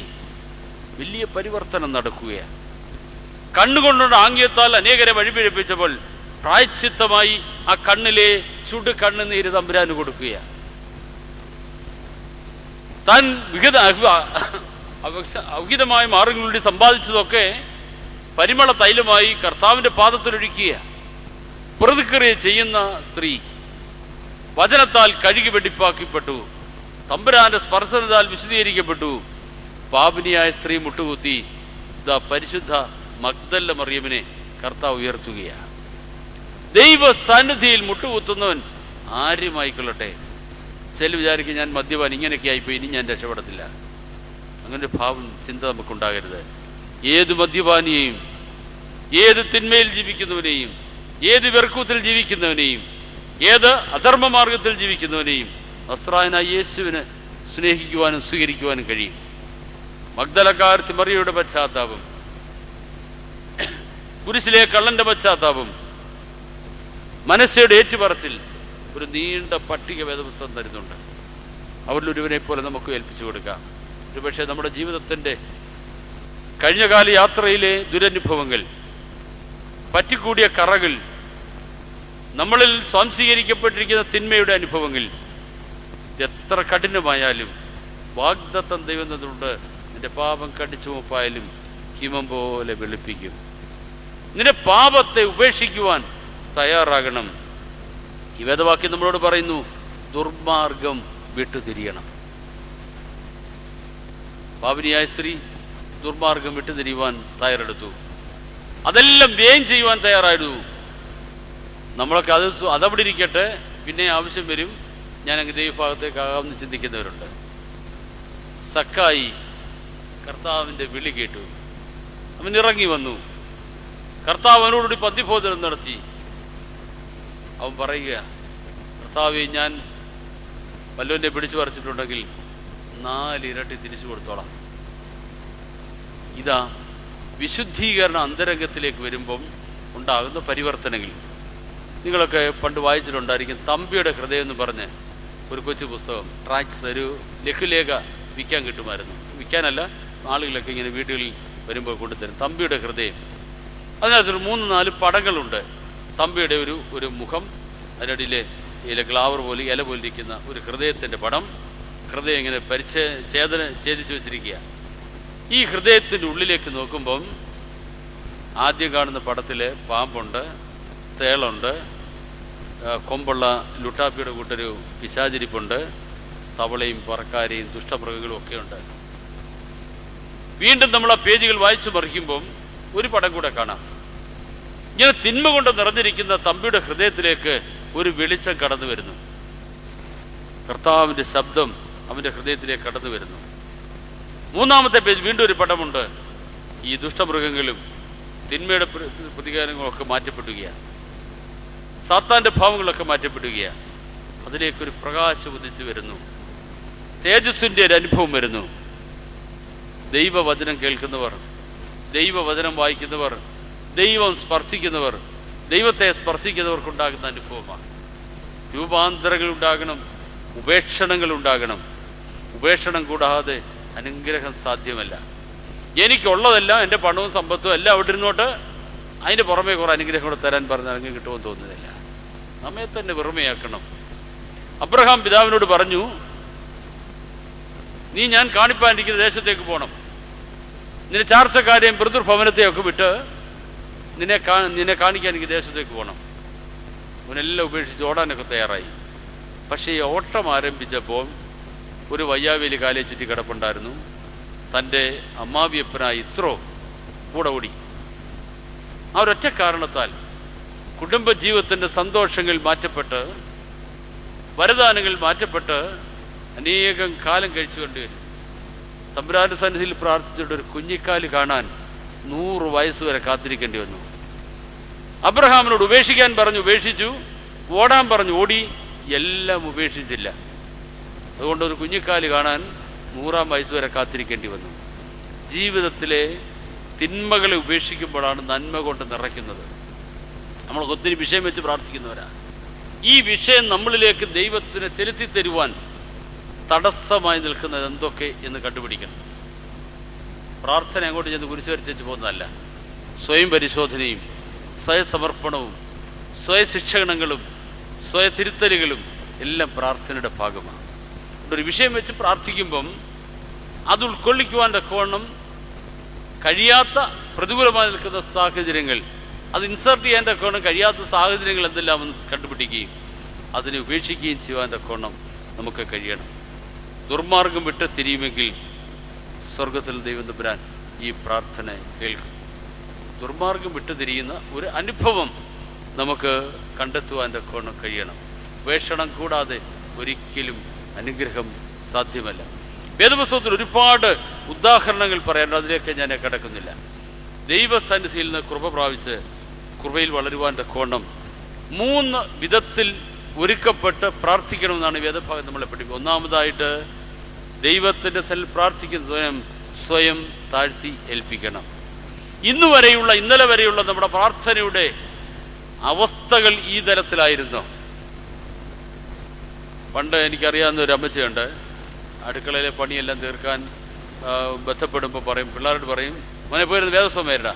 വലിയ പരിവർത്തനം നടക്കുകയാണ്. കണ്ണുകൊണ്ടുള്ള ആംഗ്യത്താൽ അനേകരെ വഴിപിഴപ്പിച്ചപ്പോൾ പ്രായശ്ചിത്തമായി ആ കണ്ണിലെ ചുടു കണ്ണുനീര് തമ്പുരാന് കൊടുക്കുകയാണ്. താൻ അവിഹിതമായ മാർഗങ്ങളിലൂടെ സമ്പാദിച്ചതൊക്കെ പരിമള തൈലമായി കർത്താവിൻ്റെ പാദത്തിലൊഴിക്കുക. പ്രതിക്രിയ ചെയ്യുന്ന സ്ത്രീ വചനത്താൽ കഴുകി വെടിപ്പാക്കപ്പെട്ടു. തമ്പുരാന്റെ സ്പർശനത്താൽ വിശദീകരിക്കപ്പെട്ടു. പാപിനിയായ സ്ത്രീ മുട്ടുകുത്തി. ഇതാ പരിശുദ്ധ മഗ്ദല മറിയമിനെ കർത്താവ് ഉയർത്തുകയാണ്. ദൈവ സന്നിധിയിൽ മുട്ടുകുത്തുന്നവൻ ആരുമായിക്കൊള്ളട്ടെ. ചില വിചാരിക്കും, ഞാൻ മദ്യപാൻ ഇങ്ങനെയൊക്കെ ആയിപ്പോയി, ഇനി ഞാൻ രക്ഷപ്പെടത്തില്ല. അങ്ങനെ ഭാവം ചിന്ത നമുക്കുണ്ടാകരുത്. ഏത് മദ്യപാനിയെയും, ഏത് തിന്മയിൽ ജീവിക്കുന്നവനെയും, ഏത് വെറുക്കൂത്തിൽ ജീവിക്കുന്നവനെയും, ഏത് അധർമ്മമാർഗത്തിൽ ജീവിക്കുന്നവനെയും നസ്രായനായ യേശുവിനെ സ്നേഹിക്കുവാനും സ്വീകരിക്കുവാനും കഴിയും. മഗ്ദലക്കാരത്തി മറിയയുടെ പശ്ചാത്താപം, കുരിശിലെ കള്ളന്റെ പശ്ചാത്താപം, മനസ്സയുടെ ഏറ്റുപറച്ചിൽ, ഒരു നീണ്ട പട്ടിക വേദപുസ്തകം തരുന്നുണ്ട്. അവരിലൊരുവനെ പോലെ നമുക്ക് ഏൽപ്പിച്ചു കൊടുക്കാം. ഒരുപക്ഷെ നമ്മുടെ ജീവിതത്തിൻ്റെ കഴിഞ്ഞകാല യാത്രയിലെ ദുരനുഭവങ്ങൾ, പറ്റിക്കൂടിയ കറകൾ, നമ്മളിൽ സ്വാംശീകരിക്കപ്പെട്ടിരിക്കുന്ന തിന്മയുടെ അനുഭവങ്ങൾ എത്ര കഠിനമായാലും വാഗ്ദത്തം ദൈവം തന്നിട്ടുണ്ട്. നിന്റെ പാപം കടിച്ചു മുപ്പായാലും ഹിമം പോലെ വെളുപ്പിക്കും. നിന്റെ പാപത്തെ ഉപേക്ഷിക്കുവാൻ തയ്യാറാകണം. ഈ വേദവാക്യം നമ്മളോട് പറയുന്നു, ദുർമാർഗം വിട്ടുതിരിയണം. പാപിനിയായ സ്ത്രീ ദുർമാർഗം വിട്ടുതിരിയുവാൻ തയ്യാറെടുത്തു. അതെല്ലാം വ്യയം ചെയ്യുവാൻ തയ്യാറായിരുന്നു. നമ്മളൊക്കെ അതവിടെ ഇരിക്കട്ടെ, പിന്നെ ആവശ്യം വരും, ഞാൻ അങ്ങ് ദൈവഭാഗത്തേക്കാകാമെന്ന് ചിന്തിക്കുന്നവരുണ്ട്. സക്കായി കർത്താവിൻ്റെ വിളി കേട്ടു. അവൻ ഇറങ്ങി വന്നു. കർത്താവ് അവനോടുകൂടി പന്തിഭോജനം നടത്തി. അവൻ പറയുക, കർത്താവെ, ഞാൻ വല്ലവനെ പിടിച്ചു പറിച്ചിട്ടുണ്ടെങ്കിൽ 4 ഇരട്ടി തിരിച്ചു കൊടുത്തോളാം. ഇതാ വിശുദ്ധീകരണ അന്തരംഗത്തിലേക്ക് വരുമ്പം ഉണ്ടാകുന്ന പരിവർത്തനങ്ങൾ. നിങ്ങളൊക്കെ പണ്ട് വായിച്ചിട്ടുണ്ടായിരിക്കും, തമ്പിയുടെ ഹൃദയം എന്ന് പറഞ്ഞ് ഒരു കൊച്ചു പുസ്തകം, ട്രാക്സ്, ഒരു ലഘുലേഖ വിൽക്കാൻ കിട്ടുമായിരുന്നു. വിൽക്കാനല്ല, ആളുകളൊക്കെ ഇങ്ങനെ വീടുകളിൽ വരുമ്പോൾ കൊണ്ടുതരും. തമ്പിയുടെ ഹൃദയം. അതിനകത്തൊരു 3-4 പടങ്ങളുണ്ട്. തമ്പിയുടെ ഒരു മുഖം, അതിനിടയിൽ ഗ്ലാവർ പോലെ ഇല പോലിരിക്കുന്ന ഒരു ഹൃദയത്തിൻ്റെ പടം. ഹൃദയം ഇങ്ങനെ ഛേദിച്ചു വെച്ചിരിക്കുക. ഈ ഹൃദയത്തിൻ്റെ ഉള്ളിലേക്ക് നോക്കുമ്പം ആദ്യം കാണുന്ന പടത്തിൽ പാമ്പുണ്ട്, തേളുണ്ട്, കൊമ്പുള്ള ലുട്ടാപ്പിയുടെ കൂട്ടൊരു പിശാചിരിപ്പുണ്ട്, തവളയും പറക്കാരെയും ദുഷ്ടമൃഗങ്ങളും ഒക്കെ ഉണ്ട്. വീണ്ടും നമ്മൾ ആ പേജുകൾ വായിച്ചു മറിക്കുമ്പം ഒരു പടം കൂടെ കാണാം. ഇങ്ങനെ തിന്മ കൊണ്ട് നിറഞ്ഞിരിക്കുന്ന തമ്പിയുടെ ഹൃദയത്തിലേക്ക് ഒരു വെളിച്ചം കടന്നു വരുന്നു. കർത്താവിൻ്റെ ശബ്ദം അവൻ്റെ ഹൃദയത്തിലേക്ക് കടന്നു വരുന്നു. മൂന്നാമത്തെ പേജ് വീണ്ടും ഒരു പടമുണ്ട്. ഈ ദുഷ്ടമൃഗങ്ങളും തിന്മയുടെ പ്രതികാരങ്ങളൊക്കെ മാറ്റപ്പെടുകയാണ്, സാത്താൻ്റെ ഭാവങ്ങളൊക്കെ മാറ്റപ്പെടുകയാണ്. അതിലേക്കൊരു പ്രകാശം ഉദിച്ചു വരുന്നു, തേജസ്സിൻ്റെ ഒരു അനുഭവം വരുന്നു. ദൈവവചനം കേൾക്കുന്നവർ, ദൈവവചനം വായിക്കുന്നവർ, ദൈവം സ്പർശിക്കുന്നവർ, ദൈവത്തെ സ്പർശിക്കുന്നവർക്കുണ്ടാകുന്ന അനുഭവമാണ്. രൂപാന്തരങ്ങൾ ഉണ്ടാകണം, ഉപേക്ഷണങ്ങൾ ഉണ്ടാകണം. ഉപേക്ഷണം കൂടാതെ അനുഗ്രഹം സാധ്യമല്ല. എനിക്കുള്ളതെല്ലാം, എൻ്റെ പണവും സമ്പത്തും എല്ലാം അവിടെ ഇരുന്നോട്ട് അതിൻ്റെ പുറമേ കുറേ അനുഗ്രഹം കൂടെ തരാൻ പറഞ്ഞാൽ അങ്ങനെ കിട്ടുമെന്ന് തോന്നുന്നില്ല. നമ്മെ തന്നെ വെറുമയാക്കണം. അബ്രഹാം പിതാവിനോട് പറഞ്ഞു, നീ ഞാൻ കാണിപ്പാനിരിക്കുന്ന ദേശത്തേക്ക് പോകണം. നിന്റെ ചാർച്ചക്കാരെയും പിതൃഭവനത്തെയൊക്കെ വിട്ട് നിന്നെ കാണിക്കാൻ എനിക്ക് ദേശത്തേക്ക് പോകണം. അവനെല്ലാം ഉപേക്ഷിച്ച് ഓടാനൊക്കെ തയ്യാറായി. പക്ഷേ ഈ ഓട്ടം ആരംഭിച്ചപ്പോൾ ഒരു വയ്യാവേലി കാലേ ചുറ്റി കിടപ്പുണ്ടായിരുന്നു. തൻ്റെ അമ്മാവിയപ്പനായി ഇത്രോ കൂടെ ഓടി. ആ ഒരൊറ്റ കാരണത്താൽ കുടുംബജീവിതത്തിൻ്റെ സന്തോഷങ്ങൾ മാറ്റപ്പെട്ട്, വരദാനങ്ങൾ മാറ്റപ്പെട്ട് അനേകം കാലം കഴിച്ചു കൊണ്ടുവരും. തമ്പുരാന്റെ സന്നിധിയിൽ പ്രാർത്ഥിച്ചിട്ട് ഒരു കുഞ്ഞിക്കാല് കാണാൻ 100 വയസ്സ് വരെ കാത്തിരിക്കേണ്ടി വന്നു. അബ്രഹാമിനോട് ഉപേക്ഷിക്കാൻ പറഞ്ഞു, ഉപേക്ഷിച്ചു. ഓടാൻ പറഞ്ഞു, ഓടി. എല്ലാം ഉപേക്ഷിച്ചില്ല. അതുകൊണ്ട് ഒരു കുഞ്ഞിക്കാല് കാണാൻ 100-ാം വയസ്സ് വരെ കാത്തിരിക്കേണ്ടി വന്നു. ജീവിതത്തിലെ തിന്മകളെ ഉപേക്ഷിക്കുമ്പോഴാണ് നന്മ കൊണ്ട് നിറയ്ക്കുന്നത്. നമ്മൾ ഒത്തിരി വിഷയം വെച്ച് പ്രാർത്ഥിക്കുന്നവരാണ്. ഈ വിഷയം നമ്മളിലേക്ക് ദൈവത്തിന് ചെലുത്തി തരുവാൻ തടസ്സമായി നിൽക്കുന്നത് എന്തൊക്കെ എന്ന് കണ്ടുപിടിക്കണം. പ്രാർത്ഥന അങ്ങോട്ട് ചെന്ന് കുരിശ് വരച്ചു പോകുന്നതല്ല. സ്വയം പരിശോധനയും സ്വയസമർപ്പണവും സ്വയശിക്ഷണങ്ങളും സ്വയതിരുത്തലുകളും എല്ലാം പ്രാർത്ഥനയുടെ ഭാഗമാണ്. ഒരു വിഷയം വെച്ച് പ്രാർത്ഥിക്കുമ്പം അത് ഉൾക്കൊള്ളിക്കുവാൻ തക്കവണ്ണം കഴിയാത്ത പ്രതികൂലമായി നിൽക്കുന്ന സാഹചര്യങ്ങൾ, അത് ഇൻസർട്ട് ചെയ്യാൻ തക്കവണ്ണം കഴിയാത്ത സാഹചര്യങ്ങൾ എന്തെല്ലാം കണ്ടുപിടിക്കുകയും അതിനെ ഉപേക്ഷിക്കുകയും ചെയ്യുവാൻ തക്കവണ്ണം നമുക്ക് കഴിയണം. ദുർമാർഗം വിട്ട് തിരിയുമെങ്കിൽ സ്വർഗത്തിൽ ദൈവം തമ്പുരാൻ ഈ പ്രാർത്ഥന കേൾക്കും. ദുർമാർഗം വിട്ടു തിരിയുന്ന ഒരു അനുഭവം നമുക്ക് കണ്ടെത്തുവാൻ തക്കവണ്ണം കഴിയണം. ഉപേക്ഷണം കൂടാതെ ഒരിക്കലും അനുഗ്രഹം സാധ്യമല്ല. വേദപുസ്തകത്തിൽ ഒരുപാട് ഉദാഹരണങ്ങൾ പറയാനുണ്ട്, അതിലേക്ക് ഞാൻ കടക്കുന്നില്ല. ദൈവസന്നിധിയിൽ നിന്ന് കൃപ പ്രാപിച്ച് കൃപയിൽ വളരുവാൻ തക്കവണ്ണം 3 വിധത്തിൽ ഒരുക്കപ്പെട്ട് പ്രാർത്ഥിക്കണമെന്നാണ് വേദഭാഗം നമ്മളെ പഠിപ്പിക്കുക. ഒന്നാമതായിട്ട് ദൈവത്തിൻ്റെ പ്രാർത്ഥിക്കുന്ന സ്വയം താഴ്ത്തി ഏൽപ്പിക്കണം. ഇന്നലെ വരെയുള്ള നമ്മുടെ പ്രാർത്ഥനയുടെ അവസ്ഥകൾ ഈ തരത്തിലായിരുന്നു. പണ്ട് എനിക്കറിയാവുന്ന ഒരു അമ്മച്ചിയുണ്ട്. അടുക്കളയിലെ പണിയെല്ലാം തീർക്കാൻ ബന്ധപ്പെടുമ്പോൾ പറയും, പിള്ളേരോട് പറയും, മോനെ പോയിരുന്ന് വേദസ്വം വരടാ.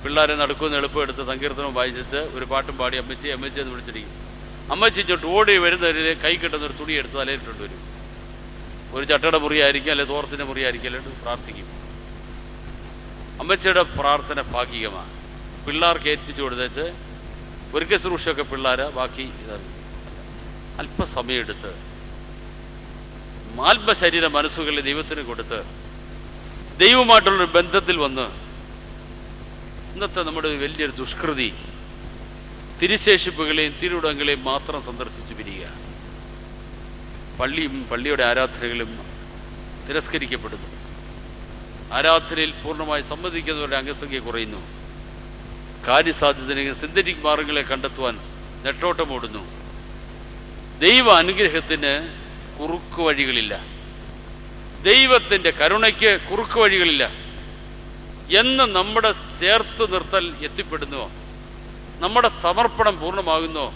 പിള്ളേരെ നടക്കുമെന്ന് എളുപ്പം എടുത്ത് സങ്കീർത്തനം വായിച്ചിട്ട് ഒരു പാട്ടും പാടി അമ്മച്ചി എന്ന് വിളിച്ചിരിക്കും. അമ്മച്ചി ഇങ്ങോട്ട് ഓടി വരുന്നവരിൽ കൈ കിട്ടുന്നൊരു തുണി എടുത്ത് തലയിലിട്ടുണ്ട് വരും. ഒരു ചട്ടയുടെ മുറിയായിരിക്കും, അല്ലെങ്കിൽ തോർത്തിൻ്റെ മുറിയായിരിക്കും, അല്ലെങ്കിൽ പ്രാർത്ഥിക്കും. അമ്മച്ചിയുടെ പ്രാർത്ഥന ഭാഗികമാണ്. പിള്ളേർക്ക് ഏൽപ്പിച്ചു കൊടുത്തേച്ച് ഒരു ശുശ്രൂഷയൊക്കെ പിള്ളേരെ ബാക്കി അല്പസമയമെടുത്ത് ആത്മശരീര മനസ്സുകളെ ദൈവത്തിന് കൊടുത്ത് ദൈവമായിട്ടുള്ളൊരു ബന്ധത്തിൽ വന്ന്, ഇന്നത്തെ നമ്മുടെ വലിയൊരു ദുഷ്കൃതി തിരുശേഷിപ്പുകളെയും തിരുവിടങ്ങളെയും മാത്രം സന്ദർശിച്ചു പിരിയുക. പള്ളിയുടെ ആരാധനകളും തിരസ്കരിക്കപ്പെടുന്നു. ആരാധനയിൽ പൂർണ്ണമായി സമ്മതിക്കുന്നവരുടെ അംഗസംഖ്യ കുറയുന്നു. കാര്യസാധ്യതയെ സിന്തറ്റിക് മാർഗങ്ങളെ കണ്ടെത്തുവാൻ നെട്ടോട്ടമോടുന്നു. ദൈവ അനുഗ്രഹത്തിന് കുറുക്കു വഴികളില്ല, ദൈവത്തിൻ്റെ കരുണയ്ക്ക് കുറുക്കു വഴികളില്ല എന്ന് നമ്മുടെ ചേർത്ത് നിർത്തൽ എത്തിപ്പെടുന്നുവോ, നമ്മുടെ സമർപ്പണം പൂർണ്ണമാകുന്നോ,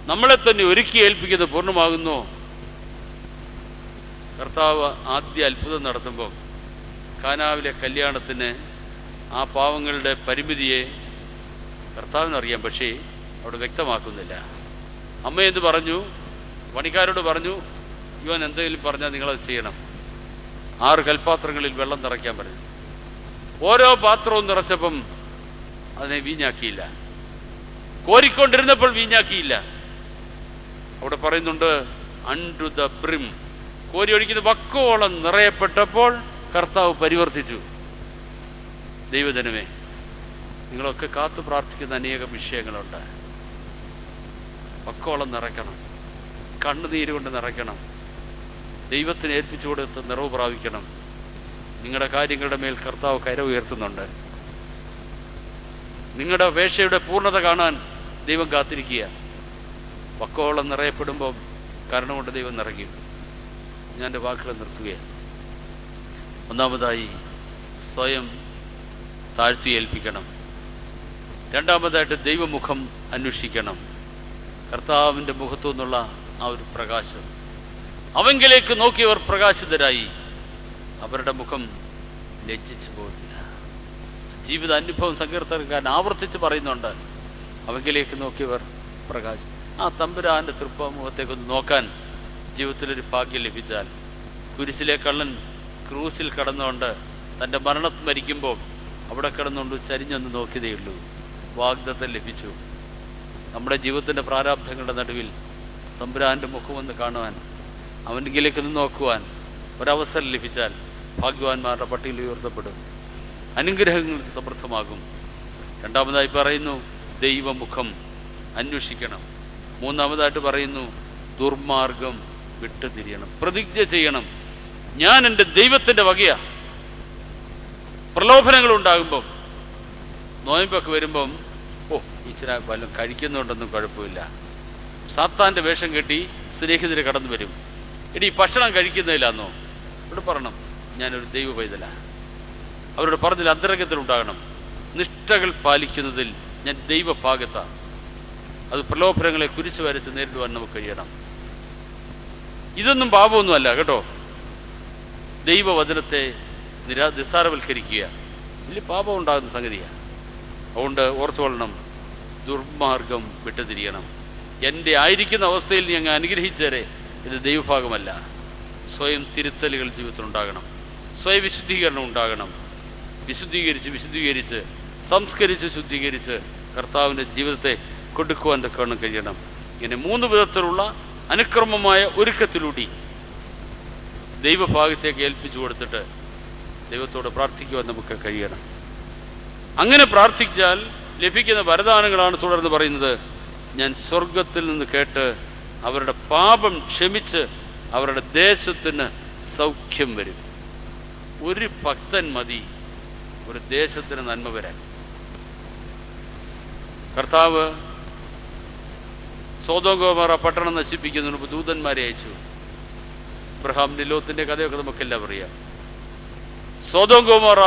നമ്മളെ തന്നെ ഒരുക്കി ഏൽപ്പിക്കുന്നത് പൂർണ്ണമാകുന്നോ. കർത്താവ് ആദ്യ അത്ഭുതം നടത്തുമ്പോൾ കാനാവിലെ കല്യാണത്തിന് ആ പാവങ്ങളുടെ പരിമിതിയെ കർത്താവിനറിയാം. പക്ഷേ അവിടെ വ്യക്തമാക്കുന്നില്ല. അമ്മ എന്ത് പറഞ്ഞു? പണിക്കാരോട് പറഞ്ഞു, ഇവൻ എന്തെങ്കിലും പറഞ്ഞാൽ നിങ്ങളത് ചെയ്യണം. 6 കൽപ്പാത്രങ്ങളിൽ വെള്ളം നിറയ്ക്കാൻ പറഞ്ഞു. ഓരോ പാത്രവും നിറച്ചപ്പം അതിനെ വീഞ്ഞാക്കിയില്ല. കോരിക്കൊണ്ടിരുന്നപ്പോൾ വീഞ്ഞാക്കിയില്ല. അവിടെ പറയുന്നുണ്ട് അണ്ടു ദ ബ്രിം, കോരി ഒഴിക്കുന്ന വക്കോളം നിറയപ്പെട്ടപ്പോൾ കർത്താവ് പരിവർത്തിച്ചു. ദൈവജനമേ, നിങ്ങളൊക്കെ കാത്തു പ്രാർത്ഥിക്കുന്ന അനേകം വിഷയങ്ങളുണ്ട്. വക്കോളം നിറയ്ക്കണം, കണ്ണുനീര് കൊണ്ട് നിറയ്ക്കണം, ദൈവത്തിന് ഏൽപ്പിച്ചു കൊടുത്ത് നിറവ് പ്രാപിക്കണം. നിങ്ങളുടെ കാര്യങ്ങളുടെ മേൽ കർത്താവ് കര ഉയർത്തുന്നുണ്ട്. നിങ്ങളുടെ അപേക്ഷയുടെ പൂർണ്ണത കാണാൻ ദൈവം കാത്തിരിക്കുക. വക്കോളം നിറയപ്പെടുമ്പോൾ കരുണ കൊണ്ട് ദൈവം നിറയ്ക്കും. ഞാൻ എൻ്റെ വാക്കുകൾ നിർത്തുകയാണ്. ഒന്നാമതായി സ്വയം താഴ്ത്തി ഏൽപ്പിക്കണം. രണ്ടാമതായിട്ട് ദൈവമുഖം അന്വേഷിക്കണം. കർത്താവിൻ്റെ മുഖത്തു നിന്നുള്ള ആ ഒരു പ്രകാശം, അവങ്കിലേക്ക് നോക്കിയവർ പ്രകാശിതരായി, അവരുടെ മുഖം ലജ്ജിച്ചു പോകത്തില്ല. ജീവിത അനുഭവം സങ്കീർത്തനക്കാരൻ ആവർത്തിച്ച് പറയുന്നുണ്ട്, അവങ്കിലേക്ക് നോക്കിയവർ പ്രകാശം. ആ തമ്പുരാൻ്റെ തൃപ്പമുഖത്തേക്കൊന്ന് നോക്കാൻ ജീവിതത്തിലൊരു ഭാഗ്യം ലഭിച്ചാൽ, കുരിശിലെ കള്ളൻ ക്രൂസിൽ കടന്നുകൊണ്ട് തൻ്റെ മരണം മരിക്കുമ്പോൾ അവിടെ കിടന്നുകൊണ്ട് ചരിഞ്ഞൊന്ന് നോക്കിയതേയുള്ളൂ. വാഗ്ദത്തം ലഭിച്ചു. നമ്മുടെ ജീവിതത്തിൻ്റെ പ്രാരാബ്ധങ്ങളുടെ നടുവിൽ തമ്പുരാൻ്റെ മുഖമൊന്ന് കാണുവാൻ, അവനിലേക്കൊന്ന് നോക്കുവാൻ ഒരവസരം ലഭിച്ചാൽ ഭാഗ്യവാന്മാരുടെ പട്ടികയിൽ ഉയർത്തപ്പെടും. അനുഗ്രഹങ്ങൾ സമൃദ്ധമാകും. രണ്ടാമതായി പറയുന്നു ദൈവമുഖം അന്വേഷിക്കണം. മൂന്നാമതായിട്ട് പറയുന്നു ദുർമാർഗം വിട്ടുതിരിയണം, പ്രതിജ്ഞ ചെയ്യണം. ഞാൻ എൻ്റെ ദൈവത്തിൻ്റെ വകയാ. പ്രലോഭനങ്ങൾ ഉണ്ടാകുമ്പം, നോയമ്പൊക്കെ വരുമ്പം, ഇച്ചിരി വല്ലതും കഴിക്കുന്നുണ്ടെന്നും കുഴപ്പമില്ല. സാത്താൻ്റെ വേഷം കെട്ടി സ്നേഹിതരെ കടന്നു വരും. എടി ഭക്ഷണം കഴിക്കുന്നില്ലാന്നോ? ഇവിടെ പറയണം ഞാനൊരു ദൈവ പൈതലാണ്. അവരോട് പറഞ്ഞതിൽ അന്തരംഗത്തിലുണ്ടാകണം. നിഷ്ഠകൾ പാലിക്കുന്നതിൽ ഞാൻ ദൈവഭാഗത്താണ്. അത് പ്രലോഭനങ്ങളെ കുരിശ് വരച്ച് നേരിടുവാൻ നമുക്ക് കഴിയണം. ഇതൊന്നും പാപമൊന്നുമല്ല കേട്ടോ. ദൈവവചനത്തെ നിസ്സാരവൽക്കരിക്കുക വലിയ പാപം ഉണ്ടാകുന്ന സംഗതിയാണ്. അതുകൊണ്ട് ഓർത്തുകൊള്ളണം, ദുർമാർഗം വിട്ടുതിരിയണം. എൻ്റെ ആയിരിക്കുന്ന അവസ്ഥയിൽ നീ അങ്ങ് അനുഗ്രഹിച്ചേരെ, ഇത് ദൈവഭാഗമല്ല. സ്വയം തിരുത്തലുകൾ ജീവിതത്തിലുണ്ടാകണം. സ്വയം വിശുദ്ധീകരണം ഉണ്ടാകണം. വിശുദ്ധീകരിച്ച് സംസ്കരിച്ച് ശുദ്ധീകരിച്ച് കർത്താവിൻ്റെ ജീവിതത്തെ കൊടുക്കുവാൻ തക്കവണ്ണം കഴിയണം. ഇങ്ങനെ 3 വിധത്തിലുള്ള അനുക്രമമായ ഒരുക്കത്തിലൂടെ ദൈവഭാഗത്തേക്ക് ഏൽപ്പിച്ചു കൊടുത്തിട്ട് ദൈവത്തോട് പ്രാർത്ഥിക്കുവാൻ നമുക്ക് കഴിയണം. അങ്ങനെ പ്രാർത്ഥിച്ചാൽ ലഭിക്കുന്ന വരദാനങ്ങളാണ് തുടർന്ന് പറയുന്നത്. ഞാൻ സ്വർഗത്തിൽ നിന്ന് കേട്ട് അവരുടെ പാപം ക്ഷമിച്ച് അവരുടെ ദേശത്തിന് സൗഖ്യം വരും. ഒരു ഭക്തൻ മതി ഒരു ദേശത്തിന് നന്മ വരാൻ. കർത്താവ് സോദോം ഗോമോറ പട്ടണം നശിപ്പിക്കുന്നതിന് മുമ്പ് ദൂതന്മാരെ അയച്ചു. അബ്രഹാമിന്റെ ലോത്തിന്റെ കഥയൊക്കെ നമുക്കെല്ലാം അറിയാം. സോദോം ഗോമോറ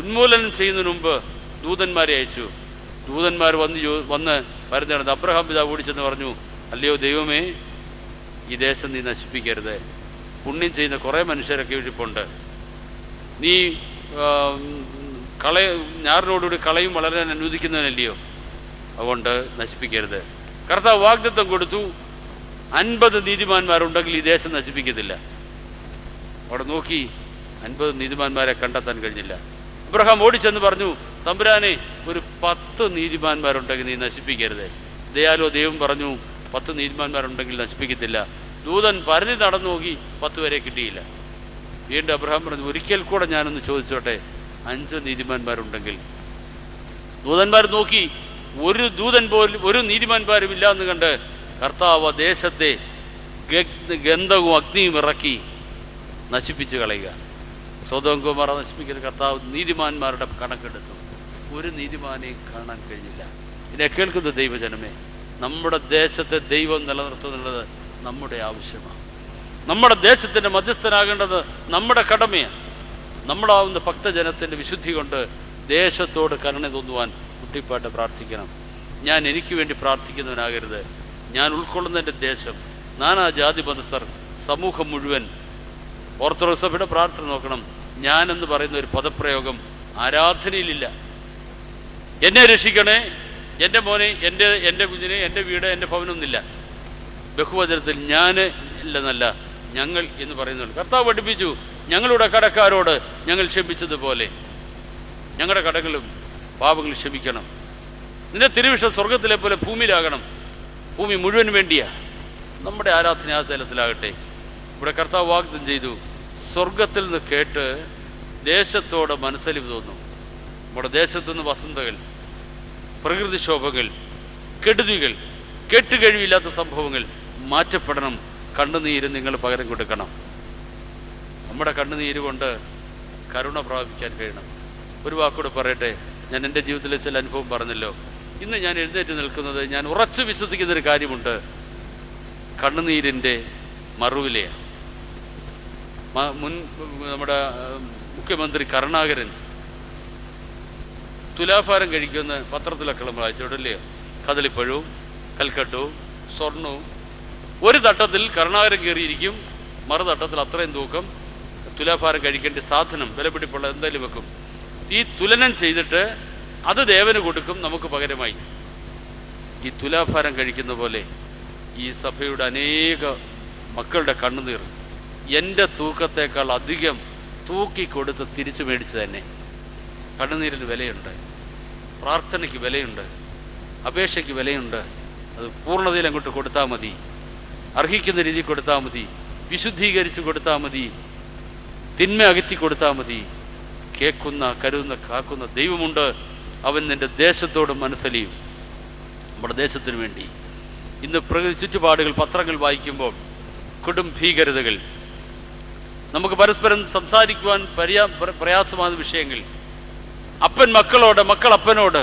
ഉന്മൂലനം ചെയ്യുന്നതിന് മുമ്പ് ദൂതന്മാരെ അയച്ചു. ദൂതന്മാർ വന്ന് വരുന്നിടത്ത് അബ്രഹാം പിതാവ് ഓടിച്ചെന്ന് പറഞ്ഞു, അല്ലയോ ദൈവമേ, ഈ ദേശം നീ നശിപ്പിക്കരുത്. പുണ്യം ചെയ്യുന്ന കുറേ മനുഷ്യരൊക്കെ ഇരിപ്പുണ്ട്. നീ ഞാറിനോടുകൂടി കളയും വളരാൻ അനുവദിക്കുന്നതിനല്ലയോ, അതുകൊണ്ട് നശിപ്പിക്കരുത്. കർത്താവ് വാഗ്ദത്തം കൊടുത്തു, 50 നീതിമാന്മാരുണ്ടെങ്കിൽ ഈ ദേശം നശിപ്പിക്കത്തില്ല. അവിടെ നോക്കി 50 നീതിമാന്മാരെ കണ്ടെത്താൻ കഴിഞ്ഞില്ല. അബ്രഹാം ഓടിച്ചെന്ന് പറഞ്ഞു, തമ്പുരാനെ, ഒരു 10 നീതിമാന്മാരുണ്ടെങ്കിൽ നീ നശിപ്പിക്കരുത്. ദയാലോ ദൈവം പറഞ്ഞു, 10 നീതിമാന്മാരുണ്ടെങ്കിൽ നശിപ്പിക്കത്തില്ല. ദൂതൻ പരതി നടന്നു നോക്കി, 10 വരെ കിട്ടിയില്ല. വീണ്ടും അബ്രഹാം പറഞ്ഞു, ഒരിക്കൽ കൂടെ ഞാനൊന്ന് ചോദിച്ചോട്ടെ, 5 നീതിമാന്മാരുണ്ടെങ്കിൽ. ദൂതന്മാർ നോക്കി, ഒരു നീതിമാന്മാരും ഇല്ല എന്ന് കണ്ട് കർത്താവ് ദേശത്തെ ഗന്ധവും അഗ്നിയും ഇറക്കി നശിപ്പിച്ച് കളയുക. സൊദോം ഗൊമോറ നശിപ്പിക്കുന്ന കർത്താവ് നീതിമാന്മാരുടെ കണക്കെടുത്തു. ഒരു നീതിമാനെയും കാണാൻ കഴിഞ്ഞില്ല. ഇതിനെ കേൾക്കുന്ന ദൈവജനമേ, നമ്മുടെ ദേശത്തെ ദൈവം നിലനിർത്തുന്നുള്ളത് നമ്മുടെ ആവശ്യമാണ്. നമ്മുടെ ദേശത്തിൻ്റെ മധ്യസ്ഥനാകേണ്ടത് നമ്മുടെ കടമയാണ്. നമ്മളാവുന്ന ഭക്തജനത്തിൻ്റെ വിശുദ്ധി കൊണ്ട് ദേശത്തോട് കരുണ തോന്നുവാൻ കുട്ടിപ്പാട്ട് പ്രാർത്ഥിക്കണം. ഞാൻ എനിക്ക് വേണ്ടി പ്രാർത്ഥിക്കുന്നവനാകരുത്. ഞാൻ ഉൾക്കൊള്ളുന്ന എൻ്റെ ദേശം, നാനാ ജാതി മതസ്ഥർ, സമൂഹം മുഴുവൻ. ഓർത്തഡോക്സ് സഭയുടെ പ്രാർത്ഥന നോക്കണം. ഞാനെന്ന് പറയുന്ന ഒരു പദപ്രയോഗം ആരാധനയിലില്ല. എന്നെ രക്ഷിക്കണേ, എൻ്റെ മോനെ, എൻ്റെ കുഞ്ഞിനെ, എൻ്റെ വീട്, എൻ്റെ ഭവനമൊന്നുമില്ല. ബഹുവചനത്തിൽ ഞാൻ ഇല്ലെന്നല്ല, ഞങ്ങൾ എന്ന് പറയുന്നുള്ളൂ. കർത്താവ് പഠിപ്പിച്ചു, ഞങ്ങളുടെ കടക്കാരോട് ഞങ്ങൾ ക്ഷമിച്ചതുപോലെ ഞങ്ങളുടെ കടങ്ങളും പാപങ്ങളും ക്ഷമിക്കണം. നിന്റെ തിരുവിഷ്ടം സ്വർഗത്തിലെ പോലെ ഭൂമിയിലാകണം. ഭൂമി മുഴുവൻ വേണ്ടിയാ. നമ്മുടെ ആരാധന ആ സ്ഥലത്തിലാകട്ടെ. ഇവിടെ കർത്താവ് വാഗ്ദത്തം ചെയ്തു, സ്വർഗത്തിൽ നിന്ന് കേട്ട് ദേശത്തോട് മനസ്സലിവ് തോന്നും. നമ്മുടെ ദേശത്തുനിന്ന് വസന്തകൾ, പ്രകൃതിക്ഷോഭങ്ങൾ, കെടുതികൾ, കേട്ടുകഴിവില്ലാത്ത സംഭവങ്ങൾ മാറ്റപ്പെടണം. കണ്ണുനീര് നിങ്ങൾ പകരം കൊടുക്കണം. നമ്മുടെ കണ്ണുനീര് കൊണ്ട് കരുണ പ്രാപിക്കാൻ കഴിയണം. ഒരു വാക്കൂടെ പറയട്ടെ, ഞാൻ എൻ്റെ ജീവിതത്തിലെ ചില അനുഭവം പറഞ്ഞല്ലോ. ഇന്ന് ഞാൻ എഴുന്നേറ്റ് നിൽക്കുന്നത് ഞാൻ ഉറച്ചു വിശ്വസിക്കുന്നൊരു കാര്യമുണ്ട്, കണ്ണുനീരിൻ്റെ മറുവിലയാണ്. നമ്മുടെ മുഖ്യമന്ത്രി കരുണാകരൻ തുലാഭാരം കഴിക്കുന്ന പത്രത്തിലൊക്കെ നമ്മൾ വായിച്ചോടല്ലേ, കദളിപ്പഴവും കൽക്കട്ടവും സ്വർണവും. ഒരു തട്ടത്തിൽ കരുണാകരൻ കയറിയിരിക്കും, മറുതട്ടത്തിൽ അത്രയും തൂക്കം തുലാഭാരം കഴിക്കേണ്ട സാധനം വിലപിടിപ്പുള്ള എന്തായാലും വെക്കും. ഈ തുലനം ചെയ്തിട്ട് അത് ദേവന് കൊടുക്കും നമുക്ക് പകരമായി. ഈ തുലാഭാരം കഴിക്കുന്ന പോലെ ഈ സഭയുടെ അനേക മക്കളുടെ കണ്ണുനീർ എൻ്റെ തൂക്കത്തേക്കാൾ അധികം തൂക്കിക്കൊടുത്ത് തിരിച്ചു മേടിച്ച് തന്നെ. കണ്ണുനീരിന് വിലയുണ്ട്, പ്രാർത്ഥനയ്ക്ക് വിലയുണ്ട്, അപേക്ഷയ്ക്ക് വിലയുണ്ട്. അത് പൂർണ്ണതയിൽ അങ്ങോട്ട് കൊടുത്താൽ മതി, അർഹിക്കുന്ന രീതി കൊടുത്താൽ മതി, വിശുദ്ധീകരിച്ച് കൊടുത്താൽ മതി, തിന്മ അകറ്റി കൊടുത്താൽ മതി. കേൾക്കുന്ന, കരുതുന്ന, കാക്കുന്ന ദൈവമുണ്ട്. അവൻ നിൻ്റെ ദേശത്തോട് മനസ്സലിയും. നമ്മുടെ ദേശത്തിന് വേണ്ടി ഇന്ന് പ്രകൃതി ചുറ്റുപാടുകൾ, പത്രങ്ങൾ വായിക്കുമ്പോൾ കൊടും ഭീകരതകൾ, നമുക്ക് പരസ്പരം സംസാരിക്കുവാൻ പ്രയാസമായ വിഷയങ്ങൾ, അപ്പൻ മക്കളോട്, മക്കൾ അപ്പനോട്,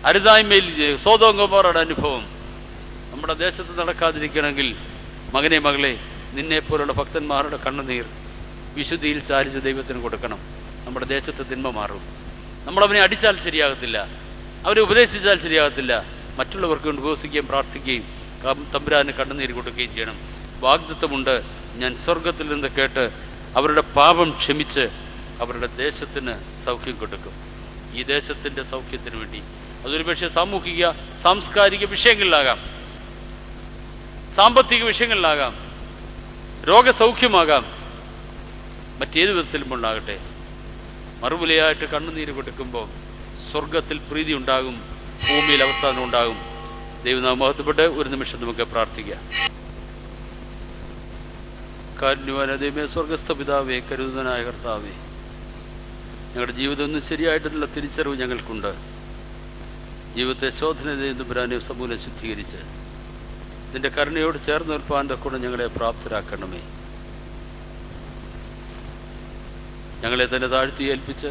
അരുതായ്മയിൽ സോദോം ഗൊമോറയുടെ അനുഭവം നമ്മുടെ ദേശത്ത് നടക്കാതിരിക്കണമെങ്കിൽ മകനെ, മകളെ, നിന്നെപ്പോലുള്ള ഭക്തന്മാരുടെ കണ്ണുനീർ വിശുദ്ധിയിൽ ചാലിച്ച് ദൈവത്തിന് കൊടുക്കണം. നമ്മുടെ ദേശത്ത് തിന്മ മാറും. നമ്മളവനെ അടിച്ചാൽ ശരിയാകത്തില്ല, അവരെ ഉപദേശിച്ചാൽ ശരിയാകത്തില്ല. മറ്റുള്ളവർക്ക് കൊണ്ട് ഉപവസിക്കുകയും പ്രാർത്ഥിക്കുകയും തമ്പുരാന് കണ്ണുനീര് കൊടുക്കുകയും ചെയ്യണം. വാഗ്ദത്തമുണ്ട്, ഞാൻ സ്വർഗത്തിൽ നിന്ന് കേട്ട് അവരുടെ പാപം ക്ഷമിച്ച് അവരുടെ ദേശത്തിന് സൗഖ്യം കൊടുക്കും. ഈ ദേശത്തിൻ്റെ സൗഖ്യത്തിന് വേണ്ടി അതൊരു പക്ഷേ സാമൂഹിക സാംസ്കാരിക വിഷയങ്ങളിലാകാം, സാമ്പത്തിക വിഷയങ്ങളിലാകാം, രോഗസൗഖ്യമാകാം, മറ്റേത് വിധത്തിലും ഉണ്ടാകട്ടെ. മറുവിലയായിട്ട് കണ്ണുനീര് കൊടുക്കുമ്പോൾ സ്വർഗത്തിൽ പ്രീതി ഉണ്ടാകും, ഭൂമിയിൽ അവസ്ഥാനം ഉണ്ടാകും. ദൈവനാമം മഹത്വപ്പെട്ട് ഒരു നിമിഷം നമുക്ക് പ്രാർത്ഥിക്കാം. കാരുണ്യവാനായ ദൈവമേ, സ്വർഗസ്ഥ പിതാവേ, കരുതനായ കർത്താവേ, ഞങ്ങളുടെ ജീവിതം ഒന്നും ശരിയായിട്ടുള്ള തിരിച്ചറിവ് ഞങ്ങൾക്കുണ്ട്. ജീവിതത്തെ ശോധന ചെയ്യുന്നവരാനെ സമൂലം ശുദ്ധീകരിച്ച് നിന്റെ കരുണയോട് ചേർന്ന് നിൽപ്പാൻ്റെ കൂടെ ഞങ്ങളെ പ്രാപ്തരാക്കണമേ. ഞങ്ങളെ തന്നെ താഴ്ത്തി ഏൽപ്പിച്ച്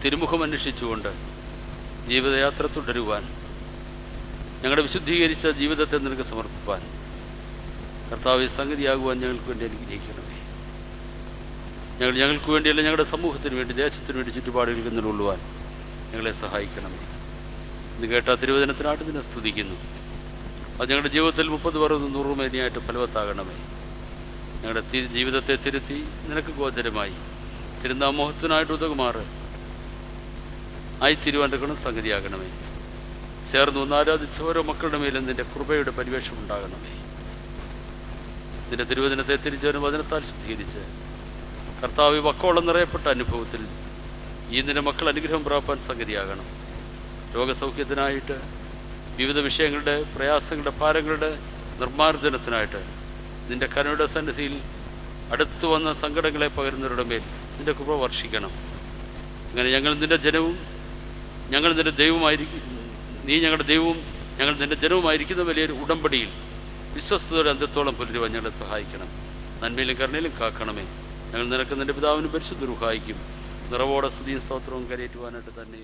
തിരുമുഖം അന്വേഷിച്ചുകൊണ്ട് ജീവിതയാത്ര തുടരുവാൻ, ഞങ്ങളുടെ വിശുദ്ധീകരിച്ച ജീവിതത്തെ നിനക്ക് സമർപ്പിപ്പാൻ കർത്താവെ സംഗതിയാകുവാൻ ഞങ്ങൾക്ക് വേണ്ടി അനുഗ്രഹിക്കണമേ. ഞങ്ങൾക്ക് വേണ്ടിയല്ല, ഞങ്ങളുടെ സമൂഹത്തിന് വേണ്ടി, ദേശത്തിന് വേണ്ടി, ചുറ്റുപാടുകളിൽ നിന്നുകൊള്ളുവാൻ ഞങ്ങളെ സഹായിക്കണമേ. ഇന്ന് കേട്ട തിരുവചനത്തിനായിട്ട് നിന്നെ സ്തുതിക്കുന്നു. അത് ഞങ്ങളുടെ ജീവിതത്തിൽ 30, 60, 100 മേനിയായിട്ട് ഫലവത്താകണമേ. ഞങ്ങളുടെ ജീവിതത്തെ തിരുത്തി നിനക്ക് ഗോചരമായി തിരുനാമോഹത്തിനായിട്ട് ഉതകുമാറ് ആയിത്തീരുവാൻ്റെ ഗുണം സംഗതിയാകണമേ. ചേർന്ന് ഒന്ന് ആരാധിച്ച ഓരോ മക്കളുടെ മേലും നിന്റെ കൃപയുടെ പരിവേഷം ഉണ്ടാകണമേ. നിന്റെ തിരുവചനത്തെ തിരിച്ചവരും വചനത്താൽ ശുദ്ധീകരിച്ച് കർത്താവ് വക്കോളം നിറയപ്പെട്ട അനുഭവത്തിൽ ഈ നിന്റെ മക്കൾ അനുഗ്രഹം പ്രാപ്പാൻ സംഗതിയാകണം. രോഗസൗഖ്യത്തിനായിട്ട്, വിവിധ വിഷയങ്ങളുടെ, പ്രയാസങ്ങളുടെ, ഭാരങ്ങളുടെ നിർമ്മാർജ്ജനത്തിനായിട്ട് നിന്റെ കരുണയുടെ സന്നിധിയിൽ അടുത്തു വന്ന സങ്കടങ്ങളെ പകരുന്നവരുടെ മേൽ നിന്റെ കൃപ വർഷിക്കണം. അങ്ങനെ ഞങ്ങൾ നിന്റെ ജനവും, ഞങ്ങൾ നിന്റെ ദൈവമായിരിക്കും, നീ ഞങ്ങളുടെ ദൈവവും ഞങ്ങൾ നിന്റെ ജനവുമായിരിക്കുന്ന വലിയൊരു ഉടമ്പടിയിൽ വിശ്വസ്തയുടെ അന്ത്യത്തോളം പുലരുവാൻ ഞങ്ങളെ സഹായിക്കണം. നന്മയിലും കരുണയിലും കാക്കണമേ. ഞങ്ങൾ നിനക്ക് നിന്റെ പിതാവിനും പരിശുദ്ധ റുഹായിക്കും നിറവോടെ സ്തുതിയും സ്തോത്രവും കരയേറ്റുവാനായിട്ട് തന്നെ.